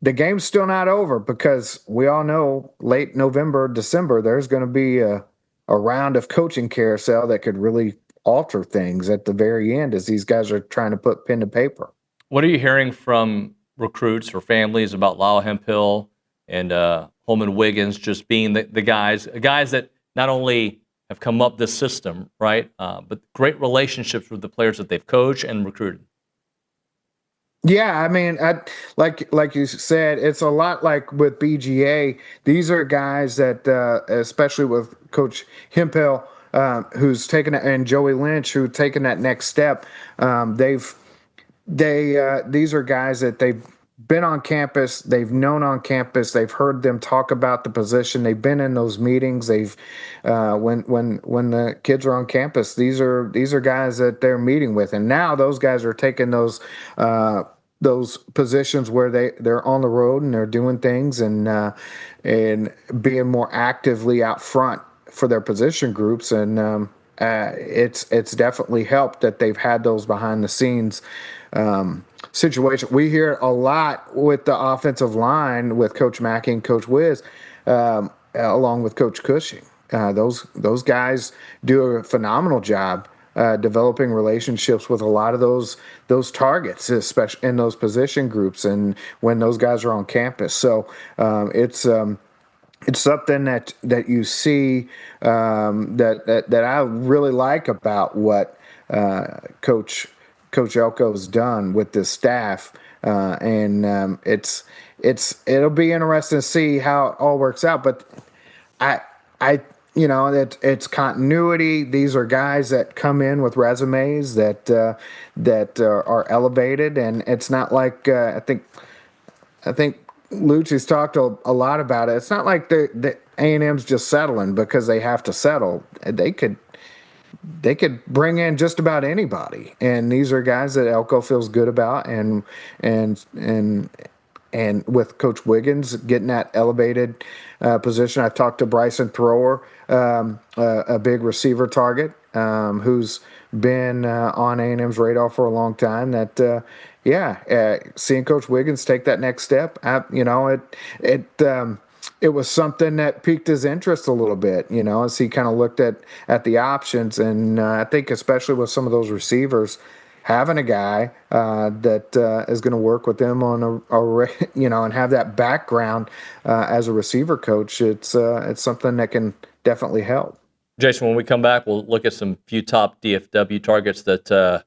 the game's still not over because we all know late November, December, there's going to be a round of coaching carousel that could really alter things at the very end as these guys are trying to put pen to paper. What are you hearing from recruits or families about Lyle Hemphill and Holman Wiggins just being the guys that not only have come up this system, right, but great relationships with the players that they've coached and recruited? Yeah, I mean, like you said, it's a lot like with BGA. These are guys that, especially with Coach Hemphill, who's taken it, and Joey Lynch, who's taken that next step. These are guys that they've been on campus, they've known on campus, they've heard them talk about the position, they've been in those meetings. They've when the kids are on campus, these are guys that they're meeting with, and now those guys are taking those positions where they're on the road and they're doing things and being more actively out front for their position groups, and it's definitely helped that they've had those behind the scenes situation. We hear a lot with the offensive line with Coach Mackey and Coach Wiz, along with Coach Cushing. Those guys do a phenomenal job developing relationships with a lot of those targets, especially in those position groups and when those guys are on campus. So it's something that you see that I really like about what Coach Elko's done with this staff, and it'll be interesting to see how it all works out. But it's continuity. These are guys that come in with resumes that are elevated, and it's not like I think Lucci's talked a lot about it. It's not like the A&M's just settling because they have to settle. They could bring in just about anybody, and these are guys that Elko feels good about, and with Coach Wiggins getting that elevated position. I've talked to Bryson Thrower, a big receiver target, who's been on A&M's radar for a long time. That seeing Coach Wiggins take that next step, it was something that piqued his interest a little bit, as he kind of looked at the options. And I think especially with some of those receivers, having a guy that is going to work with them on and have that background as a receiver coach, it's something that can definitely help. Jason, when we come back, we'll look at some few top DFW targets that the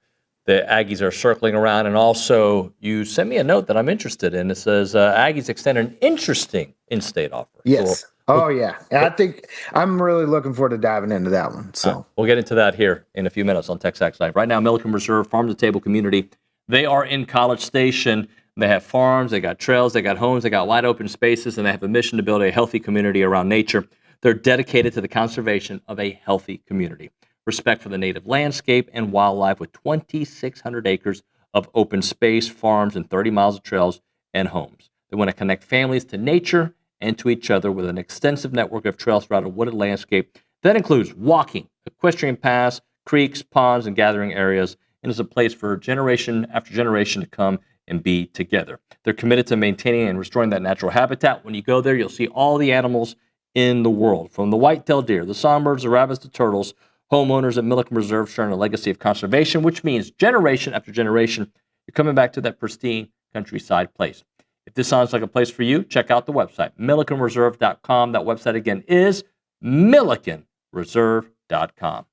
Aggies are circling around. And also, you sent me a note that I'm interested in. It says Aggies extend an interesting in-state offer. Yes. So yeah. And I think I'm really looking forward to diving into that one. So we'll get into that here in a few minutes on TexAgs Live. Right now, Milliken Reserve Farm-to-Table community. They are in College Station. They have farms, they got trails, they got homes, they got wide open spaces, and they have a mission to build a healthy community around nature. They're dedicated to the conservation of a healthy community. Respect for the native landscape and wildlife with 2,600 acres of open space, farms, and 30 miles of trails and homes. They want to connect families to nature and to each other with an extensive network of trails throughout a wooded landscape that includes walking, equestrian paths, creeks, ponds, and gathering areas, and is a place for generation after generation to come and be together. They're committed to maintaining and restoring that natural habitat. When you go there, you'll see all the animals in the world, from the white-tailed deer, the songbirds, the rabbits, the turtles. Homeowners at Milliken Reserve sharing a legacy of conservation, which means generation after generation, you're coming back to that pristine countryside place. If this sounds like a place for you, check out the website, millikenreserve.com. That website again is millikenreserve.com.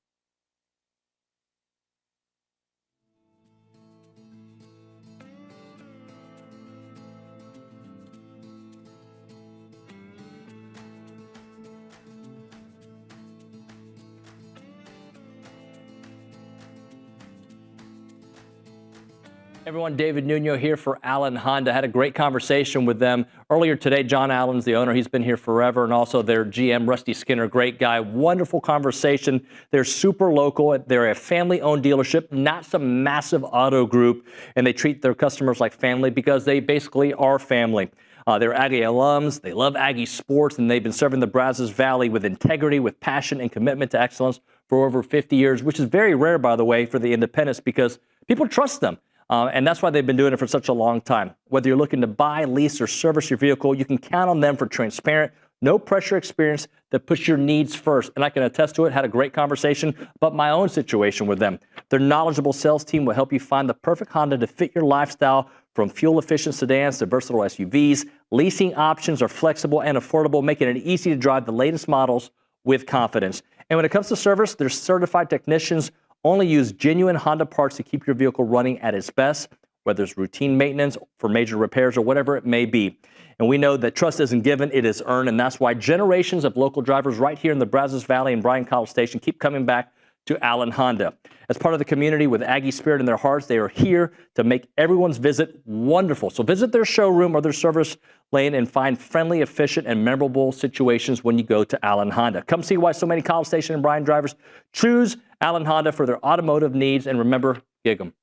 Everyone, David Nuño here for Allen Honda. Had a great conversation with them earlier today. John Allen's the owner. He's been here forever. And also their GM, Rusty Skinner, great guy. Wonderful conversation. They're super local. They're a family-owned dealership, not some massive auto group. And they treat their customers like family because they basically are family. They're Aggie alums. They love Aggie sports, and they've been serving the Brazos Valley with integrity, with passion, and commitment to excellence for over 50 years, which is very rare, by the way, for the independents because people trust them. And that's why they've been doing it for such a long time. Whether you're looking to buy, lease, or service your vehicle, you can count on them for transparent, no pressure experience that puts your needs first. And I can attest to it. Had a great conversation about my own situation with them. Their knowledgeable sales team will help you find the perfect Honda to fit your lifestyle, from fuel-efficient sedans to versatile SUVs. Leasing options are flexible and affordable, making it easy to drive the latest models with confidence. And when it comes to service, their certified technicians only use genuine Honda parts to keep your vehicle running at its best, whether it's routine maintenance for major repairs or whatever it may be. And we know that trust isn't given, it is earned, and that's why generations of local drivers right here in the Brazos Valley and Bryan College Station keep coming back to Allen Honda. As part of the community with Aggie spirit in their hearts, they are here to make everyone's visit wonderful. So visit their showroom or their service lane and find friendly, efficient, and memorable situations when you go to Allen Honda. Come see why so many College Station and Bryan drivers choose Allen Honda for their automotive needs, and remember, gig 'em.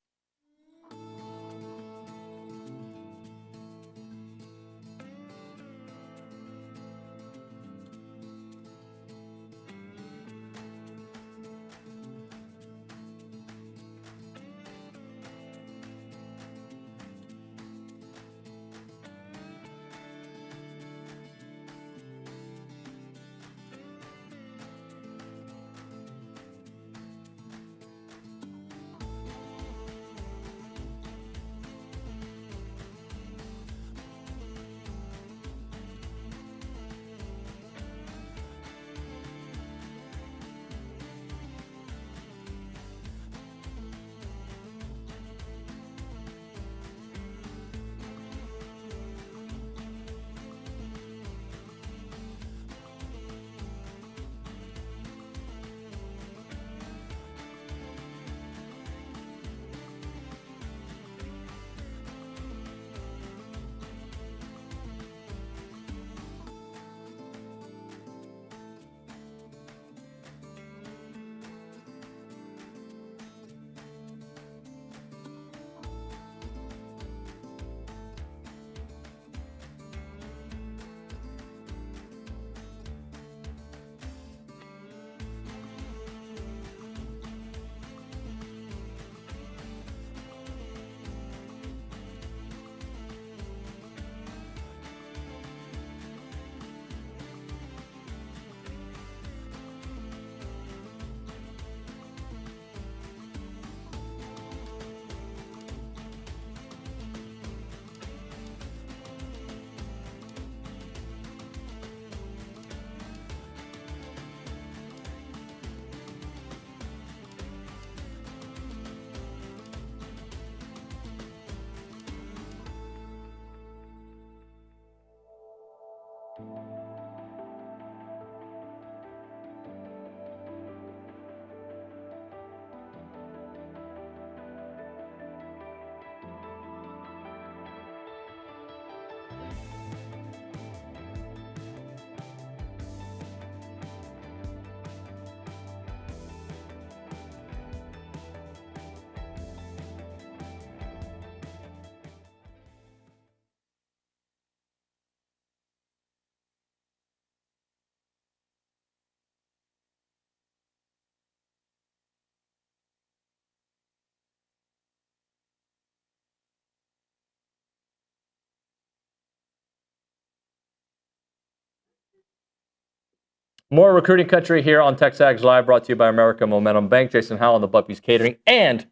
More recruiting country here on TexAgs Live, brought to you by American Momentum Bank. Jason Howell and the Buppies Catering and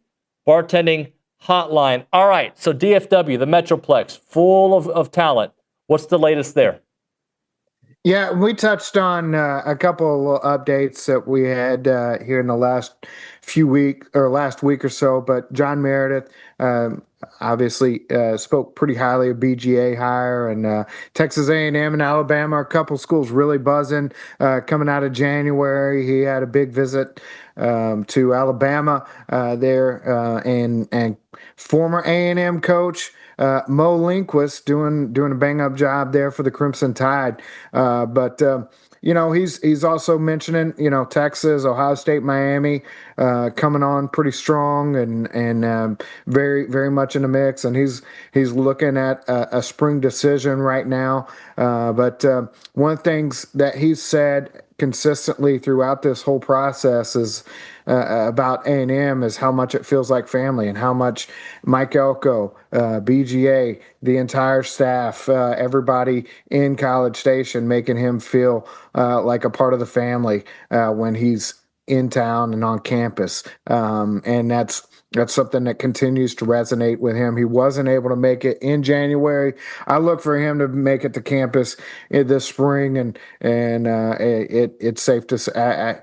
Bartending Hotline. All right, so DFW, the Metroplex, full of talent. What's the latest there? Yeah, we touched on a couple of updates that we had here in the last week or so, but John Meredith obviously spoke pretty highly of BGA hire, and Texas A&M and Alabama are a couple schools really buzzing coming out of January. He had a big visit to Alabama there, and former A&M coach Mo Lindquist doing a bang up job there for the Crimson Tide, but he's also mentioning Texas, Ohio State, Miami coming on pretty strong and very very much in the mix, and he's looking at a spring decision right now. But one of the things that he said consistently throughout this whole process is about A&M is how much it feels like family, and how much Mike Elko, BGA, the entire staff, everybody in College Station making him feel like a part of the family when he's in town and on campus. And that's something that continues to resonate with him. He wasn't able to make it in January. I look for him to make it to campus this spring, and it's safe to say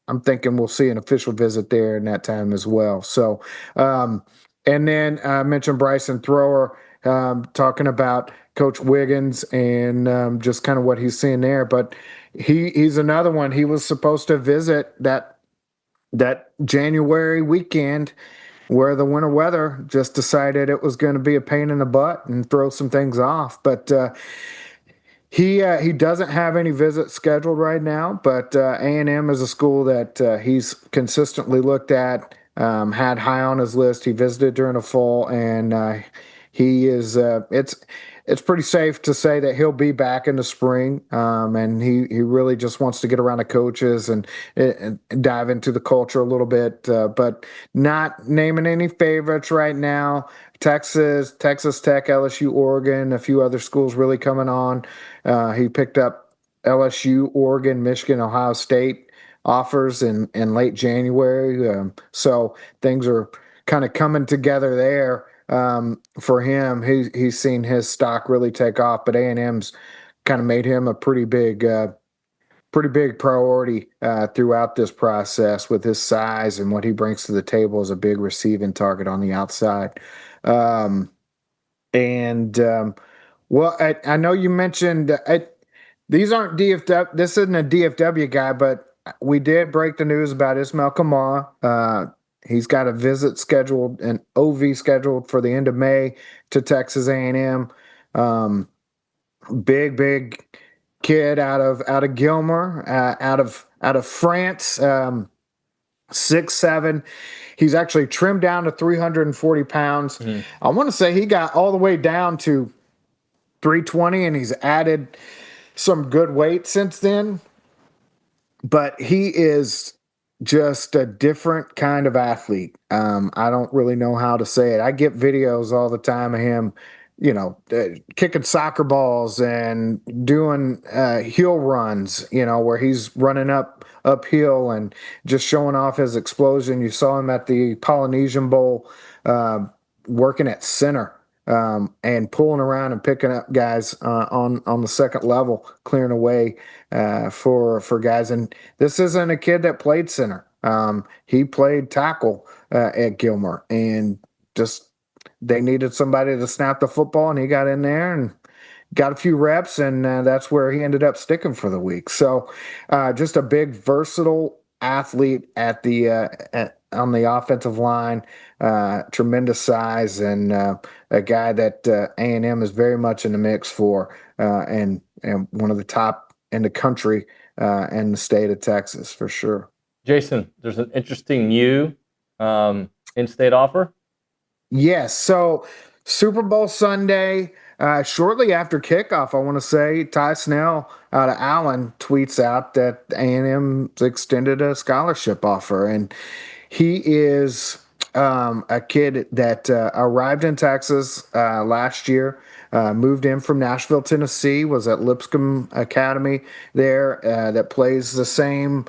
I'm thinking we'll see an official visit there in that time as well. So, and then I mentioned Bryson Thrower, talking about Coach Wiggins and just kind of what he's seeing there. But he's another one. He was supposed to visit that January weekend where the winter weather just decided it was going to be a pain in the butt and throw some things off. But he doesn't have any visits scheduled right now, but A&M is a school that he's consistently looked at, had high on his list. He visited during the fall, and he is it's pretty safe to say that he'll be back in the spring, and he really just wants to get around the coaches and dive into the culture a little bit, but not naming any favorites right now. Texas Tech, LSU, Oregon, a few other schools really coming on. He picked up LSU, Oregon, Michigan, Ohio State offers in late January. So things are kind of coming together there for him. He's seen his stock really take off, but A&M's kind of made him a pretty big priority throughout this process with his size and what he brings to the table as a big receiving target on the outside. Well, I know you mentioned these aren't DFW. This isn't a DFW guy, but we did break the news about Ismail Kamara. He's got a visit scheduled, an OV scheduled for the end of May to Texas A&M. Big kid out of Gilmer, out of France. 6'7". He's actually trimmed down to 340 pounds. I want to say he got all the way down to 320, and he's added some good weight since then. But he is just a different kind of athlete. I don't really know how to say it. I get videos all the time of him, kicking soccer balls and doing heel runs, where he's running uphill and just showing off his explosion. You saw him at the Polynesian Bowl working at center and pulling around and picking up guys on the second level, clearing away for guys. And this isn't a kid that played center. He played tackle at Gilmer, and just they needed somebody to snap the football, and he got in there and got a few reps, and that's where he ended up sticking for the week. So just a big, versatile athlete at the on the offensive line, tremendous size, and a guy that A&M is very much in the mix for, and one of the top in the country and the state of Texas for sure. Jason, there's an interesting new in-state offer. Yes. So Super Bowl Sunday, shortly after kickoff, I want to say, Ty Snell out of Allen tweets out that A&M's extended a scholarship offer. And he is a kid that arrived in Texas last year, moved in from Nashville, Tennessee, was at Lipscomb Academy there, that plays the same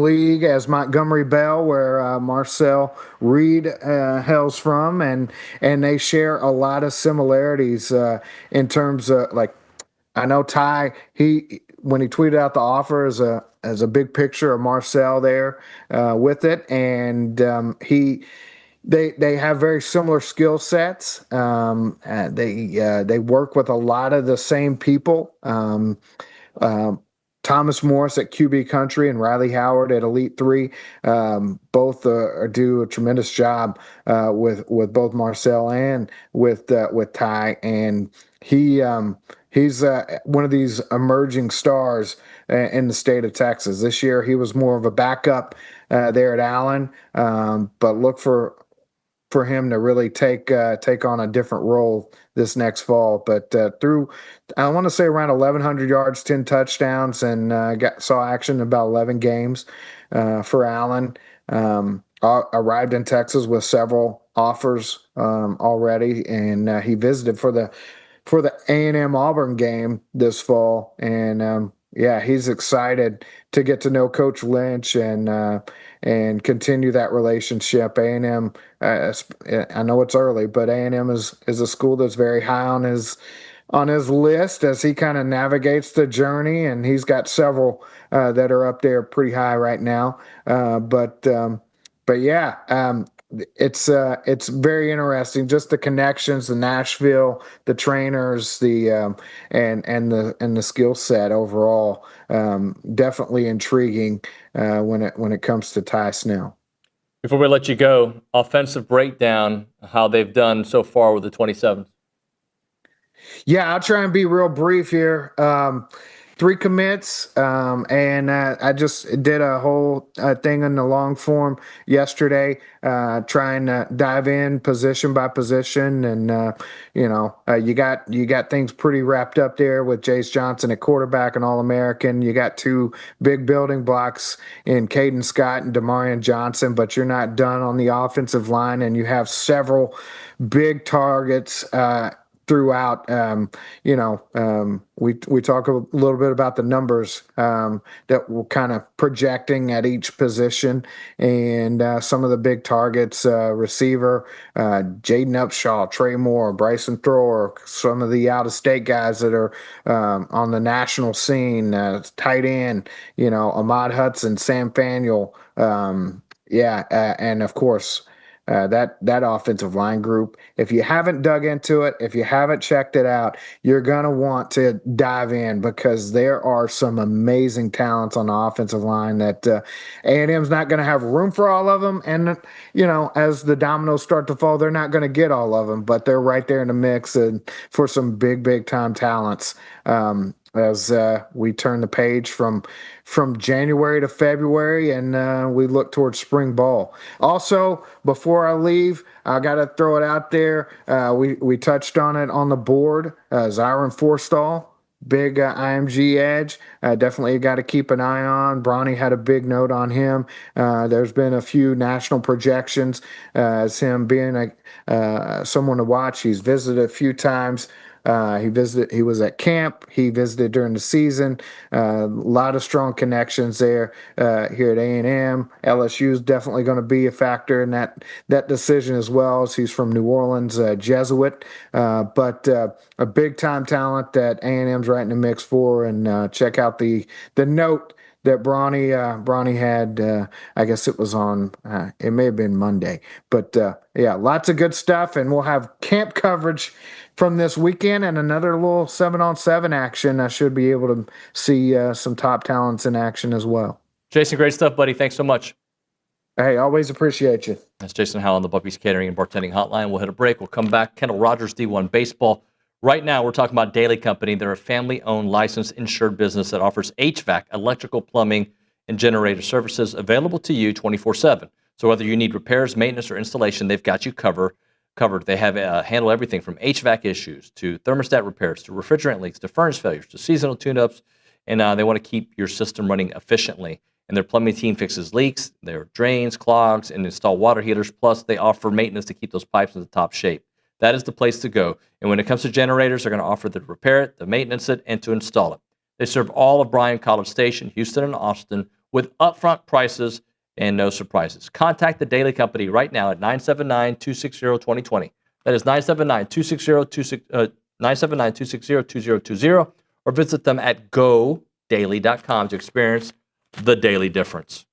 league as Montgomery Bell, where Marcel Reed hails from, and they share a lot of similarities in terms of, like, I know Ty, when he tweeted out the offer as a big picture of Marcel there with it, and they have very similar skill sets. They work with a lot of the same people. Thomas Morris at QB Country and Riley Howard at Elite 3, both do a tremendous job with both Marcel and with Ty, and he's one of these emerging stars in the state of Texas. This year he was more of a backup there at Allen, but look for for him to really take on a different role this next fall. But through, I want to say around 1,100 yards, 10 touchdowns, and saw action in about 11 games for Allen. Arrived in Texas with several offers already, and he visited for the A&M Auburn game this fall, and he's excited to get to know Coach Lynch and continue that relationship. A&M, I know it's early, but A&M is a school that's very high on his list as he kind of navigates the journey, and he's got several that are up there pretty high right now. It's very interesting, just the connections, the Nashville, the trainers, and the skill set overall. Definitely intriguing when it comes to Ty Snell. Before we let you go, offensive breakdown, how they've done so far with the 27th. Yeah, I'll try and be real brief here. 3 commits, and I just did a whole thing in the long form yesterday, trying to dive in position by position, and you got things pretty wrapped up there with Jace Johnson at quarterback and All-American. You got 2 big building blocks in Caden Scott and Demarion Johnson, but you're not done on the offensive line, and you have several big targets throughout. We talk a little bit about the numbers that we're kind of projecting at each position, and some of the big targets, receiver, Jaden Upshaw, Trey Moore, Bryson Thrower, some of the out-of-state guys that are on the national scene, tight end, Ahmad Hudson, Sam Faneuil, and of course, that offensive line group. If you haven't dug into it, if you haven't checked it out, you're going to want to dive in, because there are some amazing talents on the offensive line that A&M's not going to have room for all of them. And, as the dominoes start to fall, they're not going to get all of them, but they're right there in the mix and for some big, big time talents. As we turn the page from January to February, and we look towards spring ball. Also, before I leave, I got to throw it out there. We touched on it on the board. Zyron Forstall, big IMG edge. Definitely got to keep an eye on. Bronny had a big note on him. There's been a few national projections as him being someone to watch. He's visited a few times. He was at camp. He visited during the season. A lot of strong connections there here at A&M. LSU is definitely going to be a factor in that decision as well, as he's from New Orleans, Jesuit. But a big time talent that A&M's right in the mix for. And check out the note that Bronny had. I guess it was on. It may have been Monday. But lots of good stuff, and we'll have camp coverage from this weekend and another little 7-on-7 action. I should be able to see some top talents in action as well. Jason, great stuff, buddy. Thanks so much. Hey, always appreciate you. That's Jason Howell on the Buc-ee's Catering and Bartending Hotline. We'll hit a break. We'll come back. Kendall Rogers, D1Baseball. Right now, we're talking about Daily Company. They're a family-owned, licensed, insured business that offers HVAC, electrical, plumbing, and generator services available to you 24/7. So whether you need repairs, maintenance, or installation, they've got you covered. They have handle everything from HVAC issues to thermostat repairs to refrigerant leaks to furnace failures to seasonal tune-ups, and they want to keep your system running efficiently. And their plumbing team fixes leaks, their drains, clogs, and install water heaters. Plus, they offer maintenance to keep those pipes in the top shape. That is the place to go. And when it comes to generators, they're going to offer to repair it, to maintenance it, and to install it. They serve all of Bryan College Station, Houston, and Austin with upfront prices and no surprises. Contact the Daily Company right now at 979-260-2020. That is 979-260-2020, or visit them at godaily.com to experience the daily difference.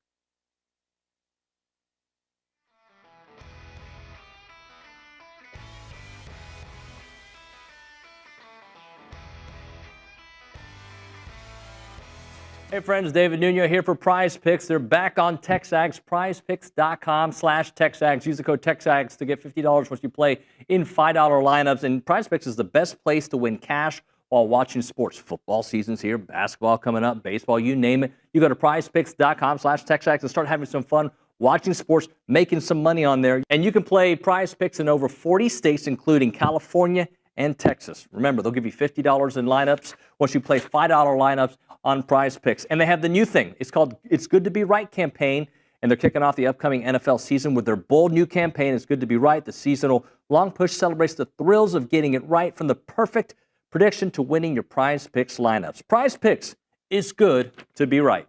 Hey friends, David Nuño here for Prize Picks. They're back on TexAgs, prizepicks.com/TexAgs. Use the code TexAgs to get $50 once you play in $5 lineups. And Prize Picks is the best place to win cash while watching sports. Football season's here, basketball coming up, baseball, you name it. You go to prizepicks.com/TexAgs and start having some fun watching sports, making some money on there. And you can play Prize Picks in over 40 states, including California and Texas. Remember, they'll give you $50 in lineups once you play $5 lineups on Prize Picks. And they have the new thing. It's called It's Good to Be Right campaign. And they're kicking off the upcoming NFL season with their bold new campaign, It's Good to Be Right. The seasonal long push celebrates the thrills of getting it right, from the perfect prediction to winning your Prize Picks lineups. Prize Picks, it's good to be right.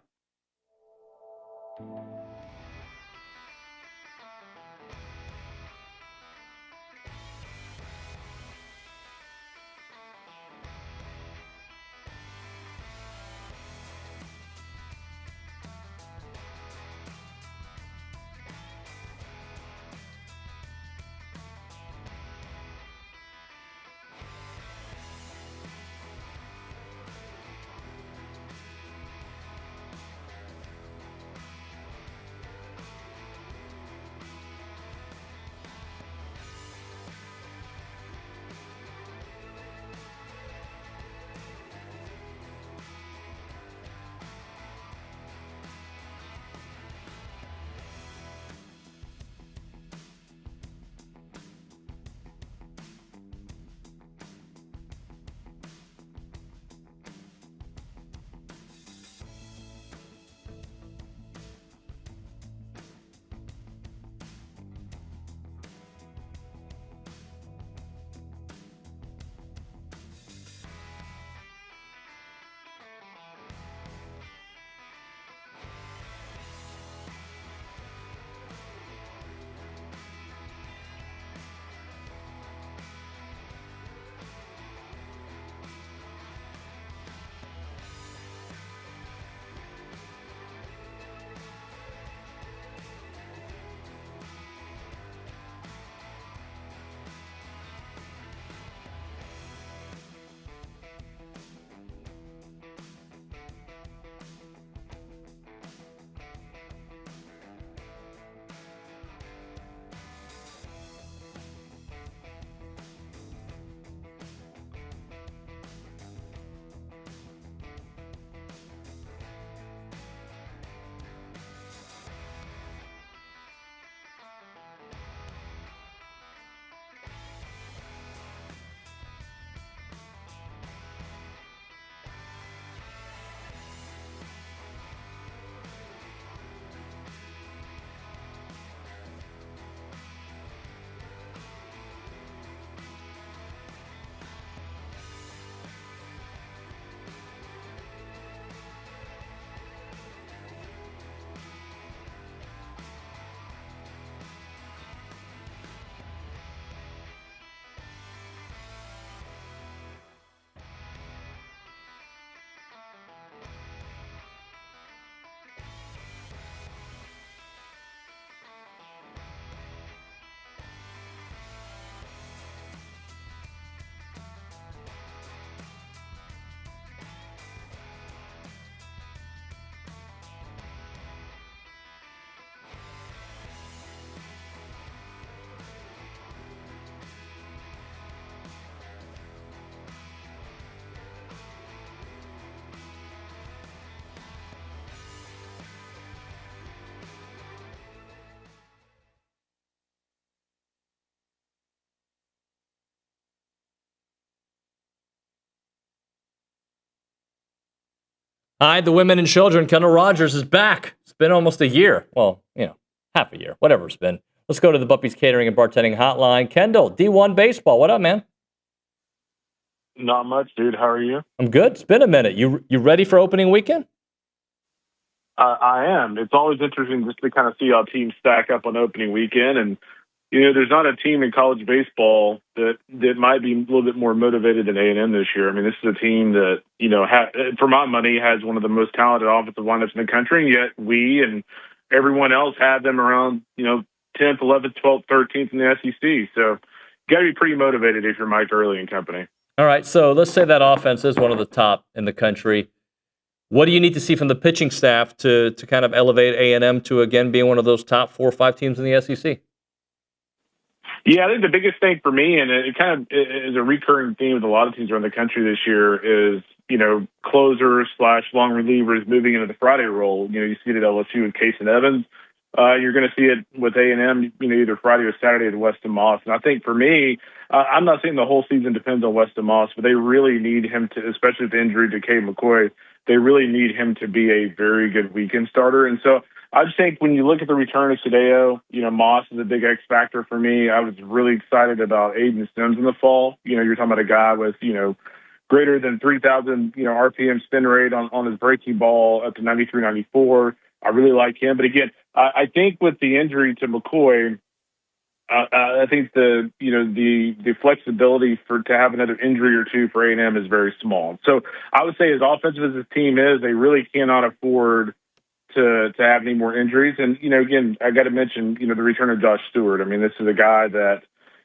Hi, the women and children. Kendall Rogers is back. It's been almost a year. Well, half a year, whatever it's been. Let's go to the Buppy's Catering and Bartending Hotline. Kendall, D1Baseball. What up, man? Not much, dude. How are you? I'm good. It's been a minute. You ready for opening weekend? I am. It's always interesting just to kind of see how teams stack up on opening weekend. And, there's not a team in college baseball that might be a little bit more motivated than A&M this year. I mean, this is a team that, for my money, has one of the most talented offensive lineups in the country, and yet we and everyone else have them around, 10th, 11th, 12th, 13th in the SEC. So you got to be pretty motivated if you're Mike Early and company. All right, so let's say that offense is one of the top in the country. What do you need to see from the pitching staff to kind of elevate A&M to, again, being one of those top 4 or 5 teams in the SEC? Yeah, I think the biggest thing for me, and it kind of is a recurring theme with a lot of teams around the country this year, is, closers / long relievers moving into the Friday role. You see it at LSU with Case and Evans. You're going to see it with A&M, either Friday or Saturday at Weston Moss. And I think for me, I'm not saying the whole season depends on Weston Moss, but they really need him to, especially with the injury to Cade McCoy, they really need him to be a very good weekend starter. And so I just think when you look at the return of Sadeo, Moss is a big X factor for me. I was really excited about Aiden Sims in the fall. You're talking about a guy with, greater than 3,000, RPM spin rate on his breaking ball up to 93, 94. I really like him. But again, I think with the injury to McCoy, I think the flexibility to have another injury or two for A&M is very small. So I would say as offensive as this team is, they really cannot afford to have any more injuries. And, again, I got to mention, the return of Josh Stewart. I mean, this is a guy that,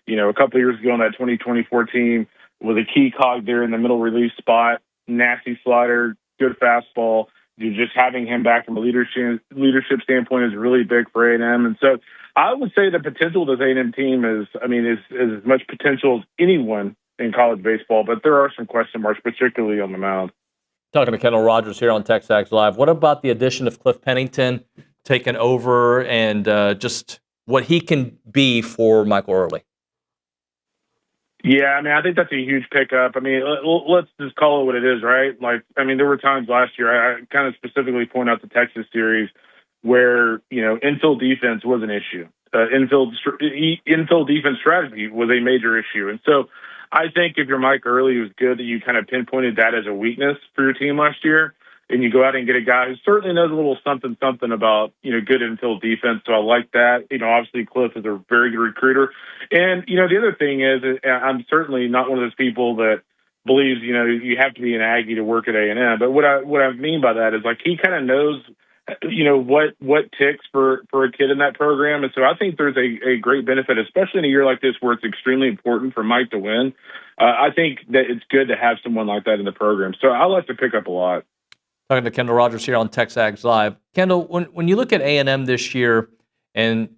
a couple of years ago on that 2024 team was a key cog there in the middle relief spot, nasty slider, good fastball. Just having him back from a leadership standpoint is really big for A&M. And so I would say the potential of this A&M team is as much potential as anyone in college baseball, but there are some question marks, particularly on the mound. Talking to Kendall Rogers here on TexAgs Live. What about the addition of Cliff Pennington taking over and just what he can be for Michael Early? Yeah, I think that's a huge pickup. Let's just call it what it is, right? There were times last year, I kind of specifically point out the Texas series where, infield defense was an issue. Infield defense strategy was a major issue. And so I think if you're Mike Early, it was good that you kind of pinpointed that as a weakness for your team last year. And you go out and get a guy who certainly knows a little something about, good infield defense. So I like that. Obviously Cliff is a very good recruiter. And, the other thing is I'm certainly not one of those people that believes, you have to be an Aggie to work at A&M. But what I mean by that is he kind of knows, what ticks for a kid in that program. And so I think there's a great benefit, especially in a year like this where it's extremely important for Mike to win. I think that it's good to have someone like that in the program. So I like to pick up a lot. Talking to Kendall Rogers here on TexAgs Live. Kendall, when you look at A&M this year and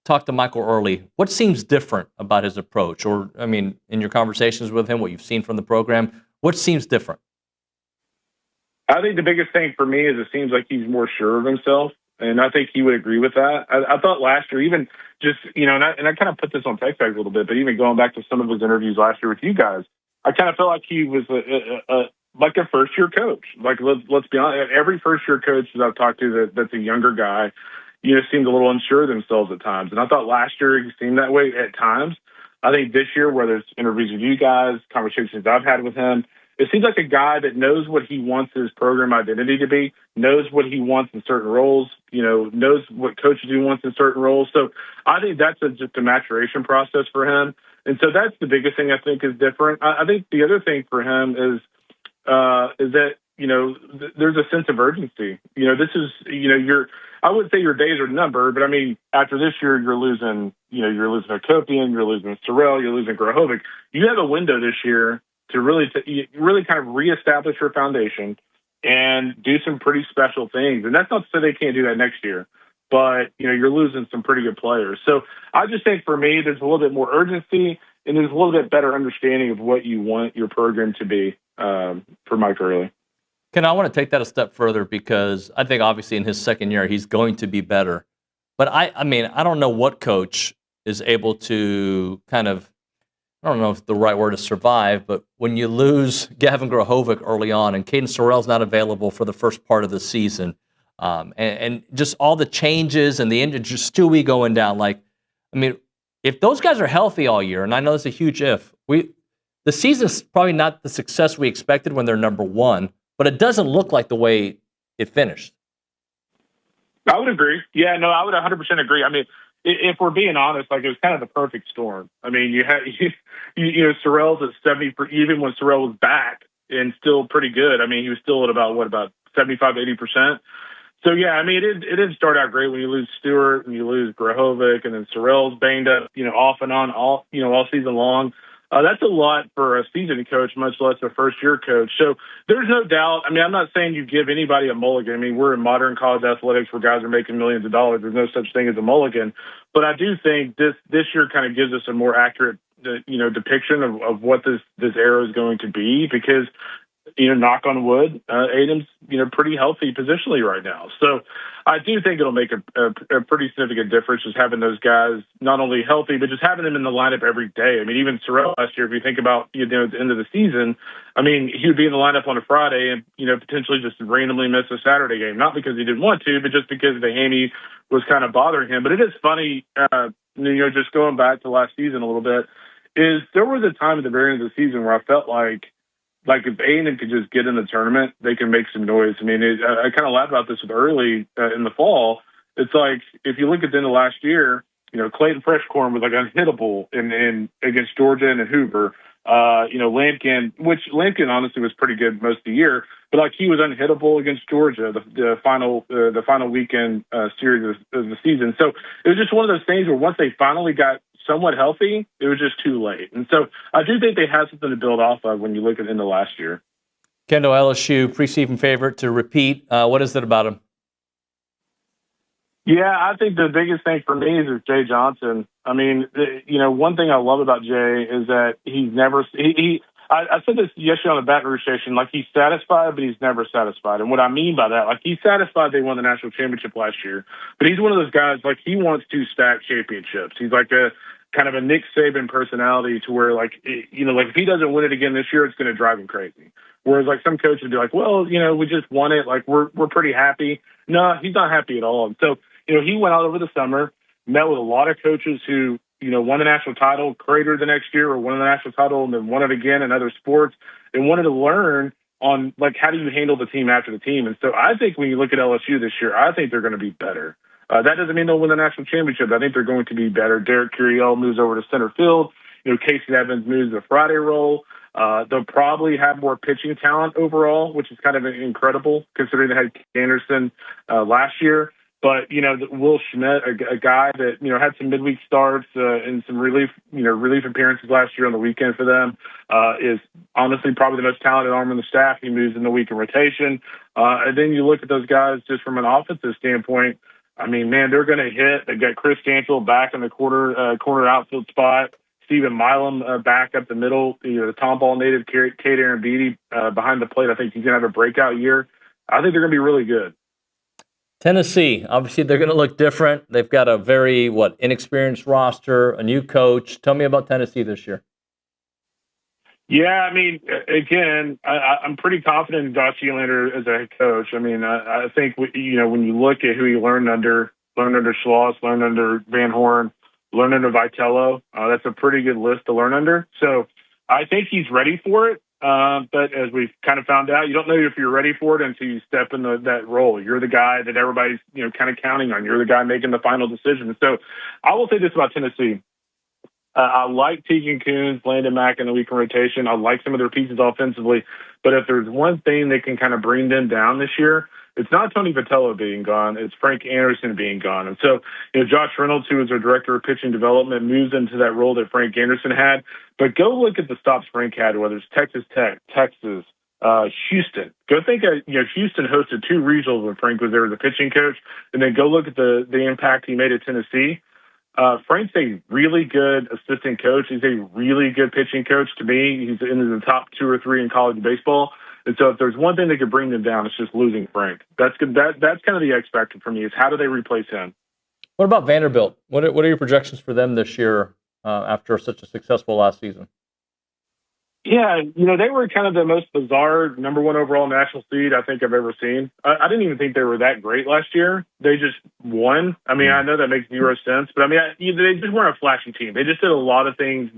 talk to Michael Early, what seems different about his approach? Or, in your conversations with him, what you've seen from the program, what seems different? I think the biggest thing for me is it seems like he's more sure of himself, and I think he would agree with that. I thought last year, even just, and I kind of put this on TexAgs a little bit, but even going back to some of his interviews last year with you guys, I kind of felt like he was like a first-year coach. Let's be honest, every first-year coach that I've talked to that's a younger guy, seemed a little unsure of themselves at times. And I thought last year he seemed that way at times. I think this year, whether it's interviews with you guys, conversations I've had with him, it seems like a guy that knows what he wants his program identity to be, knows what he wants in certain roles, knows what coaches he wants in certain roles. So I think that's just a maturation process for him. And so that's the biggest thing I think is different. I think the other thing for him is that, there's a sense of urgency. This is, I wouldn't say your days are numbered, but after this year, you're losing Hakopian, you're losing Sorrell, you're losing Grahovic. You have a window this year to really kind of reestablish your foundation and do some pretty special things. And that's not to say they can't do that next year, but, you're losing some pretty good players. So I just think for me, there's a little bit more urgency and there's a little bit better understanding of what you want your program to be for Mike Early. Ken, I want to take that a step further because I think obviously in his second year, he's going to be better. But I don't know what coach is able to kind of, I don't know if the right word is survive, but when you lose Gavin Grahovic early on and Caden Sorrell's not available for the first part of the season, and just all the changes and the injury, just Stewie going down, if those guys are healthy all year, and I know it's a huge if, the season's probably not the success we expected when they're number one, but it doesn't look like the way it finished. I would agree. Yeah, no, I would 100% agree. If we're being honest, it was kind of the perfect storm. You had, Sorrell's at 70, even when Sorrell was back and still pretty good. He was still at about 75, 80%. So yeah, it didn't start out great when you lose Stewart and you lose Grahovic and then Sorrell's banged up, off and on all season long. That's a lot for a seasoned coach, much less a first-year coach. So there's no doubt. I'm not saying you give anybody a mulligan. We're in modern college athletics where guys are making millions of dollars. There's no such thing as a mulligan. But I do think this year kind of gives us a more accurate, depiction of what this era is going to be because knock on wood, A&M's, pretty healthy positionally right now. So I do think it'll make a pretty significant difference just having those guys not only healthy, but just having them in the lineup every day. I mean, even Sorrell last year, if you think about, at the end of the season, I mean, he would be in the lineup on a Friday and, potentially just randomly miss a Saturday game. Not because he didn't want to, but just because the hammy was kind of bothering him. But it is funny, just going back to last season a little bit, is there was a time at the very end of the season where I felt like if A&M could just get in the tournament, they can make some noise. I mean, I kind of laughed about this with early in the fall. It's like, if you look at the end of last year, Clayton Freshcorn was like unhittable in against Georgia and in Hoover. Lampkin honestly was pretty good most of the year, but like he was unhittable against Georgia the final weekend series of the season. So it was just one of those things where once they finally got somewhat healthy, it was just too late. And so I do think they have something to build off of when you look at the end of last year. Kendall, LSU preseason favorite to repeat. What is it about him? Yeah, I think the biggest thing for me is Jay Johnson. I mean, one thing I love about Jay is that he's never I said this yesterday on the Baton Rouge station, like he's satisfied, but he's never satisfied. And what I mean by that, like he's satisfied they won the national championship last year, but he's one of those guys, like he wants to stack championships. He's like a kind of a Nick Saban personality to where like if he doesn't win it again this year, it's going to drive him crazy. Whereas like some coaches would be like, well, we just won it. Like we're pretty happy. No, he's not happy at all. And so, he went out over the summer, met with a lot of coaches who, won the national title, cratered the next year, or won the national title and then won it again in other sports, and wanted to learn on like how do you handle the team after the team. And so I think when you look at LSU this year, I think they're going to be better. That doesn't mean they'll win the national championship. I think they're going to be better. Derek Curiel moves over to center field. Casey Evans moves to the Friday role. They'll probably have more pitching talent overall, which is kind of incredible considering they had Anderson last year. But, Will Schmidt, a guy that, had some midweek starts and some relief appearances last year on the weekend for them, is honestly probably the most talented arm in the staff. He moves in the weekend rotation. And then you look at those guys just from an offensive standpoint. I mean, man, they're going to hit. They've got Chris Cantrell back in the corner outfield spot. Stephen Milam back up the middle. The Tom Ball native, Kate Aaron Beatty behind the plate. I think he's going to have a breakout year. I think they're going to be really good. Tennessee, obviously they're going to look different. They've got a very, inexperienced roster, a new coach. Tell me about Tennessee this year. Yeah, I mean, again, I'm pretty confident in Josh Elander as a head coach. I mean, I think, when you look at who he learned under Schloss, learned under Van Horn, learned under Vitello, that's a pretty good list to learn under. So I think he's ready for it. But as we've kind of found out, you don't know if you're ready for it until you step in that role. You're the guy that everybody's, kind of counting on. You're the guy making the final decision. So I will say this about Tennessee. I like Tegan Kuhn, Landon Mack in the weekend rotation. I like some of their pieces offensively. But if there's one thing that can kind of bring them down this year, it's not Tony Vitello being gone. It's Frank Anderson being gone. And so, Josh Reynolds, who is our director of pitching development, moves into that role that Frank Anderson had. But go look at the stops Frank had, whether it's Texas Tech, Texas, Houston. Go think Houston hosted 2 regionals when Frank was there as a pitching coach. And then go look at the impact he made at Tennessee. Frank's a really good assistant coach. He's a really good pitching coach to me. He's in the top 2 or 3 in college baseball. And so if there's one thing that could bring them down, it's just losing Frank. That's good. That's kind of the X factor for me is how do they replace him? What about Vanderbilt? What are your projections for them this year after such a successful last season? Yeah, they were kind of the most bizarre number 1 overall national seed I think I've ever seen. I didn't even think they were that great last year. They just won. I mean, I know that makes 0 sense, but I mean, they just weren't a flashy team. They just did a lot of things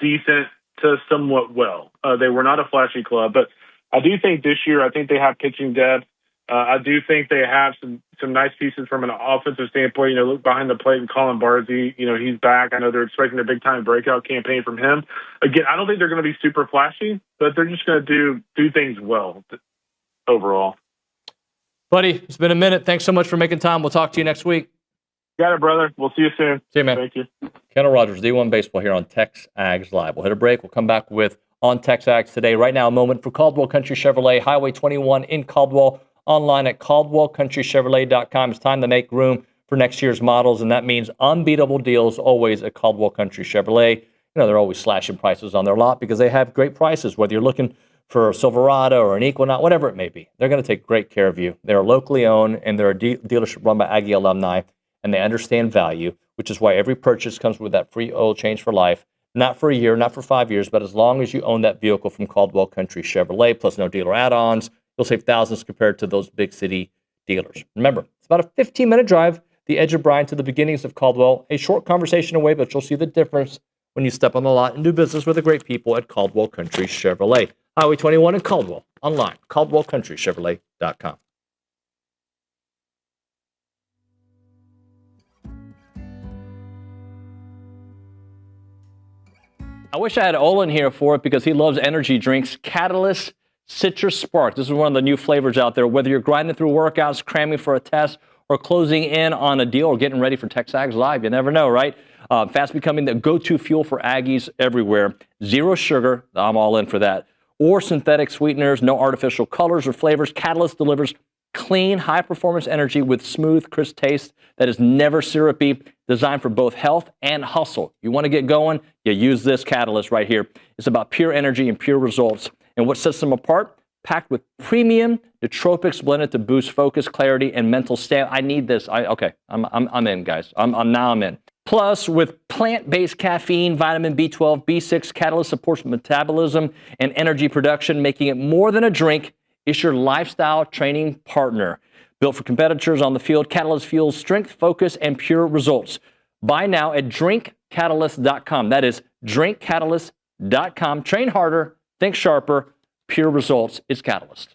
decent to somewhat well. They were not a flashy club, but I do think this year, I think they have pitching depth. I do think they have some nice pieces from an offensive standpoint. Look behind the plate and Colin Barzy, he's back. I know they're expecting a big-time breakout campaign from him. Again, I don't think they're going to be super flashy, but they're just going to do things well overall. Buddy, it's been a minute. Thanks so much for making time. We'll talk to you next week. Got it, brother. We'll see you soon. See you, man. Thank you. Kendall Rogers, D1Baseball here on TexAgs Live. We'll hit a break. We'll come back with On TexAgs Today. Right now, a moment for Caldwell Country Chevrolet, Highway 21 in Caldwell, online at caldwellcountrychevrolet.com. It's time to make room for next year's models, and that means unbeatable deals always at Caldwell Country Chevrolet. They're always slashing prices on their lot because they have great prices. Whether you're looking for a Silverado or an Equinox, whatever it may be. They're going to take great care of you. They're locally owned, and they're a dealership run by Aggie alumni, and they understand value, which is why every purchase comes with that free oil change for life. Not for a year, not for 5 years, but as long as you own that vehicle from Caldwell Country Chevrolet, plus no dealer add-ons, you'll save thousands compared to those big city dealers. Remember, it's about a 15-minute drive, the edge of Bryan to the beginnings of Caldwell. A short conversation away, but you'll see the difference when you step on the lot and do business with the great people at Caldwell Country Chevrolet. Highway 21 in Caldwell. Online, caldwellcountrychevrolet.com. I wish I had Olin here for it because he loves energy drinks. Catalyst Citrus Spark. This is one of the new flavors out there. Whether you're grinding through workouts, cramming for a test, or closing in on a deal, or getting ready for TexAgs Live, you never know, right? Fast becoming the go-to fuel for Aggies everywhere. Zero sugar, I'm all in for that. Or synthetic sweeteners, no artificial colors or flavors. Catalyst delivers clean, high-performance energy with smooth, crisp taste that is never syrupy, designed for both health and hustle. You want to get going, you use this Catalyst right here. It's about pure energy and pure results. And what sets them apart? Packed with premium nootropics blended to boost focus, clarity, and mental stamina. I need this. I'm in, guys. I'm in. Plus, with plant-based caffeine, vitamin B12, B6, Catalyst supports metabolism and energy production, making it more than a drink. It's your lifestyle training partner. Built for competitors on the field, Catalyst fuels strength, focus, and pure results. Buy now at drinkcatalyst.com. That is drinkcatalyst.com. Train harder, think sharper, pure results. It's Catalyst.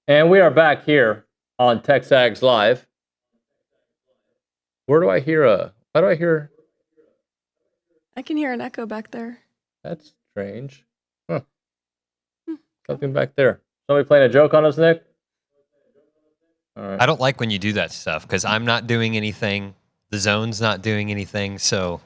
And we are back here on TexAgs Live. Why do I hear? I can hear an echo back there. That's strange. Huh. Something back there. Somebody playing a joke on us, Nick? All right. I don't like when you do that stuff because I'm not doing anything. The zone's not doing anything. So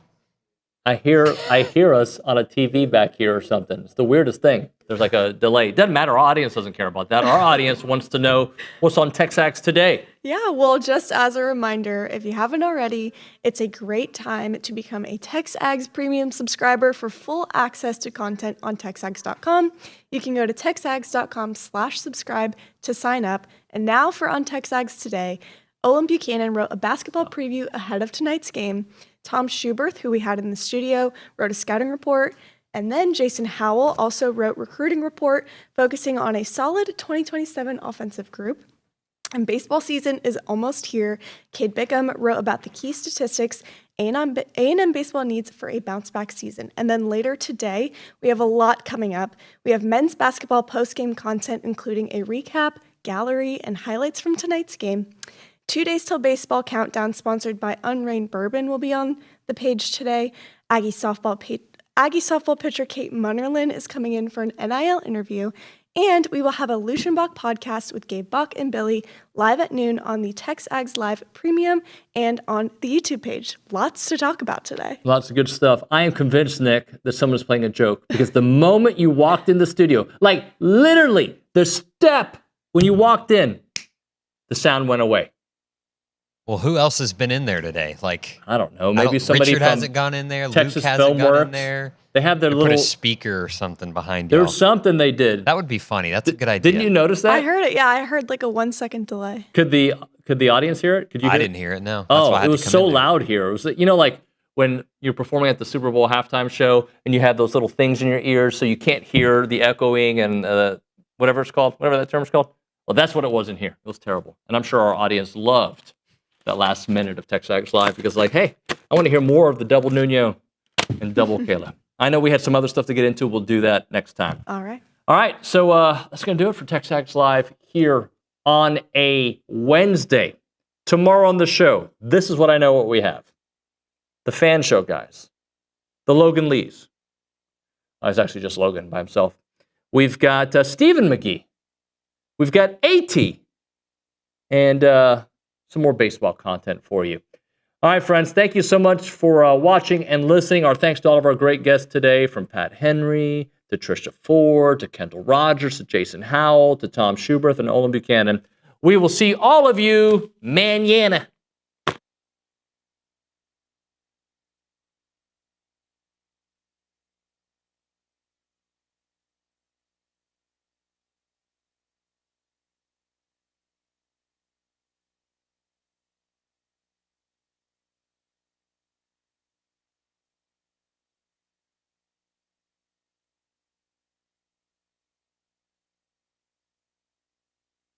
I hear us on a TV back here or something. It's the weirdest thing. There's like a delay. Doesn't matter. Our audience doesn't care about that. Our audience wants to know what's on TexAgs today. Yeah, well, just as a reminder, if you haven't already, it's a great time to become a TexAgs premium subscriber for full access to content on TexAgs.com. You can go to TexAgs.com/subscribe to sign up. And now for On TexAgs Today, Olin Buchanan wrote a basketball preview ahead of tonight's game. Tom Schuberth, who we had in the studio, wrote a scouting report. And then Jason Howell also wrote recruiting report focusing on a solid 2027 offensive group. And baseball season is almost here. Cade Bickham wrote about the key statistics A&M baseball needs for a bounce-back season. And then later today, we have a lot coming up. We have men's basketball post-game content, including a recap, gallery, and highlights from tonight's game. 2 Days Till Baseball countdown, sponsored by Unrained Bourbon, will be on the page today. Aggie softball pitcher Kate Munnerlin is coming in for an NIL interview. And we will have a Lucianbach podcast with Gabe Buck and Billy live at noon on the TexAgs Live Premium and on the YouTube page. Lots to talk about today. Lots of good stuff. I am convinced, Nick, that someone's playing a joke because the moment you walked in the studio, like literally the step when you walked in, the sound went away. Well, who else has been in there today? Like, I don't know. Maybe somebody Richard from hasn't gone in there. Texas Luke hasn't gone Filmworks. in there. They have their They little put a speaker or something behind you. There's something they did. That would be funny. That's a good idea. Didn't you notice that? I heard it. Yeah, I heard like a 1 second delay. Could the audience hear it? Could you? I hear didn't hear it. No. That's Oh, why I had it to was come so in there. loud here. It was, like when you're performing at the Super Bowl halftime show and you have those little things in your ears so you can't hear the echoing and whatever it's called, whatever that term is called. Well, that's what it was in here. It was terrible. And I'm sure our audience loved that last minute of TexAgs Live because hey, I want to hear more of the double Nuño and double Kayla. I know we had some other stuff to get into. We'll do that next time. All right. All right, so that's going to do it for TexAgs Live here on a Wednesday. Tomorrow on the show, this is what I know what we have. The Fan Show guys. The Logan Lees. It's actually just Logan by himself. We've got Stephen McGee. We've got AT. And some more baseball content for you. All right, friends, thank you so much for watching and listening. Our thanks to all of our great guests today, from Pat Henry to Trisha Ford to Kendall Rogers to Jason Howell to Tom Schuberth and Olin Buchanan. We will see all of you mañana.